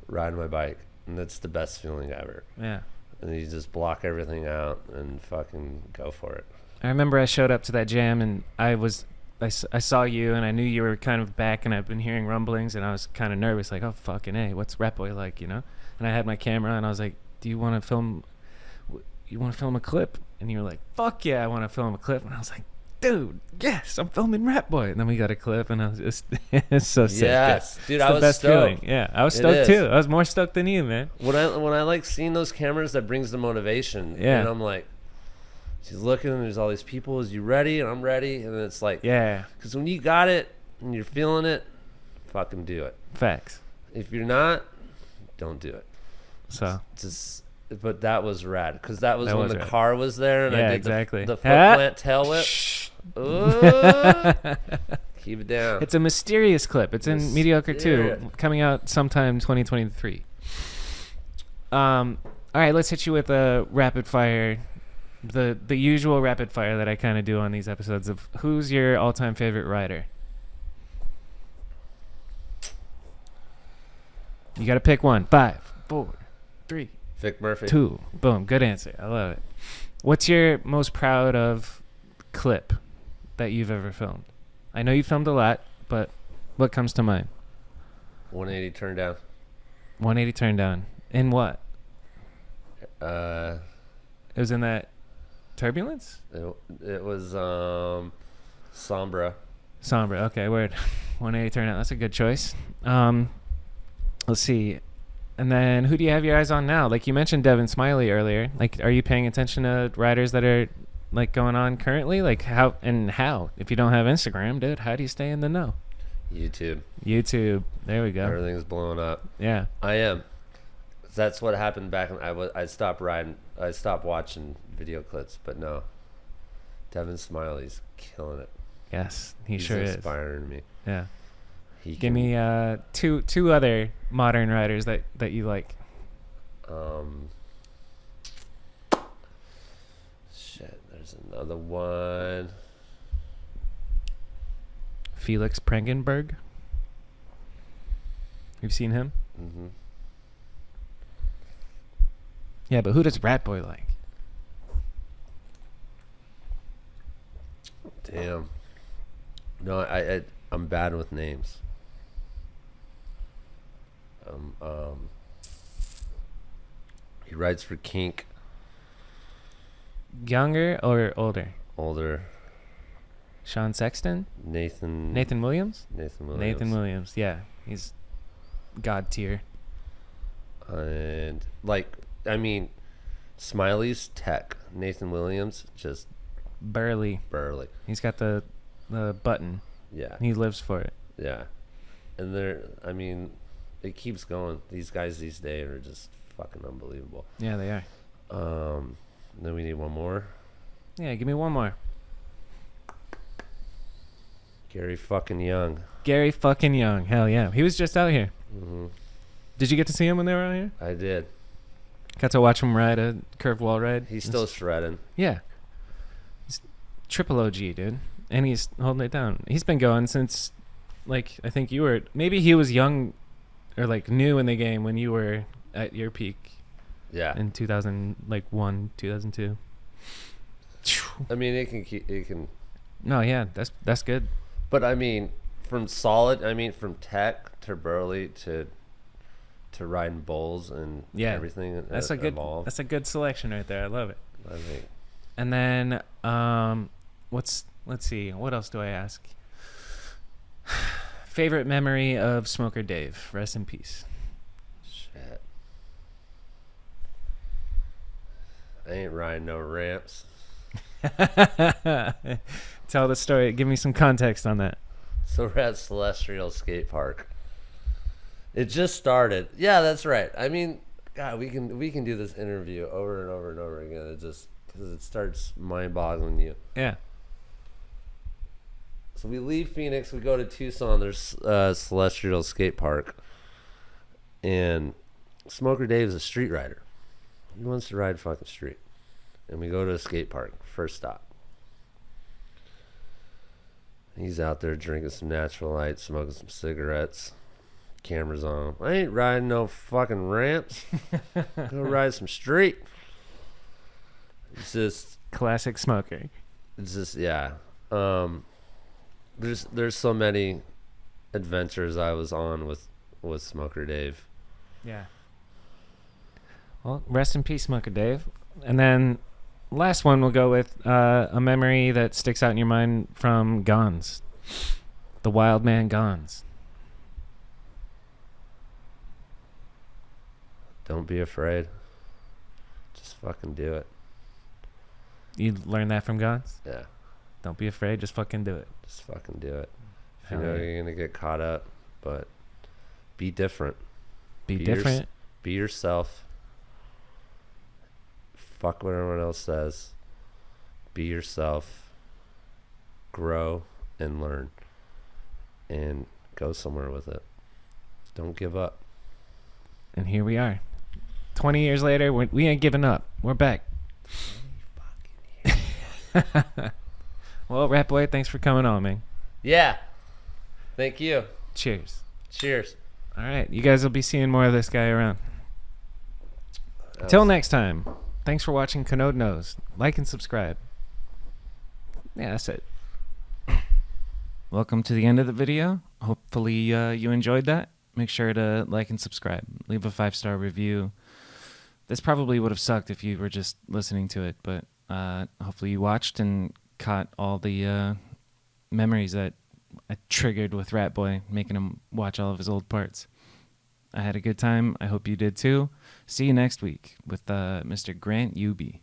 riding my bike, and that's the best feeling ever. Yeah. And you just block everything out and fucking go for it. I remember I showed up to that jam, and I saw you, and I knew you were kind of back, and I've been hearing rumblings, and I was kind of nervous, like, oh, fucking A, what's Ratboy like, you know? And I had my camera, and I was like, do you want to film a clip? And you were like, fuck yeah, I want to film a clip. And I was like, dude, yes, I'm filming Ratboy. And then we got a clip, and I was just, it's so sick. Yes, dude, it's I the was best stoked. feeling. Yeah, I was stoked too. I was more stoked than you, man. When I like seeing those cameras, that brings the motivation. Yeah. And I'm like, she's looking, and there's all these people. Is you ready? And I'm ready. And then it's like, Yeah, because when you got it and you're feeling it, fucking do it. facts. If you're not, don't do it. So Just, but that was rad, because that was That when was the rad. car was there, and Yeah, I did exactly. the foot plant tail whip. Ooh. Keep it down. it's a mysterious clip. It's in Mediocre 2, Mysterious. coming out sometime 2023. All right, let's hit you with a rapid fire, the usual rapid fire that I kind of do on these episodes of who's your all-time favorite rider. You got to pick one. 5, 4, 3, Vic Murphy. 2. Boom. Good answer. I love it. What's your most proud of clip that you've ever filmed? I know you filmed a lot, but what comes to mind? 180 turn down. 180 turn down. In what? It It was in that Turbulence? it was Sombra. Sombra. Okay, word. 180 turn down. That's a good choice. Let's see. And then who do you have your eyes on now? Like you mentioned Devin Smiley earlier. Like, are you paying attention to riders that are like going on currently? Like how? If you don't have Instagram, dude, how do you stay in the know? YouTube. There we go. Everything's blowing up. Yeah. I am. That's what happened back when I stopped riding. I stopped watching video clips, but no. Devin Smiley's killing it. Yes, he He's sure is. inspiring me. Yeah. He Give me two other modern riders that you like. Shit, there's another one. Felix Prangenberg. You've seen him? Mm-hmm. Yeah, but who does Ratboy like? Damn. No, I'm bad with names. He rides for Kink. Younger or older? Older. Sean Sexton? Nathan Williams? Nathan Williams. Nathan Williams, yeah. He's god tier. And I mean, Smiley's tech. Nathan Williams just Burly. He's got the button. Yeah. He lives for it. Yeah. And it keeps going. These guys these days are just fucking unbelievable. Yeah, they are. Then we need one more. Yeah, give me one more. Gary fucking Young. Gary fucking Young. Hell yeah. He was just out here. Mm-hmm. Did you get to see him when they were out here? I did. Got to watch him ride a curved wall ride. He's still shredding. Yeah. He's triple OG, dude. And he's holding it down. He's been going since, I think you were... Maybe he was young or, new in the game when you were at your peak. Yeah. In 2001, 2002. I mean, it can... No, yeah, that's good. But, from tech to burly to riding bulls and everything that's a good evolved. That's a good selection right there. I love it. I think. And then let's see, what else do I ask? Favorite memory of Smoker Dave, rest in peace. Shit, I ain't riding no ramps. Tell the story, give me some context on that. So we're at Celestial Skate Park. It just started. Yeah, that's right. God, we can do this interview over and over and over again. It just because it starts mind-boggling you. Yeah. So we leave Phoenix. We go to Tucson. There's Celestial Skate Park, and Smoker Dave is a street rider. He wants to ride fucking street, and we go to a skate park. First stop. He's out there drinking some Natural Light, smoking some cigarettes. Cameras on. I ain't riding no fucking ramps. Go ride some street. It's just classic Smoker. It's just yeah. There's so many adventures I was on with Smoker Dave. Yeah. Well, rest in peace, Smoker Dave. And then last one we'll go with a memory that sticks out in your mind from Gons. The Wild Man Gons. Don't be afraid. Just fucking do it. You learned that from Gons? Yeah. Don't be afraid. Just fucking do it. Just fucking do it. If you Hell know yeah. you're gonna get caught up, but be different. Be different. Be yourself. Fuck what everyone else says. Be yourself. Grow and learn. And go somewhere with it. Don't give up. And here we are. 20 years later, we ain't giving up. We're back. Well, Ratboy, thanks for coming on, man. Yeah. Thank you. Cheers. Cheers. All right. You guys will be seeing more of this guy around. Till next time. Thanks for watching Kanode Knows. Like and subscribe. Yeah, that's it. Welcome to the end of the video. Hopefully you enjoyed that. Make sure to like and subscribe. Leave a 5-star review. This probably would have sucked if you were just listening to it, but hopefully you watched and caught all the memories that I triggered with Ratboy, making him watch all of his old parts. I had a good time. I hope you did too. See you next week with Mr. Grant Uby.